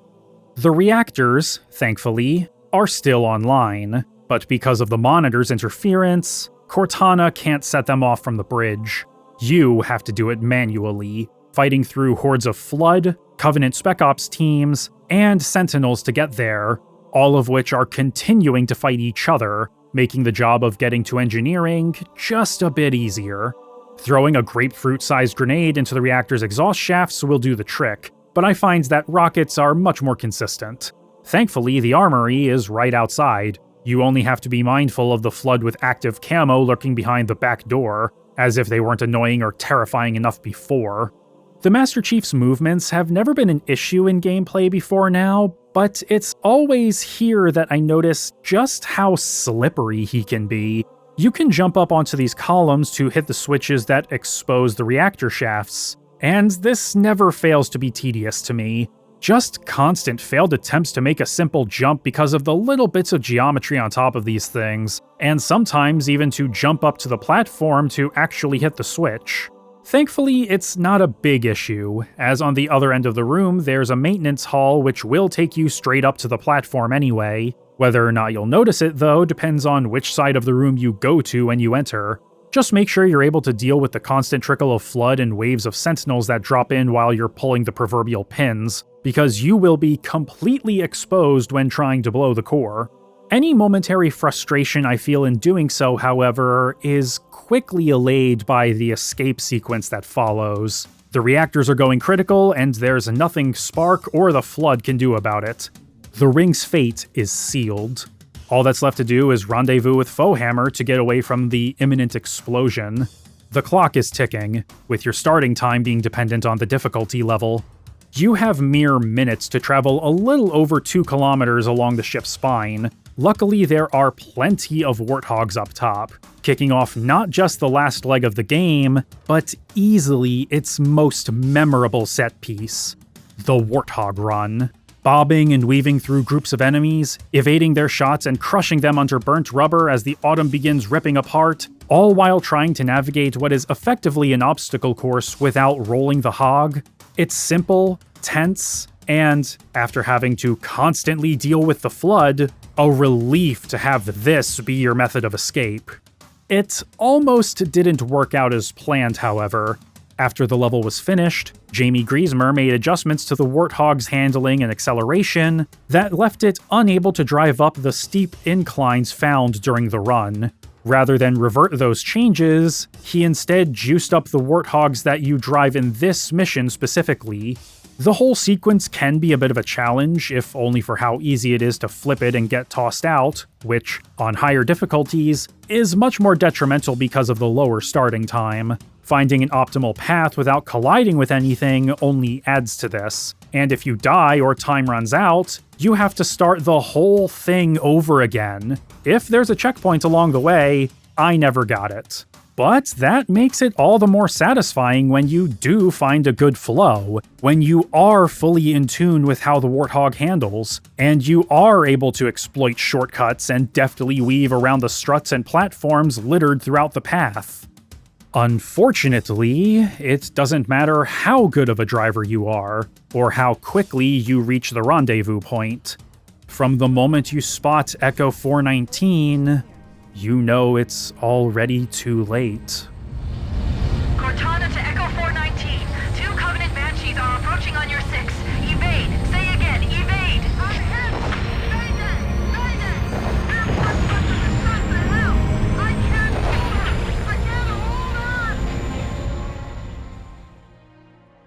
The reactors, thankfully, are still online, but because of the monitor's interference, Cortana can't set them off from the bridge. You have to do it manually, fighting through hordes of Flood, Covenant Spec Ops teams, and Sentinels to get there, all of which are continuing to fight each other, making the job of getting to engineering just a bit easier. Throwing a grapefruit-sized grenade into the reactor's exhaust shafts will do the trick, but I find that rockets are much more consistent. Thankfully, the armory is right outside. You only have to be mindful of the Flood with active camo lurking behind the back door, as if they weren't annoying or terrifying enough before. The Master Chief's movements have never been an issue in gameplay before now, but it's always here that I notice just how slippery he can be. You can jump up onto these columns to hit the switches that expose the reactor shafts, and this never fails to be tedious to me. Just constant failed attempts to make a simple jump because of the little bits of geometry on top of these things, and sometimes even to jump up to the platform to actually hit the switch. Thankfully, it's not a big issue, as on the other end of the room there's a maintenance hall which will take you straight up to the platform anyway. Whether or not you'll notice it, though, depends on which side of the room you go to when you enter. Just make sure you're able to deal with the constant trickle of Flood and waves of Sentinels that drop in while you're pulling the proverbial pins, because you will be completely exposed when trying to blow the core. Any momentary frustration I feel in doing so, however, is quickly allayed by the escape sequence that follows. The reactors are going critical, and there's nothing Spark or the Flood can do about it. The ring's fate is sealed. All that's left to do is rendezvous with Foehammer to get away from the imminent explosion. The clock is ticking, with your starting time being dependent on the difficulty level. You have mere minutes to travel a little over 2 kilometers along the ship's spine. Luckily, there are plenty of warthogs up top, kicking off not just the last leg of the game, but easily its most memorable set piece, the Warthog Run. Bobbing and weaving through groups of enemies, evading their shots and crushing them under burnt rubber as the autumn begins ripping apart, all while trying to navigate what is effectively an obstacle course without rolling the hog. It's simple, tense, and, after having to constantly deal with the flood, a relief to have this be your method of escape. It almost didn't work out as planned, however. After the level was finished, Jamie Griesmer made adjustments to the Warthog's handling and acceleration that left it unable to drive up the steep inclines found during the run. Rather than revert those changes, he instead juiced up the Warthogs that you drive in this mission specifically. The whole sequence can be a bit of a challenge, if only for how easy it is to flip it and get tossed out, which, on higher difficulties, is much more detrimental because of the lower starting time. Finding an optimal path without colliding with anything only adds to this, and if you die or time runs out, you have to start the whole thing over again. If there's a checkpoint along the way, I never got it. But that makes it all the more satisfying when you do find a good flow, when you are fully in tune with how the Warthog handles, and you are able to exploit shortcuts and deftly weave around the struts and platforms littered throughout the path. Unfortunately, it doesn't matter how good of a driver you are, or how quickly you reach the rendezvous point. From the moment you spot Echo 419, you know it's already too late. Cortana to Echo 419. 2 Covenant Banshees are approaching on your 6. Evade. Say again, evade. I'm hit. Mayday. Mayday. Airport button is shut to hell. I can't hold her. I can't hold on.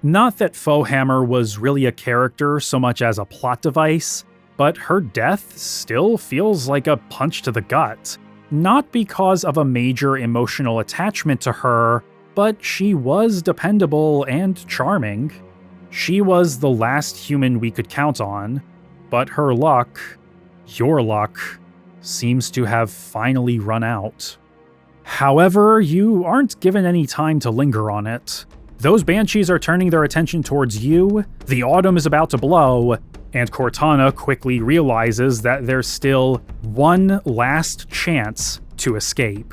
Not that Foehammer was really a character so much as a plot device, but her death still feels like a punch to the gut. Not because of a major emotional attachment to her, but she was dependable and charming. She was the last human we could count on, but her luck, your luck, seems to have finally run out. However, you aren't given any time to linger on it. Those Banshees are turning their attention towards you, the autumn is about to blow, and Cortana quickly realizes that there's still one last chance to escape.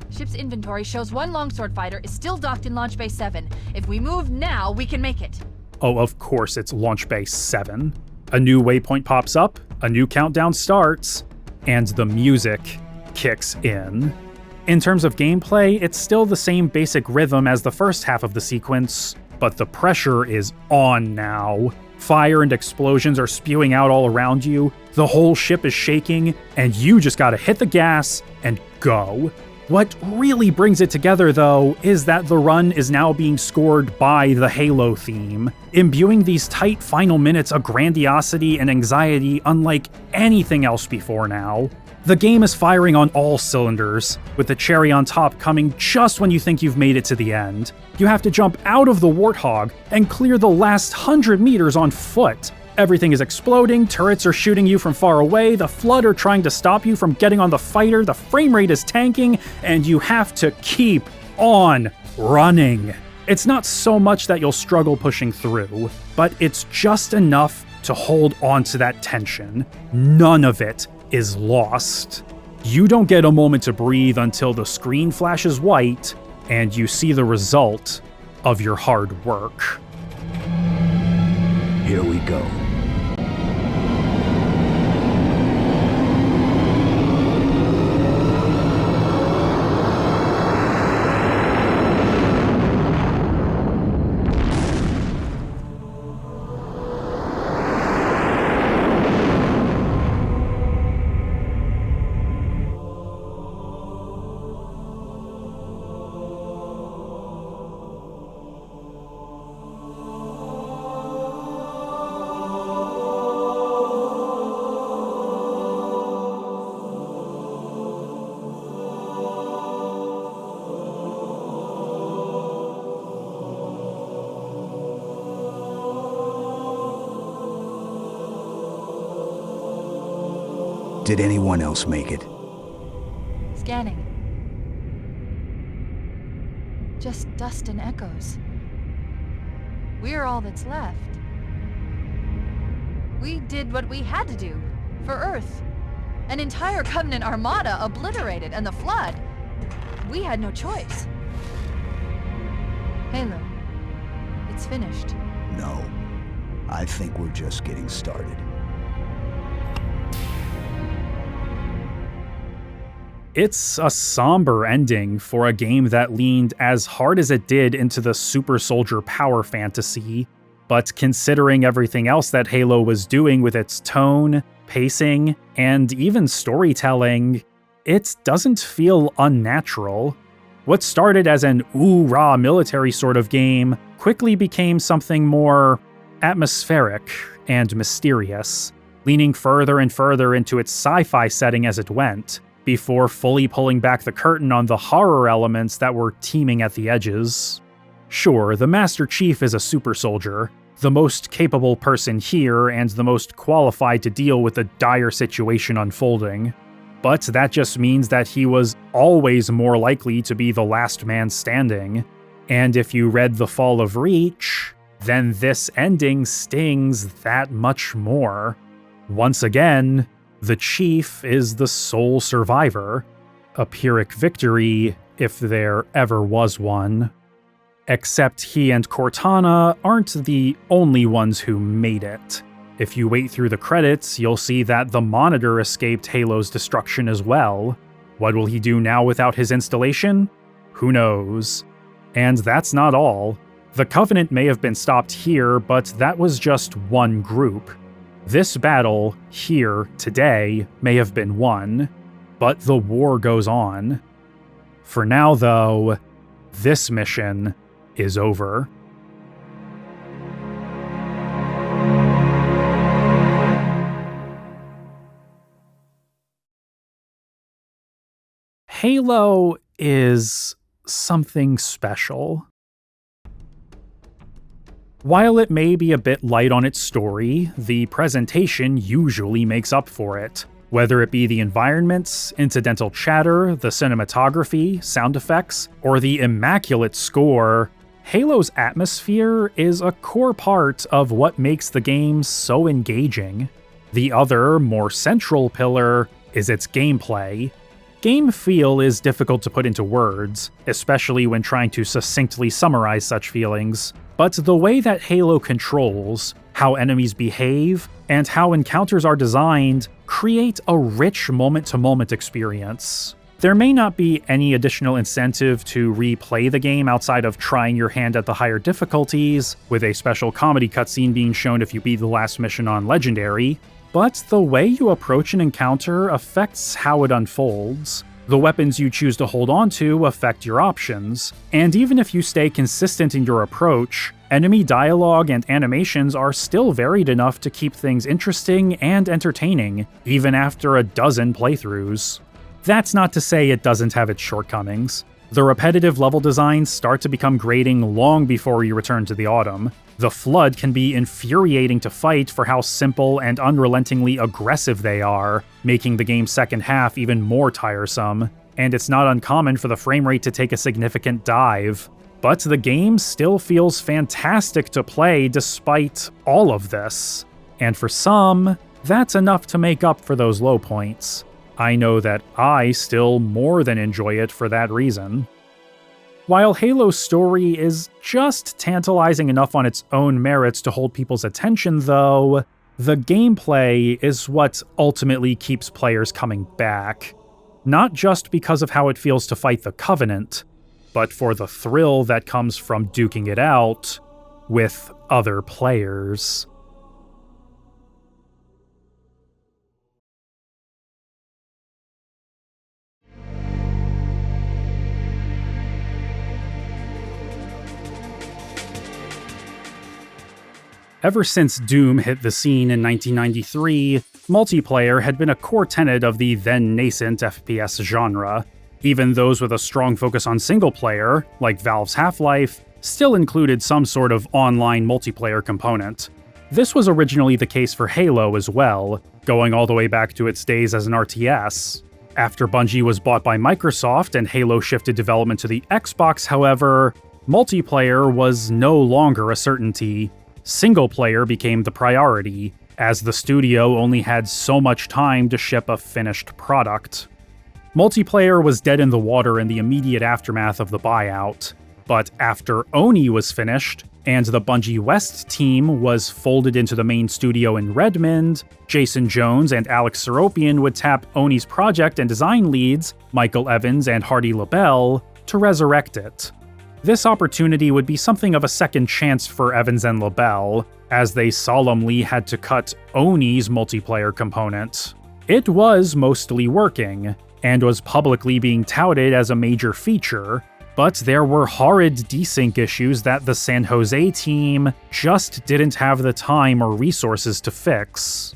Ship's inventory shows 1 longsword fighter is still docked in Launch Bay 7. If we move now, we can make it. Oh, of course it's Launch Bay 7. A new waypoint pops up, a new countdown starts, and the music kicks in. In terms of gameplay, it's still the same basic rhythm as the first half of the sequence, but the pressure is on now. Fire and explosions are spewing out all around you, the whole ship is shaking, and you just gotta hit the gas and go. What really brings it together, though, is that the run is now being scored by the Halo theme, imbuing these tight final minutes a grandiosity and anxiety unlike anything else before now. The game is firing on all cylinders, with the cherry on top coming just when you think you've made it to the end. You have to jump out of the Warthog and clear the last 100 meters on foot. Everything is exploding, turrets are shooting you from far away, the Flood are trying to stop you from getting on the fighter, the frame rate is tanking, and you have to keep on running. It's not so much that you'll struggle pushing through, but it's just enough to hold on to that tension. None of it is lost. You don't get a moment to breathe until the screen flashes white and you see the result of your hard work. Here we go. Did anyone else make it? Scanning. Just dust and echoes. We're all that's left. We did what we had to do for Earth. An entire Covenant armada obliterated, and the Flood. We had no choice. Halo, it's finished. No. I think we're just getting started. It's a somber ending for a game that leaned as hard as it did into the super soldier power fantasy, but considering everything else that Halo was doing with its tone, pacing, and even storytelling, it doesn't feel unnatural. What started as an ooh-rah military sort of game quickly became something more atmospheric and mysterious, leaning further and further into its sci-fi setting as it went, before fully pulling back the curtain on the horror elements that were teeming at the edges. Sure, the Master Chief is a super soldier, the most capable person here and the most qualified to deal with the dire situation unfolding, but that just means that he was always more likely to be the last man standing. And if you read The Fall of Reach, then this ending stings that much more. Once again, the Chief is the sole survivor, a Pyrrhic victory if there ever was one. Except he and Cortana aren't the only ones who made it. If you wait through the credits, you'll see that the Monitor escaped Halo's destruction as well. What will he do now without his installation? Who knows? And that's not all. The Covenant may have been stopped here, but that was just one group. This battle, here, today, may have been won, but the war goes on. For now, though, this mission is over. Halo is something special. While it may be a bit light on its story, the presentation usually makes up for it. Whether it be the environments, incidental chatter, the cinematography, sound effects, or the immaculate score, Halo's atmosphere is a core part of what makes the game so engaging. The other, more central pillar is its gameplay. Game feel is difficult to put into words, especially when trying to succinctly summarize such feelings, but the way that Halo controls, how enemies behave, and how encounters are designed create a rich moment-to-moment experience. There may not be any additional incentive to replay the game outside of trying your hand at the higher difficulties, with a special comedy cutscene being shown if you beat the last mission on Legendary, but the way you approach an encounter affects how it unfolds. The weapons you choose to hold on to affect your options, and even if you stay consistent in your approach, enemy dialogue and animations are still varied enough to keep things interesting and entertaining, even after a dozen playthroughs. That's not to say it doesn't have its shortcomings. The repetitive level designs start to become grating long before you return to the Autumn. The Flood can be infuriating to fight for how simple and unrelentingly aggressive they are, making the game's second half even more tiresome, and it's not uncommon for the frame rate to take a significant dive. But the game still feels fantastic to play despite all of this. And for some, that's enough to make up for those low points. I know that I still more than enjoy it for that reason. While Halo's story is just tantalizing enough on its own merits to hold people's attention, though, the gameplay is what ultimately keeps players coming back. Not just because of how it feels to fight the Covenant, but for the thrill that comes from duking it out with other players. Ever since Doom hit the scene in 1993, multiplayer had been a core tenet of the then-nascent FPS genre. Even those with a strong focus on single-player, like Valve's Half-Life, still included some sort of online multiplayer component. This was originally the case for Halo as well, going all the way back to its days as an RTS. After Bungie was bought by Microsoft and Halo shifted development to the Xbox, however, multiplayer was no longer a certainty. Single player became the priority, as the studio only had so much time to ship a finished product. Multiplayer was dead in the water in the immediate aftermath of the buyout, but after Oni was finished, and the Bungie West team was folded into the main studio in Redmond, Jason Jones and Alex Seropian would tap Oni's project and design leads, Michael Evans and Hardy LaBelle, to resurrect it. This opportunity would be something of a second chance for Evans and LaBelle, as they solemnly had to cut Oni's multiplayer component. It was mostly working, and was publicly being touted as a major feature, but there were horrid desync issues that the San Jose team just didn't have the time or resources to fix.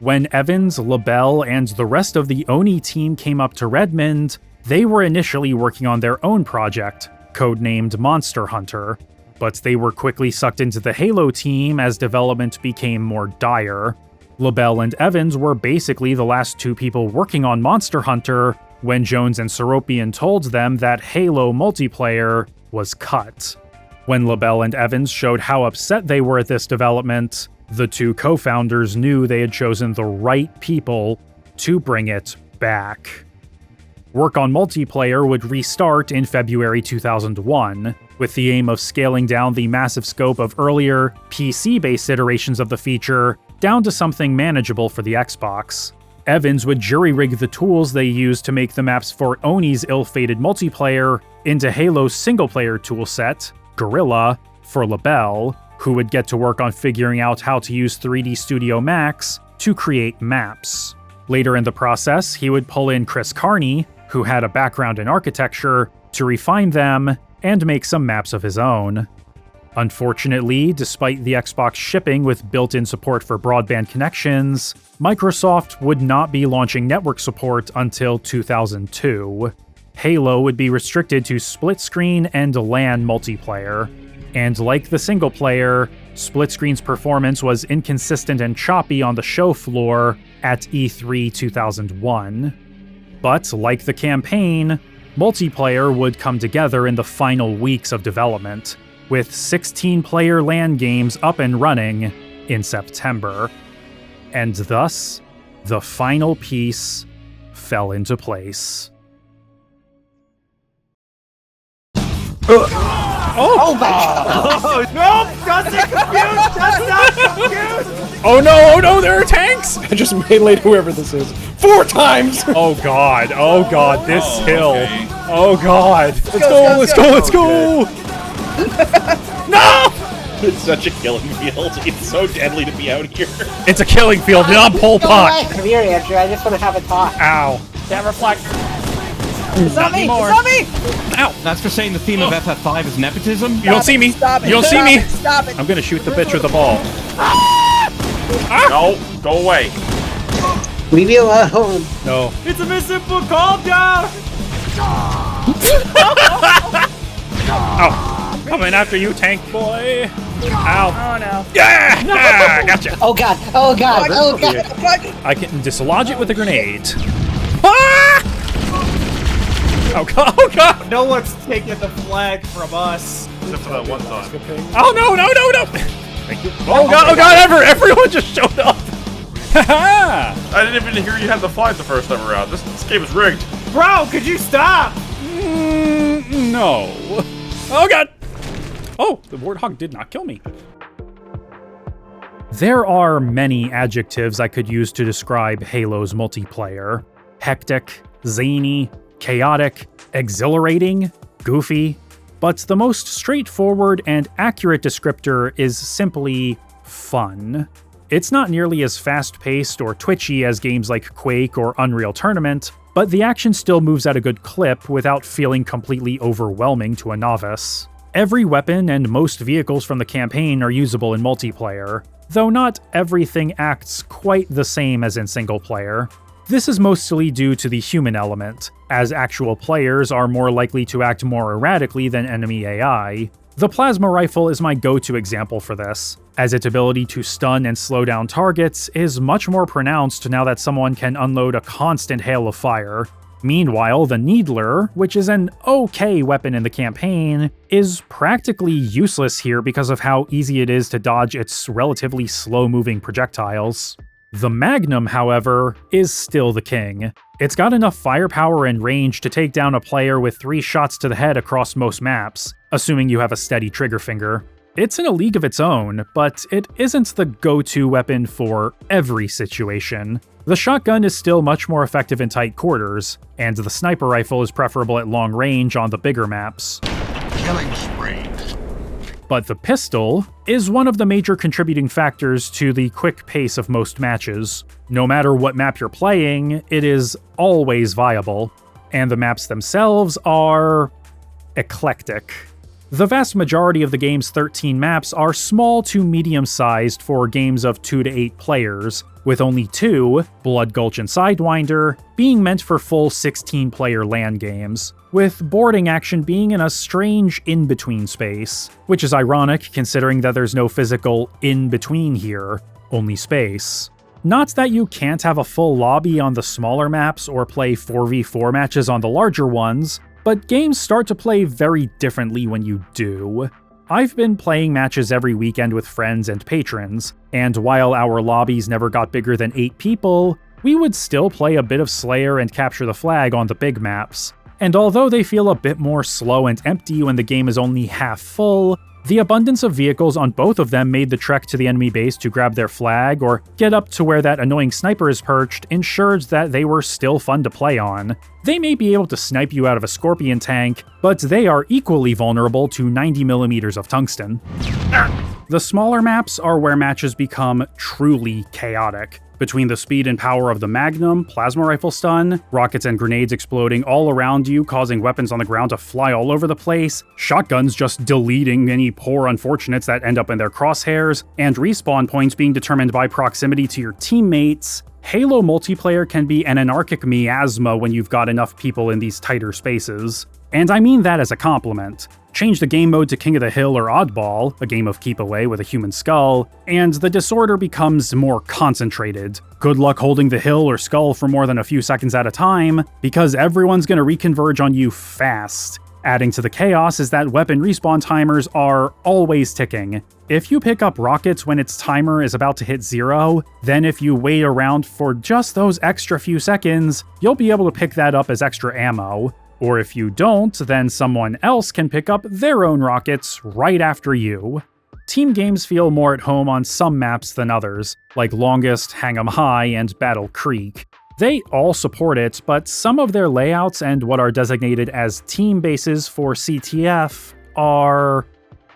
When Evans, LaBelle, and the rest of the Oni team came up to Redmond, they were initially working on their own project, codenamed Monster Hunter, but they were quickly sucked into the Halo team as development became more dire. LaBelle and Evans were basically the last two people working on Monster Hunter when Jones and Seropian told them that Halo multiplayer was cut. When LaBelle and Evans showed how upset they were at this development, the two co-founders knew they had chosen the right people to bring it back. Work on multiplayer would restart in February 2001, with the aim of scaling down the massive scope of earlier, PC-based iterations of the feature down to something manageable for the Xbox. Evans would jury-rig the tools they used to make the maps for Oni's ill-fated multiplayer into Halo's single-player toolset, Guerrilla, for LaBelle, who would get to work on figuring out how to use 3D Studio Max to create maps. Later in the process, he would pull in Chris Carney, who had a background in architecture, to refine them and make some maps of his own. Unfortunately, despite the Xbox shipping with built-in support for broadband connections, Microsoft would not be launching network support until 2002. Halo would be restricted to split-screen and LAN multiplayer, and like the single-player, split-screen's performance was inconsistent and choppy on the show floor at E3 2001. But like the campaign, multiplayer would come together in the final weeks of development, with 16-player LAN games up and running in September. And thus, the final piece fell into place. Oh my god! No! Justin confused! Just not confused! Oh no, there are tanks! I just meleeed whoever this is 4 times! Oh god, this hill. Okay. Oh god. Let's go! No! It's such a killing field. It's so deadly to be out here. It's a killing field, not Pol Pot! Come here, Andrew. I just want to have a talk. Ow. Can't reflect. It's not me! It's not me! Ow! That's for saying the theme of FF5 is nepotism? You don't see me! Stop it! You don't see me! Stop it! I'm gonna shoot the bitch with the ball. No, go away. Leave me alone. No. It's a simple calm down! Ow. Coming after you, tank boy. Ow. Oh no. Yeah! Ah, gotcha. Oh god! Oh god! Oh god! I can dislodge it with a grenade. Ah! Oh god! No one's taking the flag from us. Except for that one time. Oh no! Thank you. Oh god, everyone just showed up. I didn't even hear you had the flag the first time around. This game is rigged. Bro, could you stop? No. Oh god! Oh, the warthog did not kill me. There are many adjectives I could use to describe Halo's multiplayer. Hectic, zany, chaotic, exhilarating, goofy, but the most straightforward and accurate descriptor is simply fun. It's not nearly as fast-paced or twitchy as games like Quake or Unreal Tournament, but the action still moves at a good clip without feeling completely overwhelming to a novice. Every weapon and most vehicles from the campaign are usable in multiplayer, though not everything acts quite the same as in single player. This is mostly due to the human element, as actual players are more likely to act more erratically than enemy AI. The plasma rifle is my go-to example for this. as its ability to stun and slow down targets is much more pronounced now that someone can unload a constant hail of fire. Meanwhile, the Needler, which is an okay weapon in the campaign, is practically useless here because of how easy it is to dodge its relatively slow-moving projectiles. The Magnum, however, is still the king. It's got enough firepower and range to take down a player with 3 shots to the head across most maps, assuming you have a steady trigger finger. It's in a league of its own, but it isn't the go-to weapon for every situation. The shotgun is still much more effective in tight quarters, and the sniper rifle is preferable at long range on the bigger maps. Killing spree. But the pistol is one of the major contributing factors to the quick pace of most matches. No matter what map you're playing, it is always viable, and the maps themselves are eclectic. The vast majority of the game's 13 maps are small to medium-sized for games of 2 to 8 players, with only 2, Blood Gulch and Sidewinder, being meant for full 16-player LAN games, with boarding action being in a strange in-between space, which is ironic considering that there's no physical in-between here, only space. Not that you can't have a full lobby on the smaller maps or play 4v4 matches on the larger ones, but games start to play very differently when you do. I've been playing matches every weekend with friends and patrons, and while our lobbies never got bigger than 8 people, we would still play a bit of Slayer and Capture the Flag on the big maps. And although they feel a bit more slow and empty when the game is only half full, the abundance of vehicles on both of them made the trek to the enemy base to grab their flag or get up to where that annoying sniper is perched ensured that they were still fun to play on. They may be able to snipe you out of a Scorpion tank, but they are equally vulnerable to 90mm of tungsten. The smaller maps are where matches become truly chaotic. Between the speed and power of the Magnum, plasma rifle stun, rockets and grenades exploding all around you, causing weapons on the ground to fly all over the place, shotguns just deleting any poor unfortunates that end up in their crosshairs, and respawn points being determined by proximity to your teammates, Halo multiplayer can be an anarchic miasma when you've got enough people in these tighter spaces. And I mean that as a compliment. Change the game mode to King of the Hill or Oddball, a game of keep away with a human skull, and the disorder becomes more concentrated. Good luck holding the hill or skull for more than a few seconds at a time, because everyone's gonna reconverge on you fast. Adding to the chaos is that weapon respawn timers are always ticking. If you pick up rockets when its timer is about to hit 0, then if you wait around for just those extra few seconds, you'll be able to pick that up as extra ammo. Or if you don't, then someone else can pick up their own rockets right after you. Team games feel more at home on some maps than others, like Longest, Hang 'em High, and Battle Creek. They all support it, but some of their layouts and what are designated as team bases for CTF are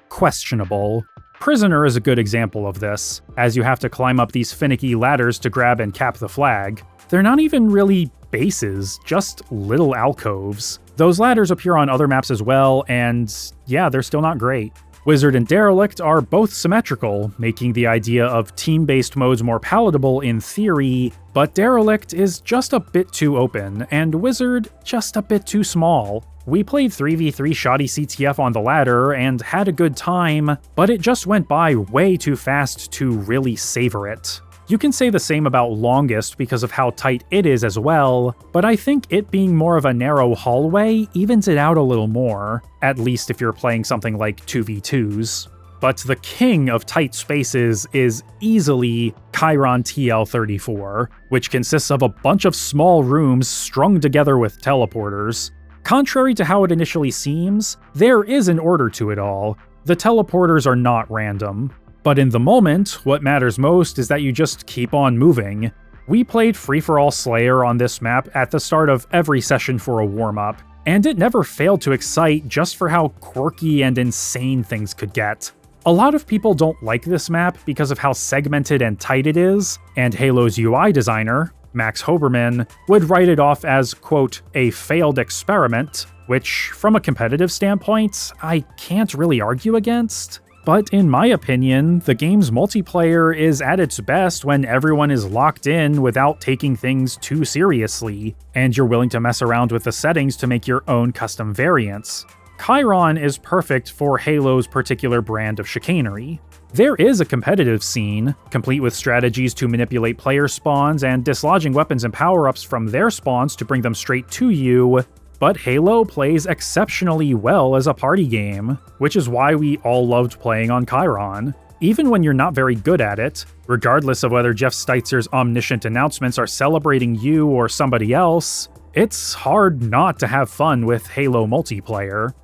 questionable. Prisoner is a good example of this, as you have to climb up these finicky ladders to grab and cap the flag. They're not even really bases, just little alcoves. Those ladders appear on other maps as well, and yeah, they're still not great. Wizard and Derelict are both symmetrical, making the idea of team-based modes more palatable in theory, but Derelict is just a bit too open, and Wizard just a bit too small. We played 3v3 shoddy CTF on the ladder and had a good time, but it just went by way too fast to really savor it. You can say the same about Longest because of how tight it is as well, but I think it being more of a narrow hallway evens it out a little more, at least if you're playing something like 2v2s. But the king of tight spaces is easily Chiron TL-34, which consists of a bunch of small rooms strung together with teleporters. Contrary to how it initially seems, there is an order to it all. The teleporters are not random. But in the moment, what matters most is that you just keep on moving. We played Free-for-All Slayer on this map at the start of every session for a warm-up, and it never failed to excite just for how quirky and insane things could get. A lot of people don't like this map because of how segmented and tight it is, and Halo's UI designer, Max Hoberman, would write it off as, quote, a failed experiment, which, from a competitive standpoint, I can't really argue against. But in my opinion, the game's multiplayer is at its best when everyone is locked in without taking things too seriously, and you're willing to mess around with the settings to make your own custom variants. Chiron is perfect for Halo's particular brand of chicanery. There is a competitive scene, complete with strategies to manipulate player spawns and dislodging weapons and power-ups from their spawns to bring them straight to you, but Halo plays exceptionally well as a party game, which is why we all loved playing on Chiron. Even when you're not very good at it, regardless of whether Jeff Steitzer's omniscient announcements are celebrating you or somebody else, it's hard not to have fun with Halo multiplayer.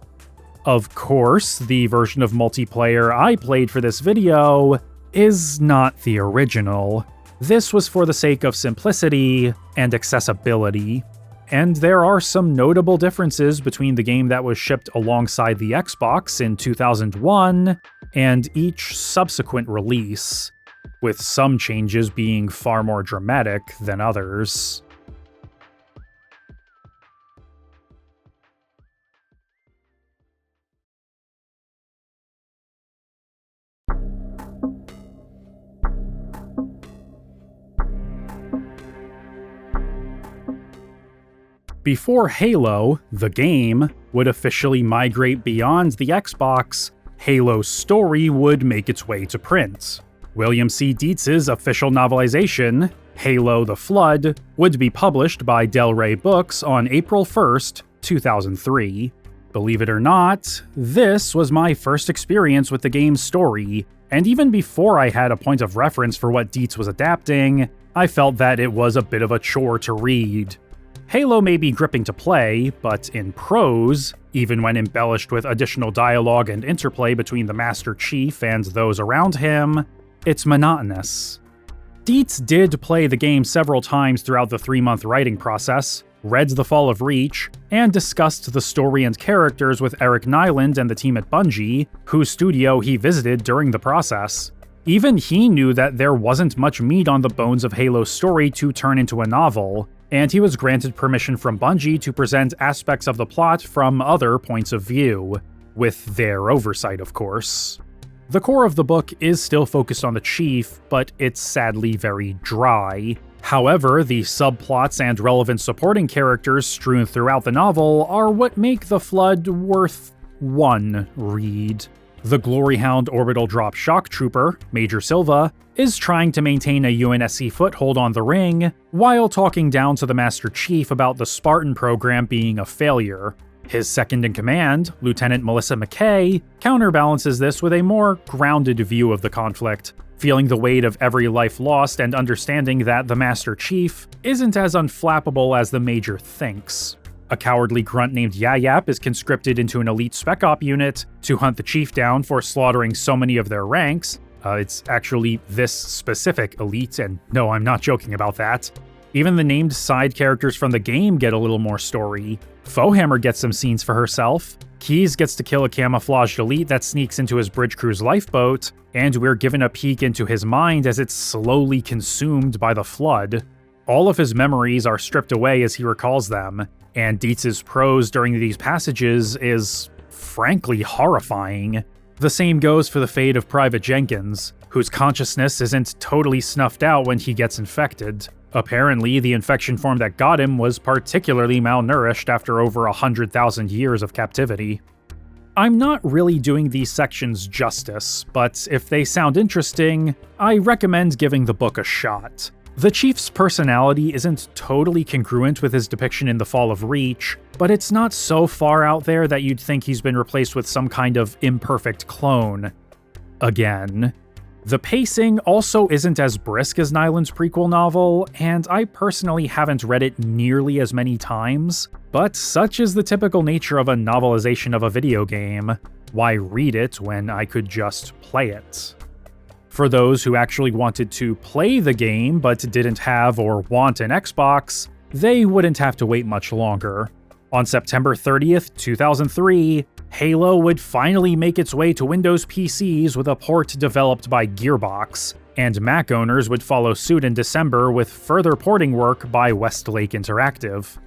Of course, the version of multiplayer I played for this video is not the original. This was for the sake of simplicity and accessibility. And there are some notable differences between the game that was shipped alongside the Xbox in 2001 and each subsequent release, with some changes being far more dramatic than others. Before Halo, the game, would officially migrate beyond the Xbox, Halo's story would make its way to print. William C. Dietz's official novelization, Halo: The Flood, would be published by Del Rey Books on April 1st, 2003. Believe it or not, this was my first experience with the game's story, and even before I had a point of reference for what Dietz was adapting, I felt that it was a bit of a chore to read. Halo may be gripping to play, but in prose, even when embellished with additional dialogue and interplay between the Master Chief and those around him, it's monotonous. Dietz did play the game several times throughout the 3-month writing process, read The Fall of Reach, and discussed the story and characters with Eric Nyland and the team at Bungie, whose studio he visited during the process. Even he knew that there wasn't much meat on the bones of Halo's story to turn into a novel, and he was granted permission from Bungie to present aspects of the plot from other points of view, with their oversight, of course. The core of the book is still focused on the Chief, but it's sadly very dry. However, the subplots and relevant supporting characters strewn throughout the novel are what make The Flood worth one read. The Glory Hound orbital drop shock trooper, Major Silva, is trying to maintain a UNSC foothold on the ring, while talking down to the Master Chief about the Spartan program being a failure. His second-in-command, Lieutenant Melissa McKay, counterbalances this with a more grounded view of the conflict, feeling the weight of every life lost and understanding that the Master Chief isn't as unflappable as the Major thinks. A cowardly grunt named Yayap is conscripted into an elite spec op unit to hunt the Chief down for slaughtering so many of their ranks. It's actually this specific elite, and no, I'm not joking about that. Even the named side characters from the game get a little more story. Foehammer gets some scenes for herself, Keyes gets to kill a camouflaged elite that sneaks into his bridge crew's lifeboat, and we're given a peek into his mind as it's slowly consumed by the Flood. All of his memories are stripped away as he recalls them, and Dietz's prose during these passages is frankly horrifying. The same goes for the fate of Private Jenkins, whose consciousness isn't totally snuffed out when he gets infected. Apparently, the infection form that got him was particularly malnourished after over 100,000 years of captivity. I'm not really doing these sections justice, but if they sound interesting, I recommend giving the book a shot. The Chief's personality isn't totally congruent with his depiction in The Fall of Reach, but it's not so far out there that you'd think he's been replaced with some kind of imperfect clone. Again. The pacing also isn't as brisk as Nyland's prequel novel, and I personally haven't read it nearly as many times, but such is the typical nature of a novelization of a video game. Why read it when I could just play it? For those who actually wanted to play the game but didn't have or want an Xbox, they wouldn't have to wait much longer. On September 30th, 2003, Halo would finally make its way to Windows PCs with a port developed by Gearbox, and Mac owners would follow suit in December with further porting work by Westlake Interactive.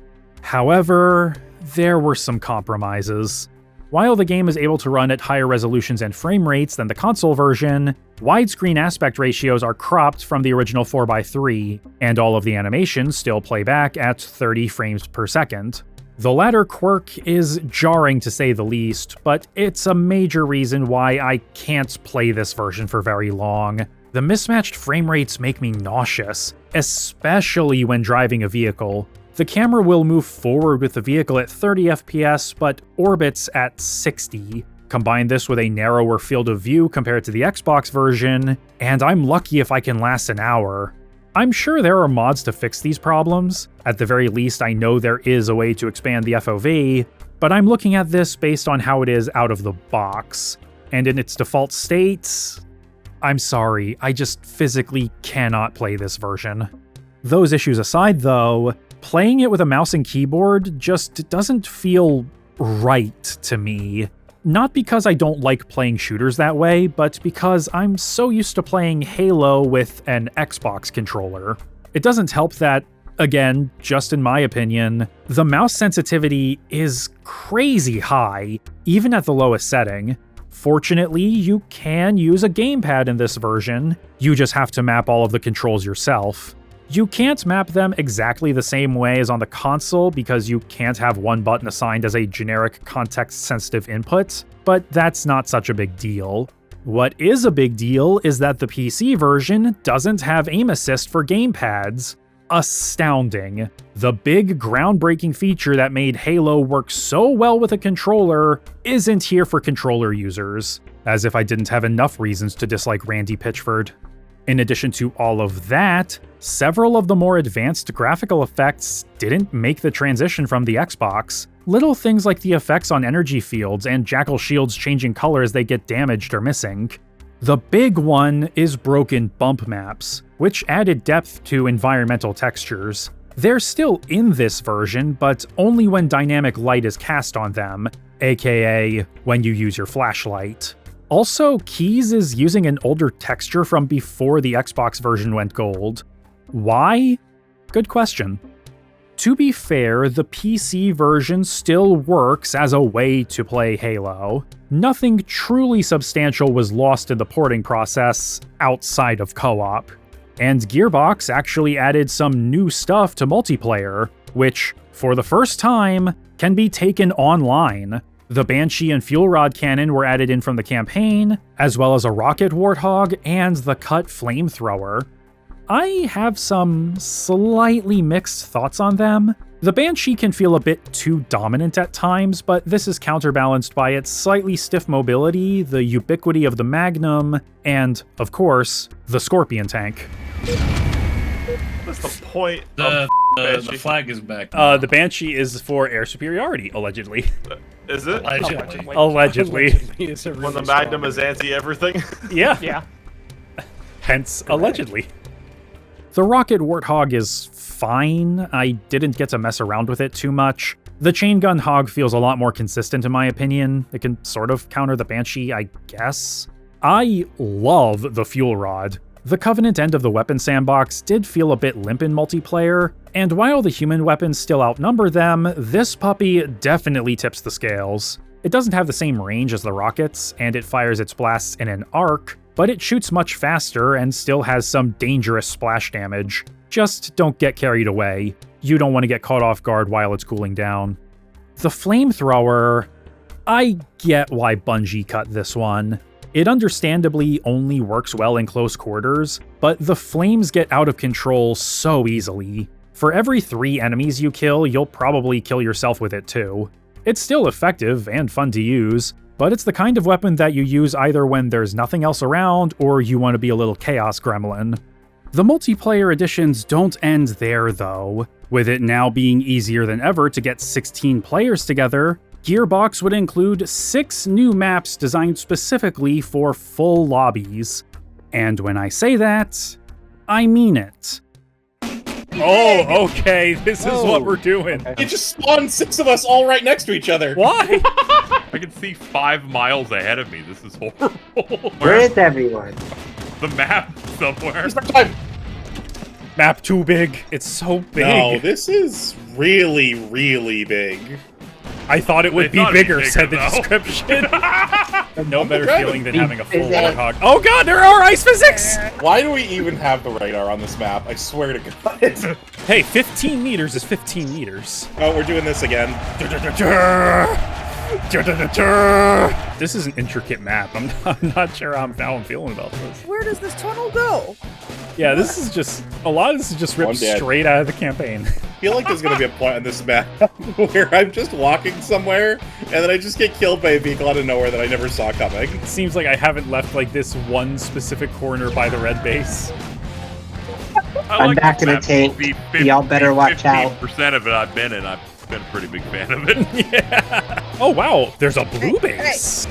However, there were some compromises. While the game is able to run at higher resolutions and frame rates than the console version, widescreen aspect ratios are cropped from the original 4x3, and all of the animations still play back at 30 frames per second. The latter quirk is jarring to say the least, but it's a major reason why I can't play this version for very long. The mismatched frame rates make me nauseous, especially when driving a vehicle. The camera will move forward with the vehicle at 30 FPS, but orbits at 60. Combine this with a narrower field of view compared to the Xbox version, and I'm lucky if I can last an hour. I'm sure there are mods to fix these problems. At the very least, I know there is a way to expand the FOV, but I'm looking at this based on how it is out of the box. And in its default state, I'm sorry, I just physically cannot play this version. Those issues aside though, playing it with a mouse and keyboard just doesn't feel right to me. Not because I don't like playing shooters that way, but because I'm so used to playing Halo with an Xbox controller. It doesn't help that, again, just in my opinion, the mouse sensitivity is crazy high, even at the lowest setting. Fortunately, you can use a gamepad in this version, you just have to map all of the controls yourself. You can't map them exactly the same way as on the console because you can't have one button assigned as a generic context-sensitive input, but that's not such a big deal. What is a big deal is that the PC version doesn't have aim assist for gamepads. Astounding. The big groundbreaking feature that made Halo work so well with a controller isn't here for controller users, as if I didn't have enough reasons to dislike Randy Pitchford. In addition to all of that, several of the more advanced graphical effects didn't make the transition from the Xbox. Little things like the effects on energy fields and Jackal shields changing color as they get damaged are missing. The big one is broken bump maps, which added depth to environmental textures. They're still in this version, but only when dynamic light is cast on them, aka when you use your flashlight. Also, Keys is using an older texture from before the Xbox version went gold. Why? Good question. To be fair, the PC version still works as a way to play Halo. Nothing truly substantial was lost in the porting process outside of co-op. And Gearbox actually added some new stuff to multiplayer, which, for the first time, can be taken online. The Banshee and Fuel Rod cannon were added in from the campaign, as well as a rocket warthog and the cut flamethrower. I have some slightly mixed thoughts on them. The Banshee can feel a bit too dominant at times, but this is counterbalanced by its slightly stiff mobility, the ubiquity of the Magnum, and, of course, the Scorpion tank. What's the point the flag is back now. The Banshee is for air superiority, allegedly. Is it? Allegedly. When the Magnum is anti-everything? Yeah. Yeah. Hence, allegedly. The rocket warthog is fine. I didn't get to mess around with it too much. The chain gun hog feels a lot more consistent in my opinion. It can sort of counter the Banshee, I guess. I love the fuel rod. The Covenant end of the weapon sandbox did feel a bit limp in multiplayer, and while the human weapons still outnumber them, this puppy definitely tips the scales. It doesn't have the same range as the rockets, and it fires its blasts in an arc, but it shoots much faster and still has some dangerous splash damage. Just don't get carried away. You don't want to get caught off guard while it's cooling down. The flamethrower, I get why Bungie cut this one. It understandably only works well in close quarters, but the flames get out of control so easily. For every 3 enemies you kill, you'll probably kill yourself with it too. It's still effective and fun to use, but it's the kind of weapon that you use either when there's nothing else around or you want to be a little chaos gremlin. The multiplayer editions don't end there though. With it now being easier than ever to get 16 players together, Gearbox would include 6 new maps designed specifically for full lobbies. And when I say that, I mean it. Oh, okay, this is what we're doing. It just spawned 6 of us all right next to each other. Why? I can see 5 miles ahead of me. This is horrible. Where is everyone? The map somewhere. Map too big. It's so big. No, this is really, really big. I thought it would be bigger, said the description. No better feeling than having a full warthog. Oh god, there are ice physics! Why do we even have the radar on this map? I swear to God. Hey, 15 meters is 15 meters. Oh, we're doing this again. This is an intricate map. I'm not sure how I'm feeling about this. Where does this tunnel go? Yeah, this is just, a lot of this is just ripped straight out of the campaign. I feel like there's going to be a point on this map where I'm just walking somewhere, and then I just get killed by a vehicle out of nowhere that I never saw coming. It seems like I haven't left like this one specific corner by the red base. I'm back in the tank. Y'all better watch out. 15% of it I've been in. I've been a pretty big fan of it. Yeah. Oh wow, there's a blue base.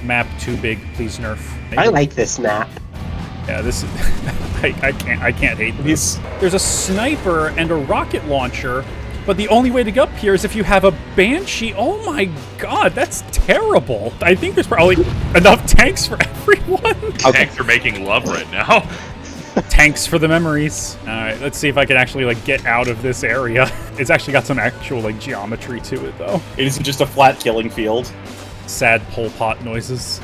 Map too big, please nerf. Maybe. I like this map. Yeah, this is I can't hate this. There's a sniper and a rocket launcher, but the only way to get up here is if you have a Banshee. Oh my god, that's terrible. I think there's probably enough tanks for everyone. Okay. Tanks are making love right now. Tanks for the memories. All right, let's see if I can actually like get out of this area. It's actually got some actual like geometry to it though. It isn't just a flat killing field. Sad Pol Pot noises.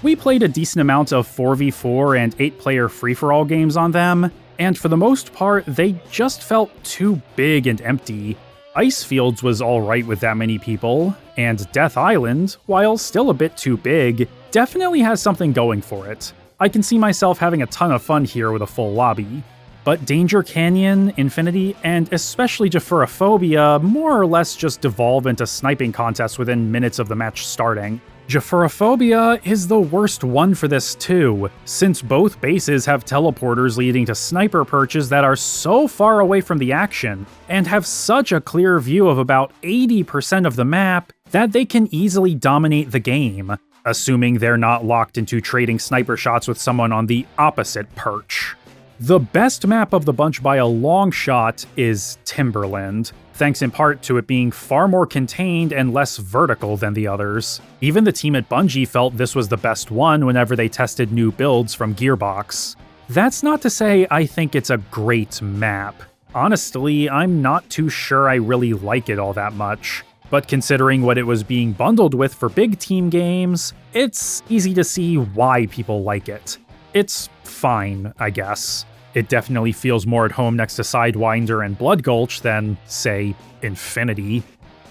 We played a decent amount of 4v4 and 8-player free-for-all games on them, and for the most part, they just felt too big and empty. Icefields was alright with that many people, and Death Island, while still a bit too big, definitely has something going for it. I can see myself having a ton of fun here with a full lobby. But Danger Canyon, Infinity, and especially Japhurophobia more or less just devolve into sniping contests within minutes of the match starting. Japhurophobia is the worst one for this too, since both bases have teleporters leading to sniper perches that are so far away from the action, and have such a clear view of about 80% of the map that they can easily dominate the game, assuming they're not locked into trading sniper shots with someone on the opposite perch. The best map of the bunch by a long shot is Timberland, thanks in part to it being far more contained and less vertical than the others. Even the team at Bungie felt this was the best one whenever they tested new builds from Gearbox. That's not to say I think it's a great map. Honestly, I'm not too sure I really like it all that much. But considering what it was being bundled with for big team games, it's easy to see why people like it. It's fine, I guess. It definitely feels more at home next to Sidewinder and Blood Gulch than, say, Infinity.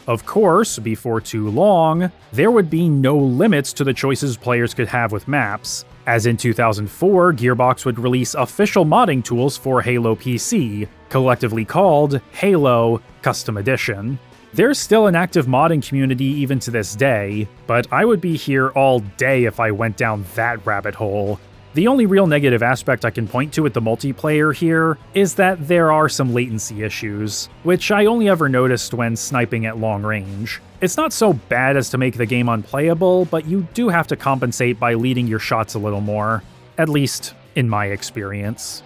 Of course, before too long, there would be no limits to the choices players could have with maps, as in 2004, Gearbox would release official modding tools for Halo PC, collectively called Halo Custom Edition. There's still an active modding community even to this day, but I would be here all day if I went down that rabbit hole. The only real negative aspect I can point to with the multiplayer here is that there are some latency issues, which I only ever noticed when sniping at long range. It's not so bad as to make the game unplayable, but you do have to compensate by leading your shots a little more, at least in my experience.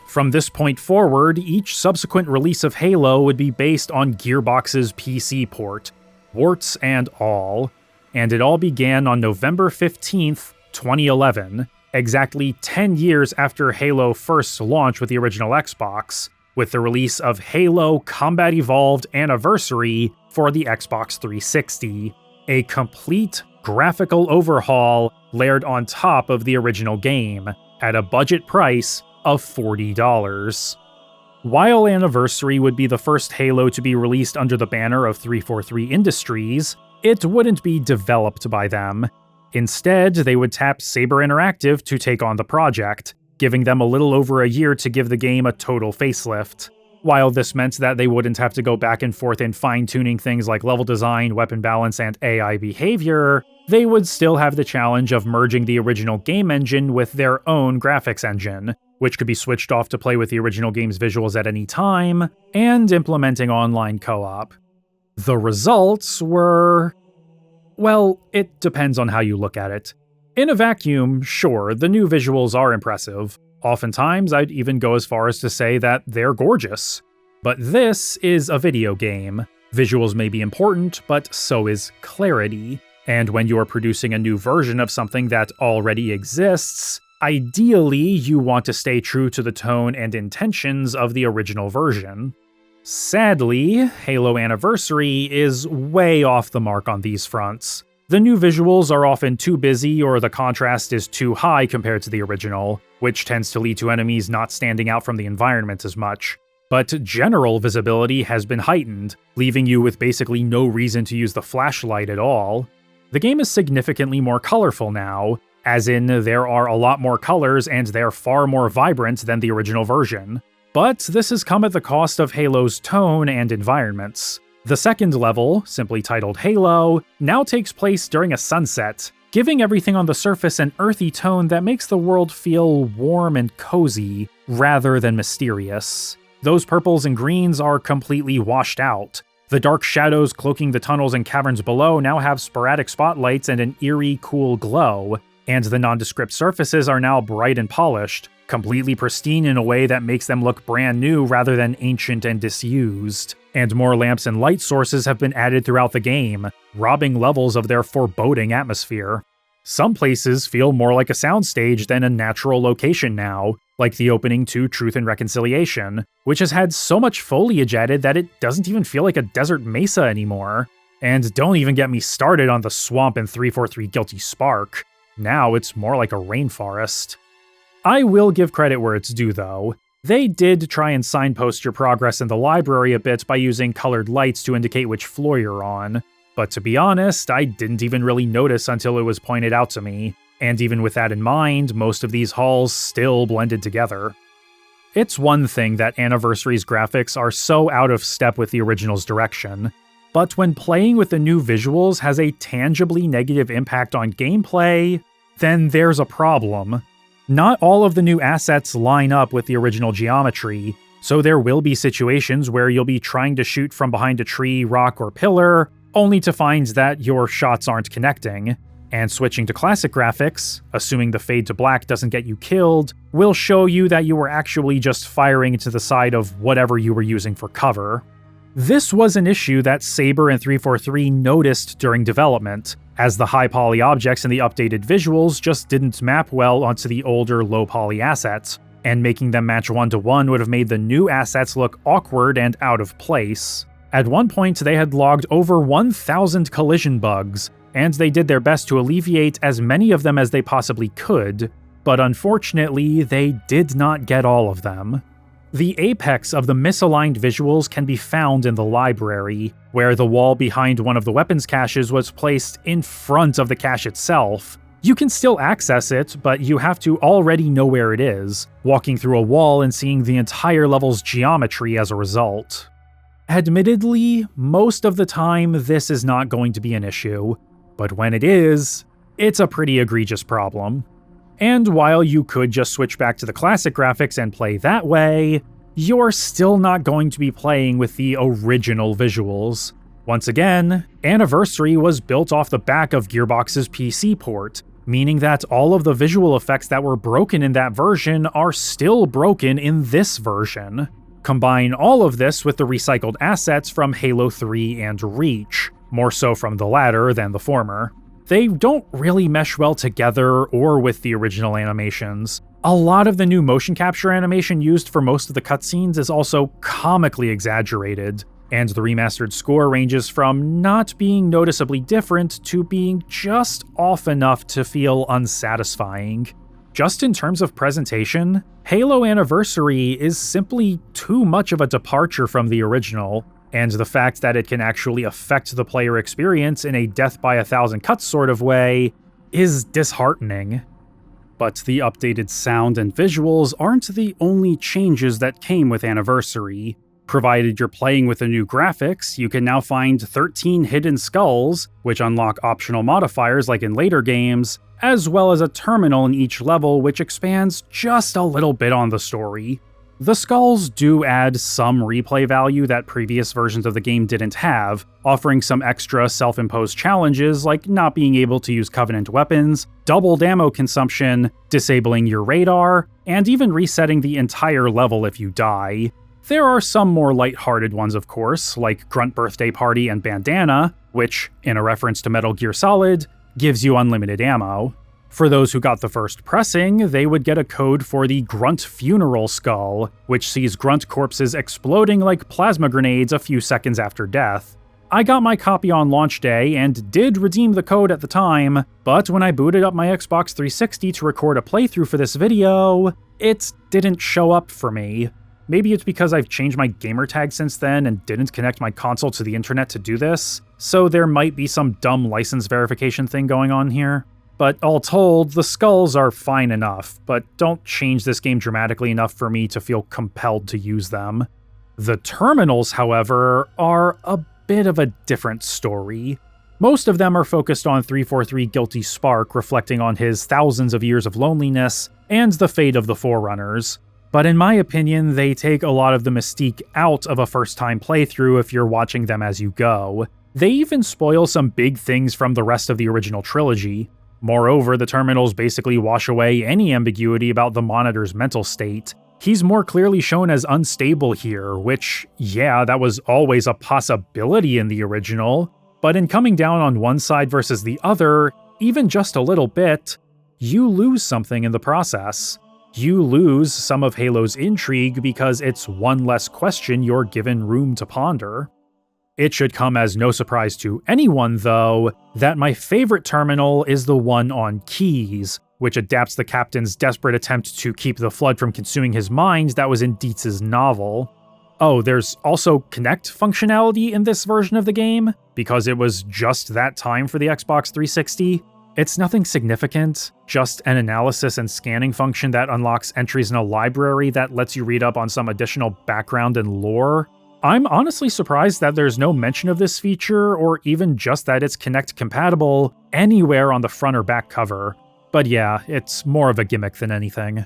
From this point forward, each subsequent release of Halo would be based on Gearbox's PC port, warts and all. And it all began on November 15th, 2011, exactly 10 years after Halo first launched with the original Xbox, with the release of Halo Combat Evolved Anniversary for the Xbox 360, a complete graphical overhaul layered on top of the original game, at a budget price of $40. While Anniversary would be the first Halo to be released under the banner of 343 Industries, it wouldn't be developed by them. Instead, they would tap Saber Interactive to take on the project, giving them a little over a year to give the game a total facelift. While this meant that they wouldn't have to go back and forth in fine-tuning things like level design, weapon balance, and AI behavior, they would still have the challenge of merging the original game engine with their own graphics engine, which could be switched off to play with the original game's visuals at any time, and implementing online co-op. The results were... well, it depends on how you look at it. In a vacuum, sure, the new visuals are impressive. Oftentimes, I'd even go as far as to say that they're gorgeous. But this is a video game. Visuals may be important, but so is clarity. And when you're producing a new version of something that already exists, Ideally, you want to stay true to the tone and intentions of the original version. Sadly, Halo Anniversary is way off the mark on these fronts. The new visuals are often too busy or the contrast is too high compared to the original, which tends to lead to enemies not standing out from the environment as much. But general visibility has been heightened, leaving you with basically no reason to use the flashlight at all. The game is significantly more colorful now, as in there are a lot more colors and they're far more vibrant than the original version. But this has come at the cost of Halo's tone and environments. The second level, simply titled Halo, now takes place during a sunset, giving everything on the surface an earthy tone that makes the world feel warm and cozy, rather than mysterious. Those purples and greens are completely washed out. The dark shadows cloaking the tunnels and caverns below now have sporadic spotlights and an eerie, cool glow, and the nondescript surfaces are now bright and polished, completely pristine in a way that makes them look brand new rather than ancient and disused. And more lamps and light sources have been added throughout the game, robbing levels of their foreboding atmosphere. Some places feel more like a soundstage than a natural location now, like the opening to Truth and Reconciliation, which has had so much foliage added that it doesn't even feel like a desert mesa anymore. And don't even get me started on the swamp in 343 Guilty Spark. Now it's more like a rainforest. I will give credit where it's due though. They did try and signpost your progress in the library a bit by using colored lights to indicate which floor you're on, but to be honest, I didn't even really notice until it was pointed out to me, and even with that in mind, most of these halls still blended together. It's one thing that Anniversary's graphics are so out of step with the original's direction, but when playing with the new visuals has a tangibly negative impact on gameplay, then there's a problem. Not all of the new assets line up with the original geometry, so there will be situations where you'll be trying to shoot from behind a tree, rock, or pillar, only to find that your shots aren't connecting. And switching to classic graphics, assuming the fade to black doesn't get you killed, will show you that you were actually just firing into the side of whatever you were using for cover. This was an issue that Saber and 343 noticed during development, as the high-poly objects in the updated visuals just didn't map well onto the older low-poly assets, and making them match one-to-one would have made the new assets look awkward and out of place. At one point, they had logged over 1,000 collision bugs, and they did their best to alleviate as many of them as they possibly could, but unfortunately, they did not get all of them. The apex of the misaligned visuals can be found in the library, where the wall behind one of the weapons caches was placed in front of the cache itself. You can still access it, but you have to already know where it is, walking through a wall and seeing the entire level's geometry as a result. Admittedly, most of the time this is not going to be an issue, but when it is, it's a pretty egregious problem. And while you could just switch back to the classic graphics and play that way, you're still not going to be playing with the original visuals. Once again, Anniversary was built off the back of Gearbox's PC port, meaning that all of the visual effects that were broken in that version are still broken in this version. Combine all of this with the recycled assets from Halo 3 and Reach, more so from the latter than the former. They don't really mesh well together or with the original animations. A lot of the new motion capture animation used for most of the cutscenes is also comically exaggerated, and the remastered score ranges from not being noticeably different to being just off enough to feel unsatisfying. Just in terms of presentation, Halo Anniversary is simply too much of a departure from the original, and the fact that it can actually affect the player experience in a death by 1,000 cuts sort of way is disheartening. But the updated sound and visuals aren't the only changes that came with Anniversary. Provided you're playing with the new graphics, you can now find 13 hidden skulls, which unlock optional modifiers like in later games, as well as a terminal in each level which expands just a little bit on the story. The skulls do add some replay value that previous versions of the game didn't have, offering some extra self-imposed challenges like not being able to use Covenant weapons, doubled ammo consumption, disabling your radar, and even resetting the entire level if you die. There are some more lighthearted ones, of course, like Grunt Birthday Party and Bandana, which, in a reference to Metal Gear Solid, gives you unlimited ammo. For those who got the first pressing, they would get a code for the Grunt Funeral Skull, which sees Grunt corpses exploding like plasma grenades a few seconds after death. I got my copy on launch day and did redeem the code at the time, but when I booted up my Xbox 360 to record a playthrough for this video, it didn't show up for me. Maybe it's because I've changed my gamertag since then and didn't connect my console to the internet to do this, so there might be some dumb license verification thing going on here. But all told, the skulls are fine enough, but don't change this game dramatically enough for me to feel compelled to use them. The terminals, however, are a bit of a different story. Most of them are focused on 343 Guilty Spark, reflecting on his thousands of years of loneliness and the fate of the Forerunners. But in my opinion, they take a lot of the mystique out of a first-time playthrough if you're watching them as you go. They even spoil some big things from the rest of the original trilogy. Moreover, the terminals basically wash away any ambiguity about the Monitor's mental state. He's more clearly shown as unstable here, which, yeah, that was always a possibility in the original, but in coming down on one side versus the other, even just a little bit, you lose something in the process. You lose some of Halo's intrigue because it's one less question you're given room to ponder. It should come as no surprise to anyone, though, that my favorite terminal is the one on Keys, which adapts the captain's desperate attempt to keep the Flood from consuming his mind that was in Dietz's novel. Oh, there's also Connect functionality in this version of the game, because it was just that time for the Xbox 360. It's nothing significant, just an analysis and scanning function that unlocks entries in a library that lets you read up on some additional background and lore. I'm honestly surprised that there's no mention of this feature, or even just that it's Kinect compatible anywhere on the front or back cover. But yeah, it's more of a gimmick than anything.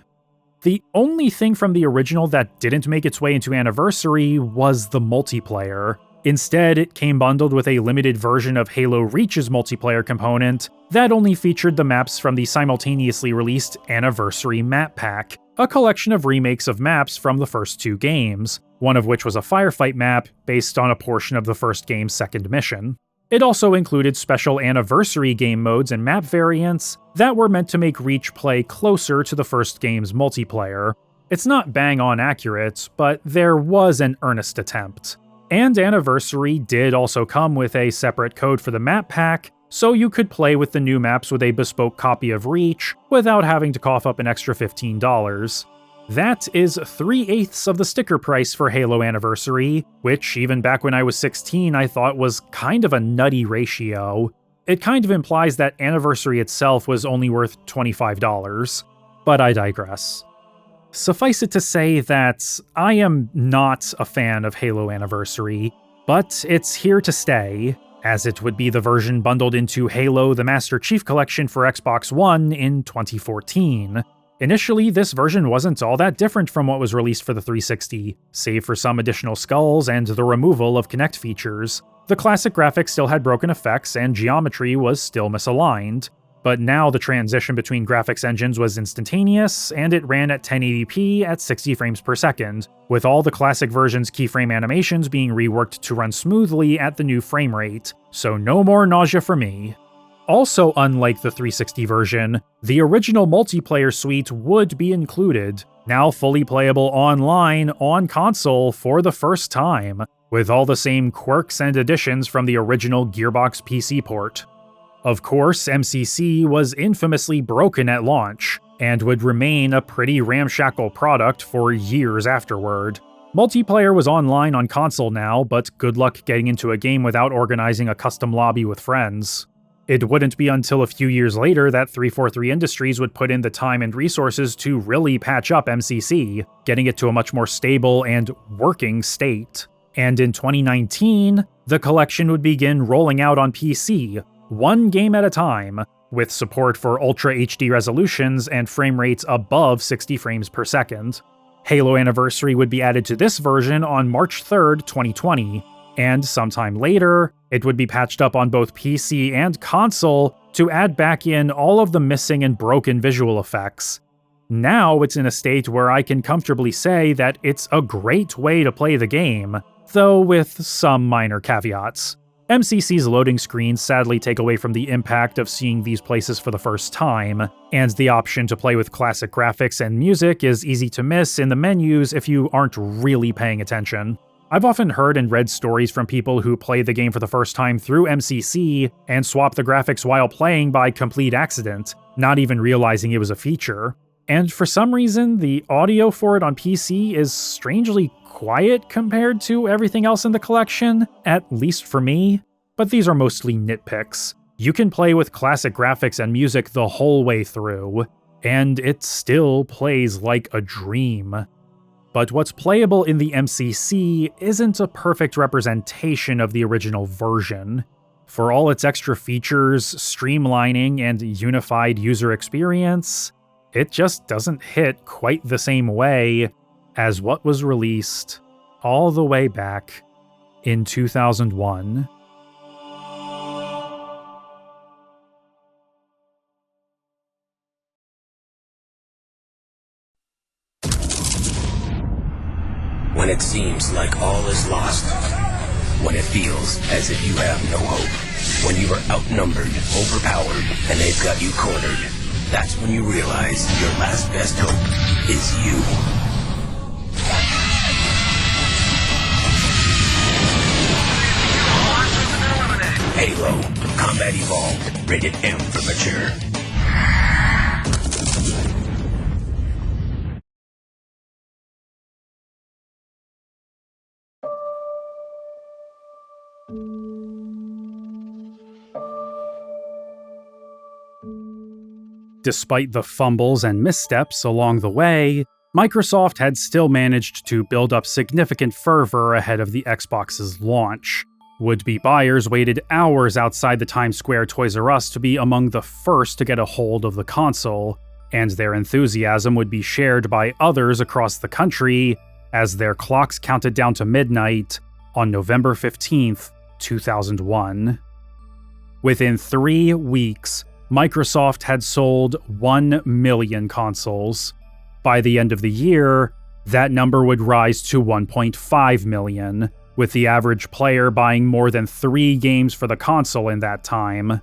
The only thing from the original that didn't make its way into Anniversary was the multiplayer. Instead, it came bundled with a limited version of Halo Reach's multiplayer component that only featured the maps from the simultaneously released Anniversary Map Pack, a collection of remakes of maps from the first two games, one of which was a firefight map based on a portion of the first game's second mission. It also included special Anniversary game modes and map variants that were meant to make Reach play closer to the first game's multiplayer. It's not bang-on accurate, but there was an earnest attempt. And Anniversary did also come with a separate code for the map pack, so you could play with the new maps with a bespoke copy of Reach without having to cough up an extra $15. That is 3/8 of the sticker price for Halo Anniversary, which even back when I was 16 I thought was kind of a nutty ratio. It kind of implies that Anniversary itself was only worth $25, but I digress. Suffice it to say that I am not a fan of Halo Anniversary, but it's here to stay, as it would be the version bundled into Halo the Master Chief Collection for Xbox One in 2014. Initially, this version wasn't all that different from what was released for the 360, save for some additional skulls and the removal of Kinect features. The classic graphics still had broken effects and geometry was still misaligned, but now the transition between graphics engines was instantaneous, and it ran at 1080p at 60 frames per second, with all the classic version's keyframe animations being reworked to run smoothly at the new frame rate, so no more nausea for me. Also, unlike the 360 version, the original multiplayer suite would be included, now fully playable online on console for the first time, with all the same quirks and additions from the original Gearbox PC port. Of course, MCC was infamously broken at launch, and would remain a pretty ramshackle product for years afterward. Multiplayer was online on console now, but good luck getting into a game without organizing a custom lobby with friends. It wouldn't be until a few years later that 343 Industries would put in the time and resources to really patch up MCC, getting it to a much more stable and working state. And in 2019, the collection would begin rolling out on PC, one game at a time, with support for Ultra HD resolutions and frame rates above 60 frames per second. Halo Anniversary would be added to this version on March 3rd, 2020, and sometime later, it would be patched up on both PC and console to add back in all of the missing and broken visual effects. Now it's in a state where I can comfortably say that it's a great way to play the game, though with some minor caveats. MCC's loading screens sadly take away from the impact of seeing these places for the first time, and the option to play with classic graphics and music is easy to miss in the menus if you aren't really paying attention. I've often heard and read stories from people who play the game for the first time through MCC and swap the graphics while playing by complete accident, not even realizing it was a feature. And for some reason, the audio for it on PC is strangely quiet compared to everything else in the collection, at least for me. But these are mostly nitpicks. You can play with classic graphics and music the whole way through, and it still plays like a dream. But what's playable in the MCC isn't a perfect representation of the original version. For all its extra features, streamlining, and unified user experience, it just doesn't hit quite the same way as what was released all the way back in 2001. When it seems like all is lost, when it feels as if you have no hope, when you are outnumbered, overpowered, and they've got you cornered, that's when you realize your last best hope is you. Halo, Combat Evolved, rated M for mature. Despite the fumbles and missteps along the way, Microsoft had still managed to build up significant fervor ahead of the Xbox's launch. Would-be buyers waited hours outside the Times Square Toys R Us to be among the first to get a hold of the console, and their enthusiasm would be shared by others across the country as their clocks counted down to midnight on November 15th, 2001. Within 3 weeks, Microsoft had sold 1 million consoles. By the end of the year, that number would rise to 1.5 million, with the average player buying more than 3 games for the console in that time.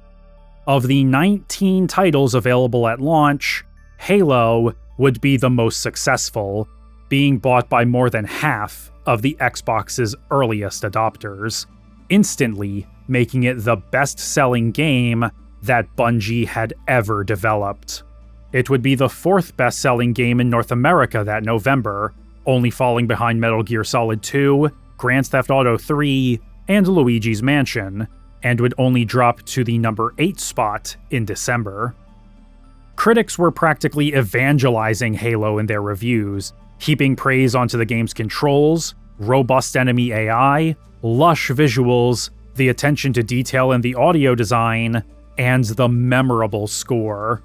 Of the 19 titles available at launch, Halo would be the most successful, being bought by more than half of the Xbox's earliest adopters, instantly making it the best-selling game that Bungie had ever developed. It would be the 4th best-selling game in North America that November, only falling behind Metal Gear Solid 2, Grand Theft Auto 3, and Luigi's Mansion, and would only drop to the number 8 spot in December. Critics were practically evangelizing Halo in their reviews, heaping praise onto the game's controls, robust enemy AI, lush visuals, the attention to detail in the audio design, and the memorable score.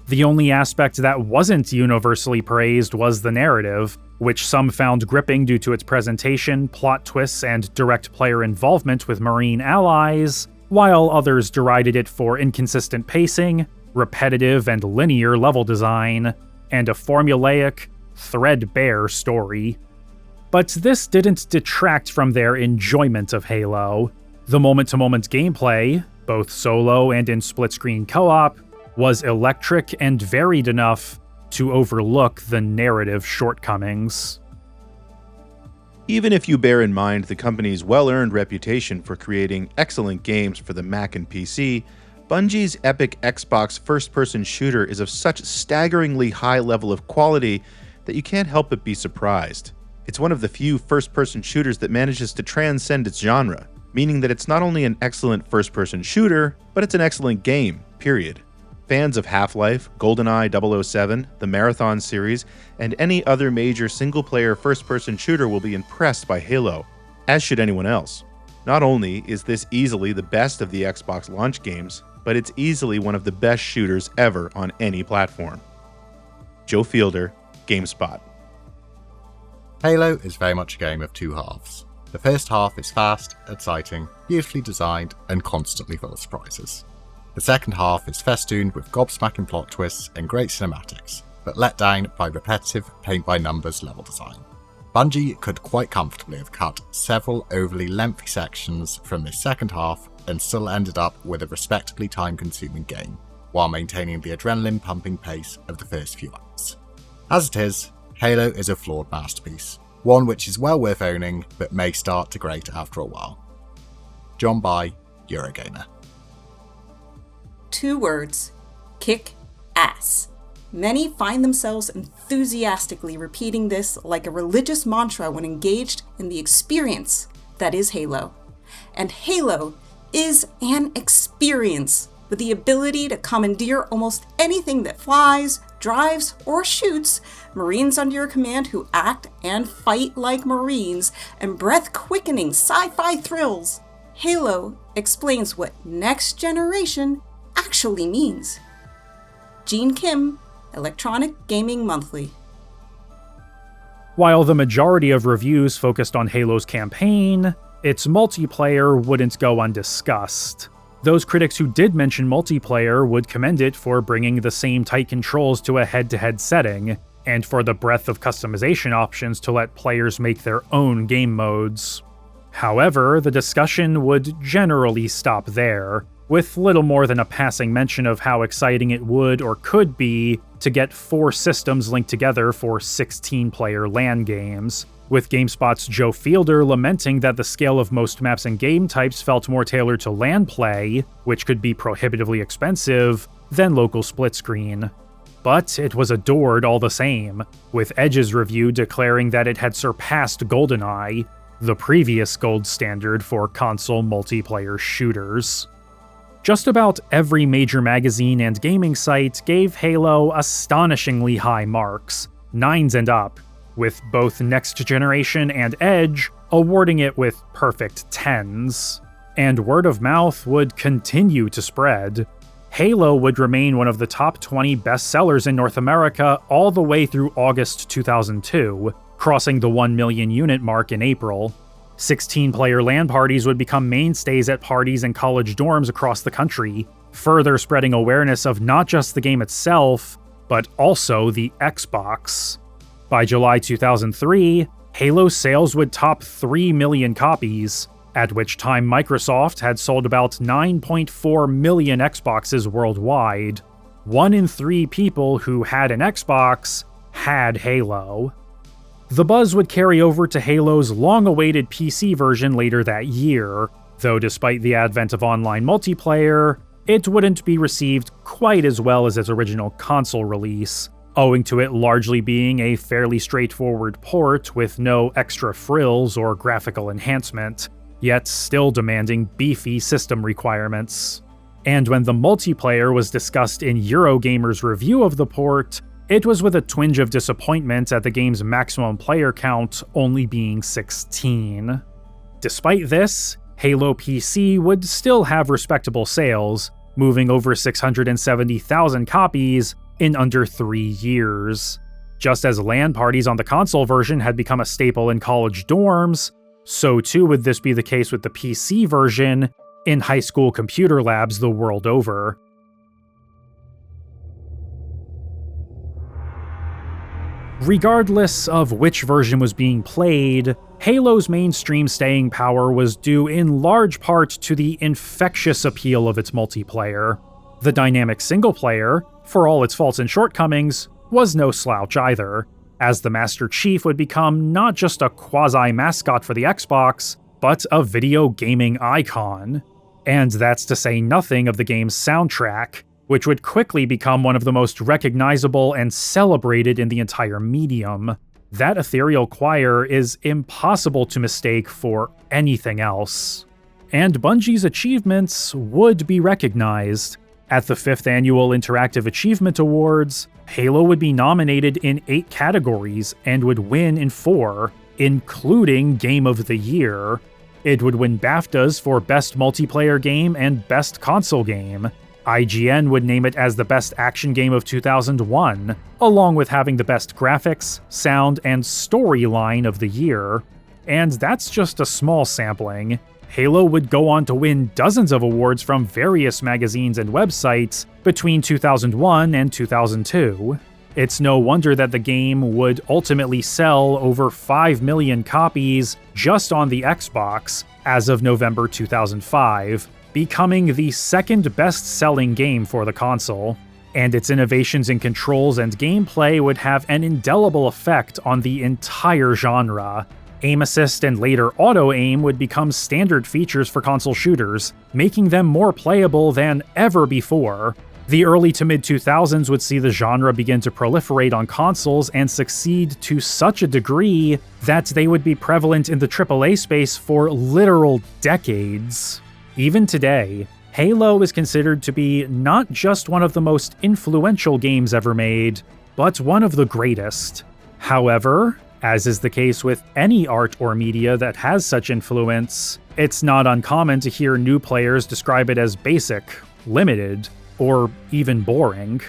The only aspect that wasn't universally praised was the narrative, which some found gripping due to its presentation, plot twists, and direct player involvement with Marine allies, while others derided it for inconsistent pacing, repetitive and linear level design, and a formulaic, threadbare story. But this didn't detract from their enjoyment of Halo. The moment-to-moment gameplay, both solo and in split-screen co-op, was electric and varied enough to overlook the narrative shortcomings. Even if you bear in mind the company's well-earned reputation for creating excellent games for the Mac and PC, Bungie's epic Xbox first-person shooter is of such staggeringly high level of quality that you can't help but be surprised. It's one of the few first-person shooters that manages to transcend its genre, meaning that it's not only an excellent first-person shooter, but it's an excellent game, period. Fans of Half-Life, GoldenEye 007, the Marathon series, and any other major single-player first-person shooter will be impressed by Halo, as should anyone else. Not only is this easily the best of the Xbox launch games, but it's easily one of the best shooters ever on any platform. Joe Fielder, GameSpot. Halo is very much a game of 2 halves. The first half is fast, exciting, beautifully designed, and constantly full of surprises. The second half is festooned with gobsmacking plot twists and great cinematics, but let down by repetitive paint-by-numbers level design. Bungie could quite comfortably have cut several overly lengthy sections from this second half and still ended up with a respectably time-consuming game, while maintaining the adrenaline-pumping pace of the first few hours. As it is, Halo is a flawed masterpiece, one which is well worth owning, but may start to grate after a while. John By, Eurogamer. 2 words. Kick ass. Many find themselves enthusiastically repeating this like a religious mantra when engaged in the experience that is Halo. And Halo is an experience with the ability to commandeer almost anything that flies, drives, or shoots, Marines under your command who act and fight like Marines, and breath-quickening sci-fi thrills. Halo explains what next generation actually means. Gene Kim, Electronic Gaming Monthly. While the majority of reviews focused on Halo's campaign, its multiplayer wouldn't go undiscussed. Those critics who did mention multiplayer would commend it for bringing the same tight controls to a head-to-head setting, and for the breadth of customization options to let players make their own game modes. However, the discussion would generally stop there, with little more than a passing mention of how exciting it would or could be to get 4 systems linked together for 16-player LAN games, with GameSpot's Joe Fielder lamenting that the scale of most maps and game types felt more tailored to LAN play, which could be prohibitively expensive, than local split screen. But it was adored all the same, with Edge's review declaring that it had surpassed GoldenEye, the previous gold standard for console multiplayer shooters. Just about every major magazine and gaming site gave Halo astonishingly high marks, 9s and up, with both Next Generation and Edge awarding it with perfect 10s. And word of mouth would continue to spread. Halo would remain one of the top 20 bestsellers in North America all the way through August 2002, crossing the 1 million unit mark in April. 16-player LAN parties would become mainstays at parties and college dorms across the country, further spreading awareness of not just the game itself, but also the Xbox. By July 2003, Halo sales would top 3 million copies, at which time Microsoft had sold about 9.4 million Xboxes worldwide. 1 in 3 people who had an Xbox had Halo. The buzz would carry over to Halo's long-awaited PC version later that year, though despite the advent of online multiplayer, it wouldn't be received quite as well as its original console release, owing to it largely being a fairly straightforward port with no extra frills or graphical enhancement, yet still demanding beefy system requirements. And when the multiplayer was discussed in Eurogamer's review of the port, it was with a twinge of disappointment at the game's maximum player count only being 16. Despite this, Halo PC would still have respectable sales, moving over 670,000 copies in under 3 years. Just as LAN parties on the console version had become a staple in college dorms, so too would this be the case with the PC version in high school computer labs the world over. Regardless of which version was being played, Halo's mainstream staying power was due in large part to the infectious appeal of its multiplayer. The dynamic single-player, for all its faults and shortcomings, was no slouch either, as the Master Chief would become not just a quasi-mascot for the Xbox, but a video gaming icon. And that's to say nothing of the game's soundtrack, which would quickly become one of the most recognizable and celebrated in the entire medium. That ethereal choir is impossible to mistake for anything else. And Bungie's achievements would be recognized. At the 5th Annual Interactive Achievement Awards, Halo would be nominated in 8 categories and would win in 4, including Game of the Year. It would win BAFTAs for Best Multiplayer Game and Best Console Game. IGN would name it as the best action game of 2001, along with having the best graphics, sound, and storyline of the year. And that's just a small sampling. Halo would go on to win dozens of awards from various magazines and websites between 2001 and 2002. It's no wonder that the game would ultimately sell over 5 million copies just on the Xbox as of November 2005, becoming the second best-selling game for the console. And its innovations in controls and gameplay would have an indelible effect on the entire genre. Aim assist and later auto-aim would become standard features for console shooters, making them more playable than ever before. The early to mid-2000s would see the genre begin to proliferate on consoles and succeed to such a degree that they would be prevalent in the AAA space for literal decades. Even today, Halo is considered to be not just one of the most influential games ever made, but one of the greatest. However, as is the case with any art or media that has such influence, it's not uncommon to hear new players describe it as basic, limited, or even boring.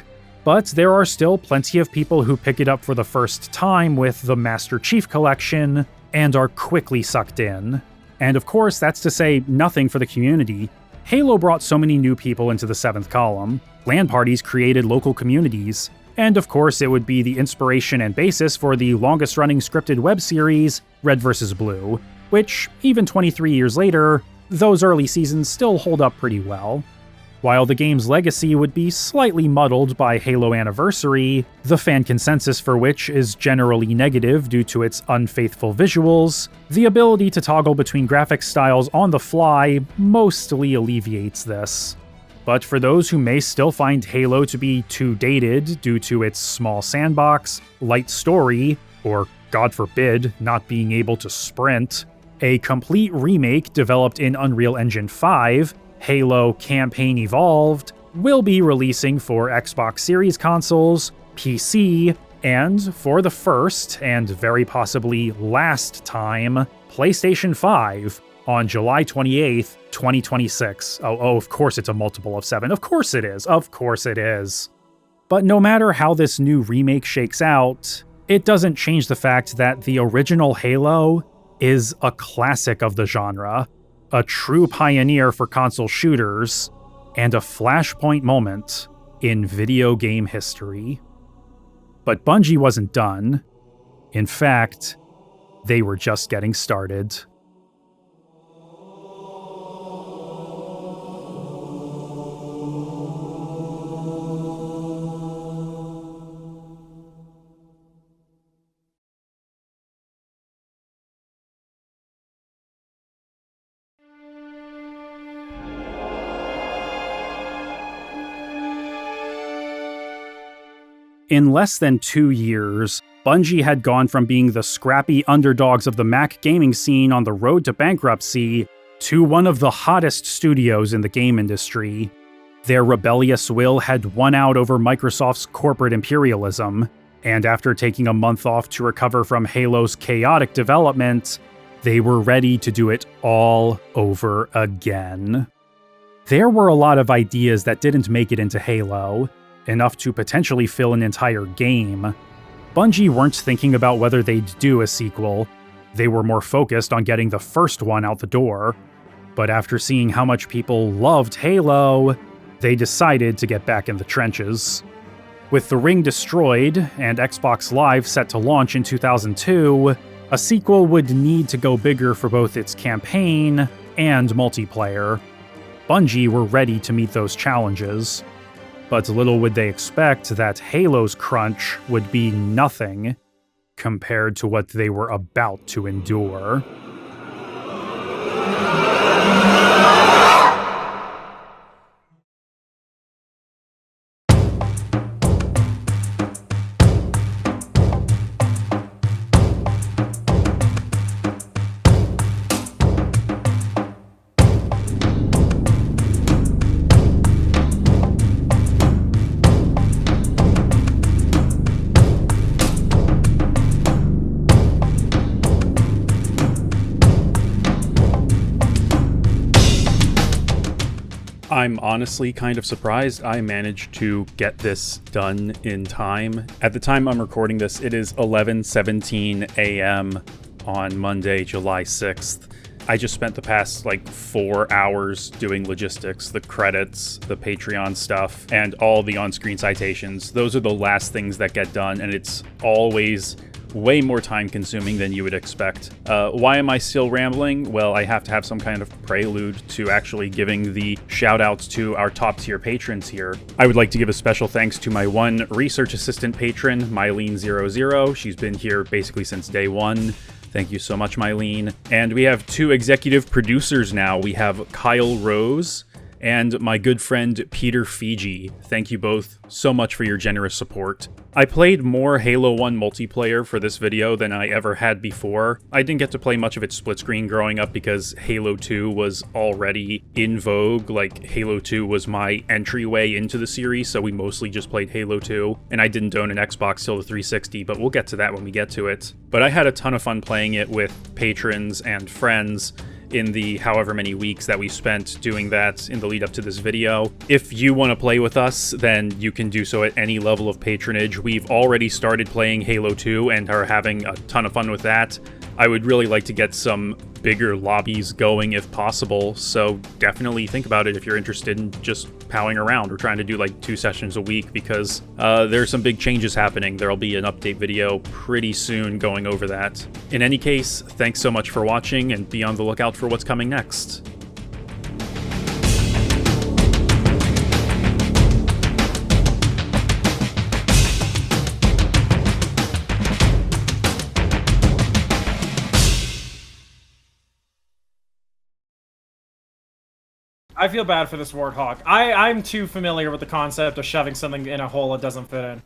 But there are still plenty of people who pick it up for the first time with the Master Chief Collection and are quickly sucked in. And of course, that's to say nothing for the community. Halo brought so many new people into the seventh column. LAN parties created local communities. And of course, it would be the inspiration and basis for the longest-running scripted web series, Red vs. Blue, which, even 23 years later, those early seasons still hold up pretty well. While the game's legacy would be slightly muddled by Halo Anniversary, the fan consensus for which is generally negative due to its unfaithful visuals, the ability to toggle between graphics styles on the fly mostly alleviates this. But for those who may still find Halo to be too dated due to its small sandbox, light story, or God forbid, not being able to sprint, a complete remake developed in Unreal Engine 5, Halo Campaign Evolved, will be releasing for Xbox Series consoles, PC, and for the first, and very possibly last time, PlayStation 5 on July 28th, 2026. Oh, of course it's a multiple of 7. Of course it is. Of course it is. But no matter how this new remake shakes out, it doesn't change the fact that the original Halo is a classic of the genre, a true pioneer for console shooters, and a flashpoint moment in video game history. But Bungie wasn't done. In fact, they were just getting started. In less than 2 years, Bungie had gone from being the scrappy underdogs of the Mac gaming scene on the road to bankruptcy to one of the hottest studios in the game industry. Their rebellious will had won out over Microsoft's corporate imperialism, and after taking a month off to recover from Halo's chaotic development, they were ready to do it all over again. There were a lot of ideas that didn't make it into Halo, enough to potentially fill an entire game. Bungie weren't thinking about whether they'd do a sequel. They were more focused on getting the first one out the door. But after seeing how much people loved Halo, they decided to get back in the trenches. With the Ring destroyed and Xbox Live set to launch in 2002, a sequel would need to go bigger for both its campaign and multiplayer. Bungie were ready to meet those challenges. But little would they expect that Halo's crunch would be nothing compared to what they were about to endure. I'm honestly kind of surprised I managed to get this done in time. At the time I'm recording this, it is 11:17 a.m. on Monday, July 6th. I just spent the past like 4 hours doing logistics, the credits, the Patreon stuff, and all the on-screen citations. Those are the last things that get done, and it's always way more time consuming than you would expect. Why am I still rambling? Well, I have to have some kind of prelude to actually giving the shout outs to our top tier patrons here. I would like to give a special thanks to my one research assistant patron, Mylene00. She's been here basically since day one. Thank you so much, Mylene. And we have 2 executive producers now. We have Kyle Rose and my good friend Peter Fiji. Thank you both so much for your generous support. I played more Halo 1 multiplayer for this video than I ever had before. I didn't get to play much of it split screen growing up because Halo 2 was already in vogue. Like, Halo 2 was my entryway into the series, so we mostly just played Halo 2, and I didn't own an Xbox till the 360, but we'll get to that when we get to it. But I had a ton of fun playing it with patrons and friends in the however many weeks that we spent doing that in the lead up to this video. If you want to play with us, then you can do so at any level of patronage. We've already started playing Halo 2 and are having a ton of fun with that. I would really like to get some bigger lobbies going if possible, so definitely think about it if you're interested in just powing around. We're trying to do like 2 sessions a week because there's some big changes happening. There'll be an update video pretty soon going over that. In any case, thanks so much for watching, and be on the lookout for what's coming next. I feel bad for this warthog. I'm too familiar with the concept of shoving something in a hole it doesn't fit in.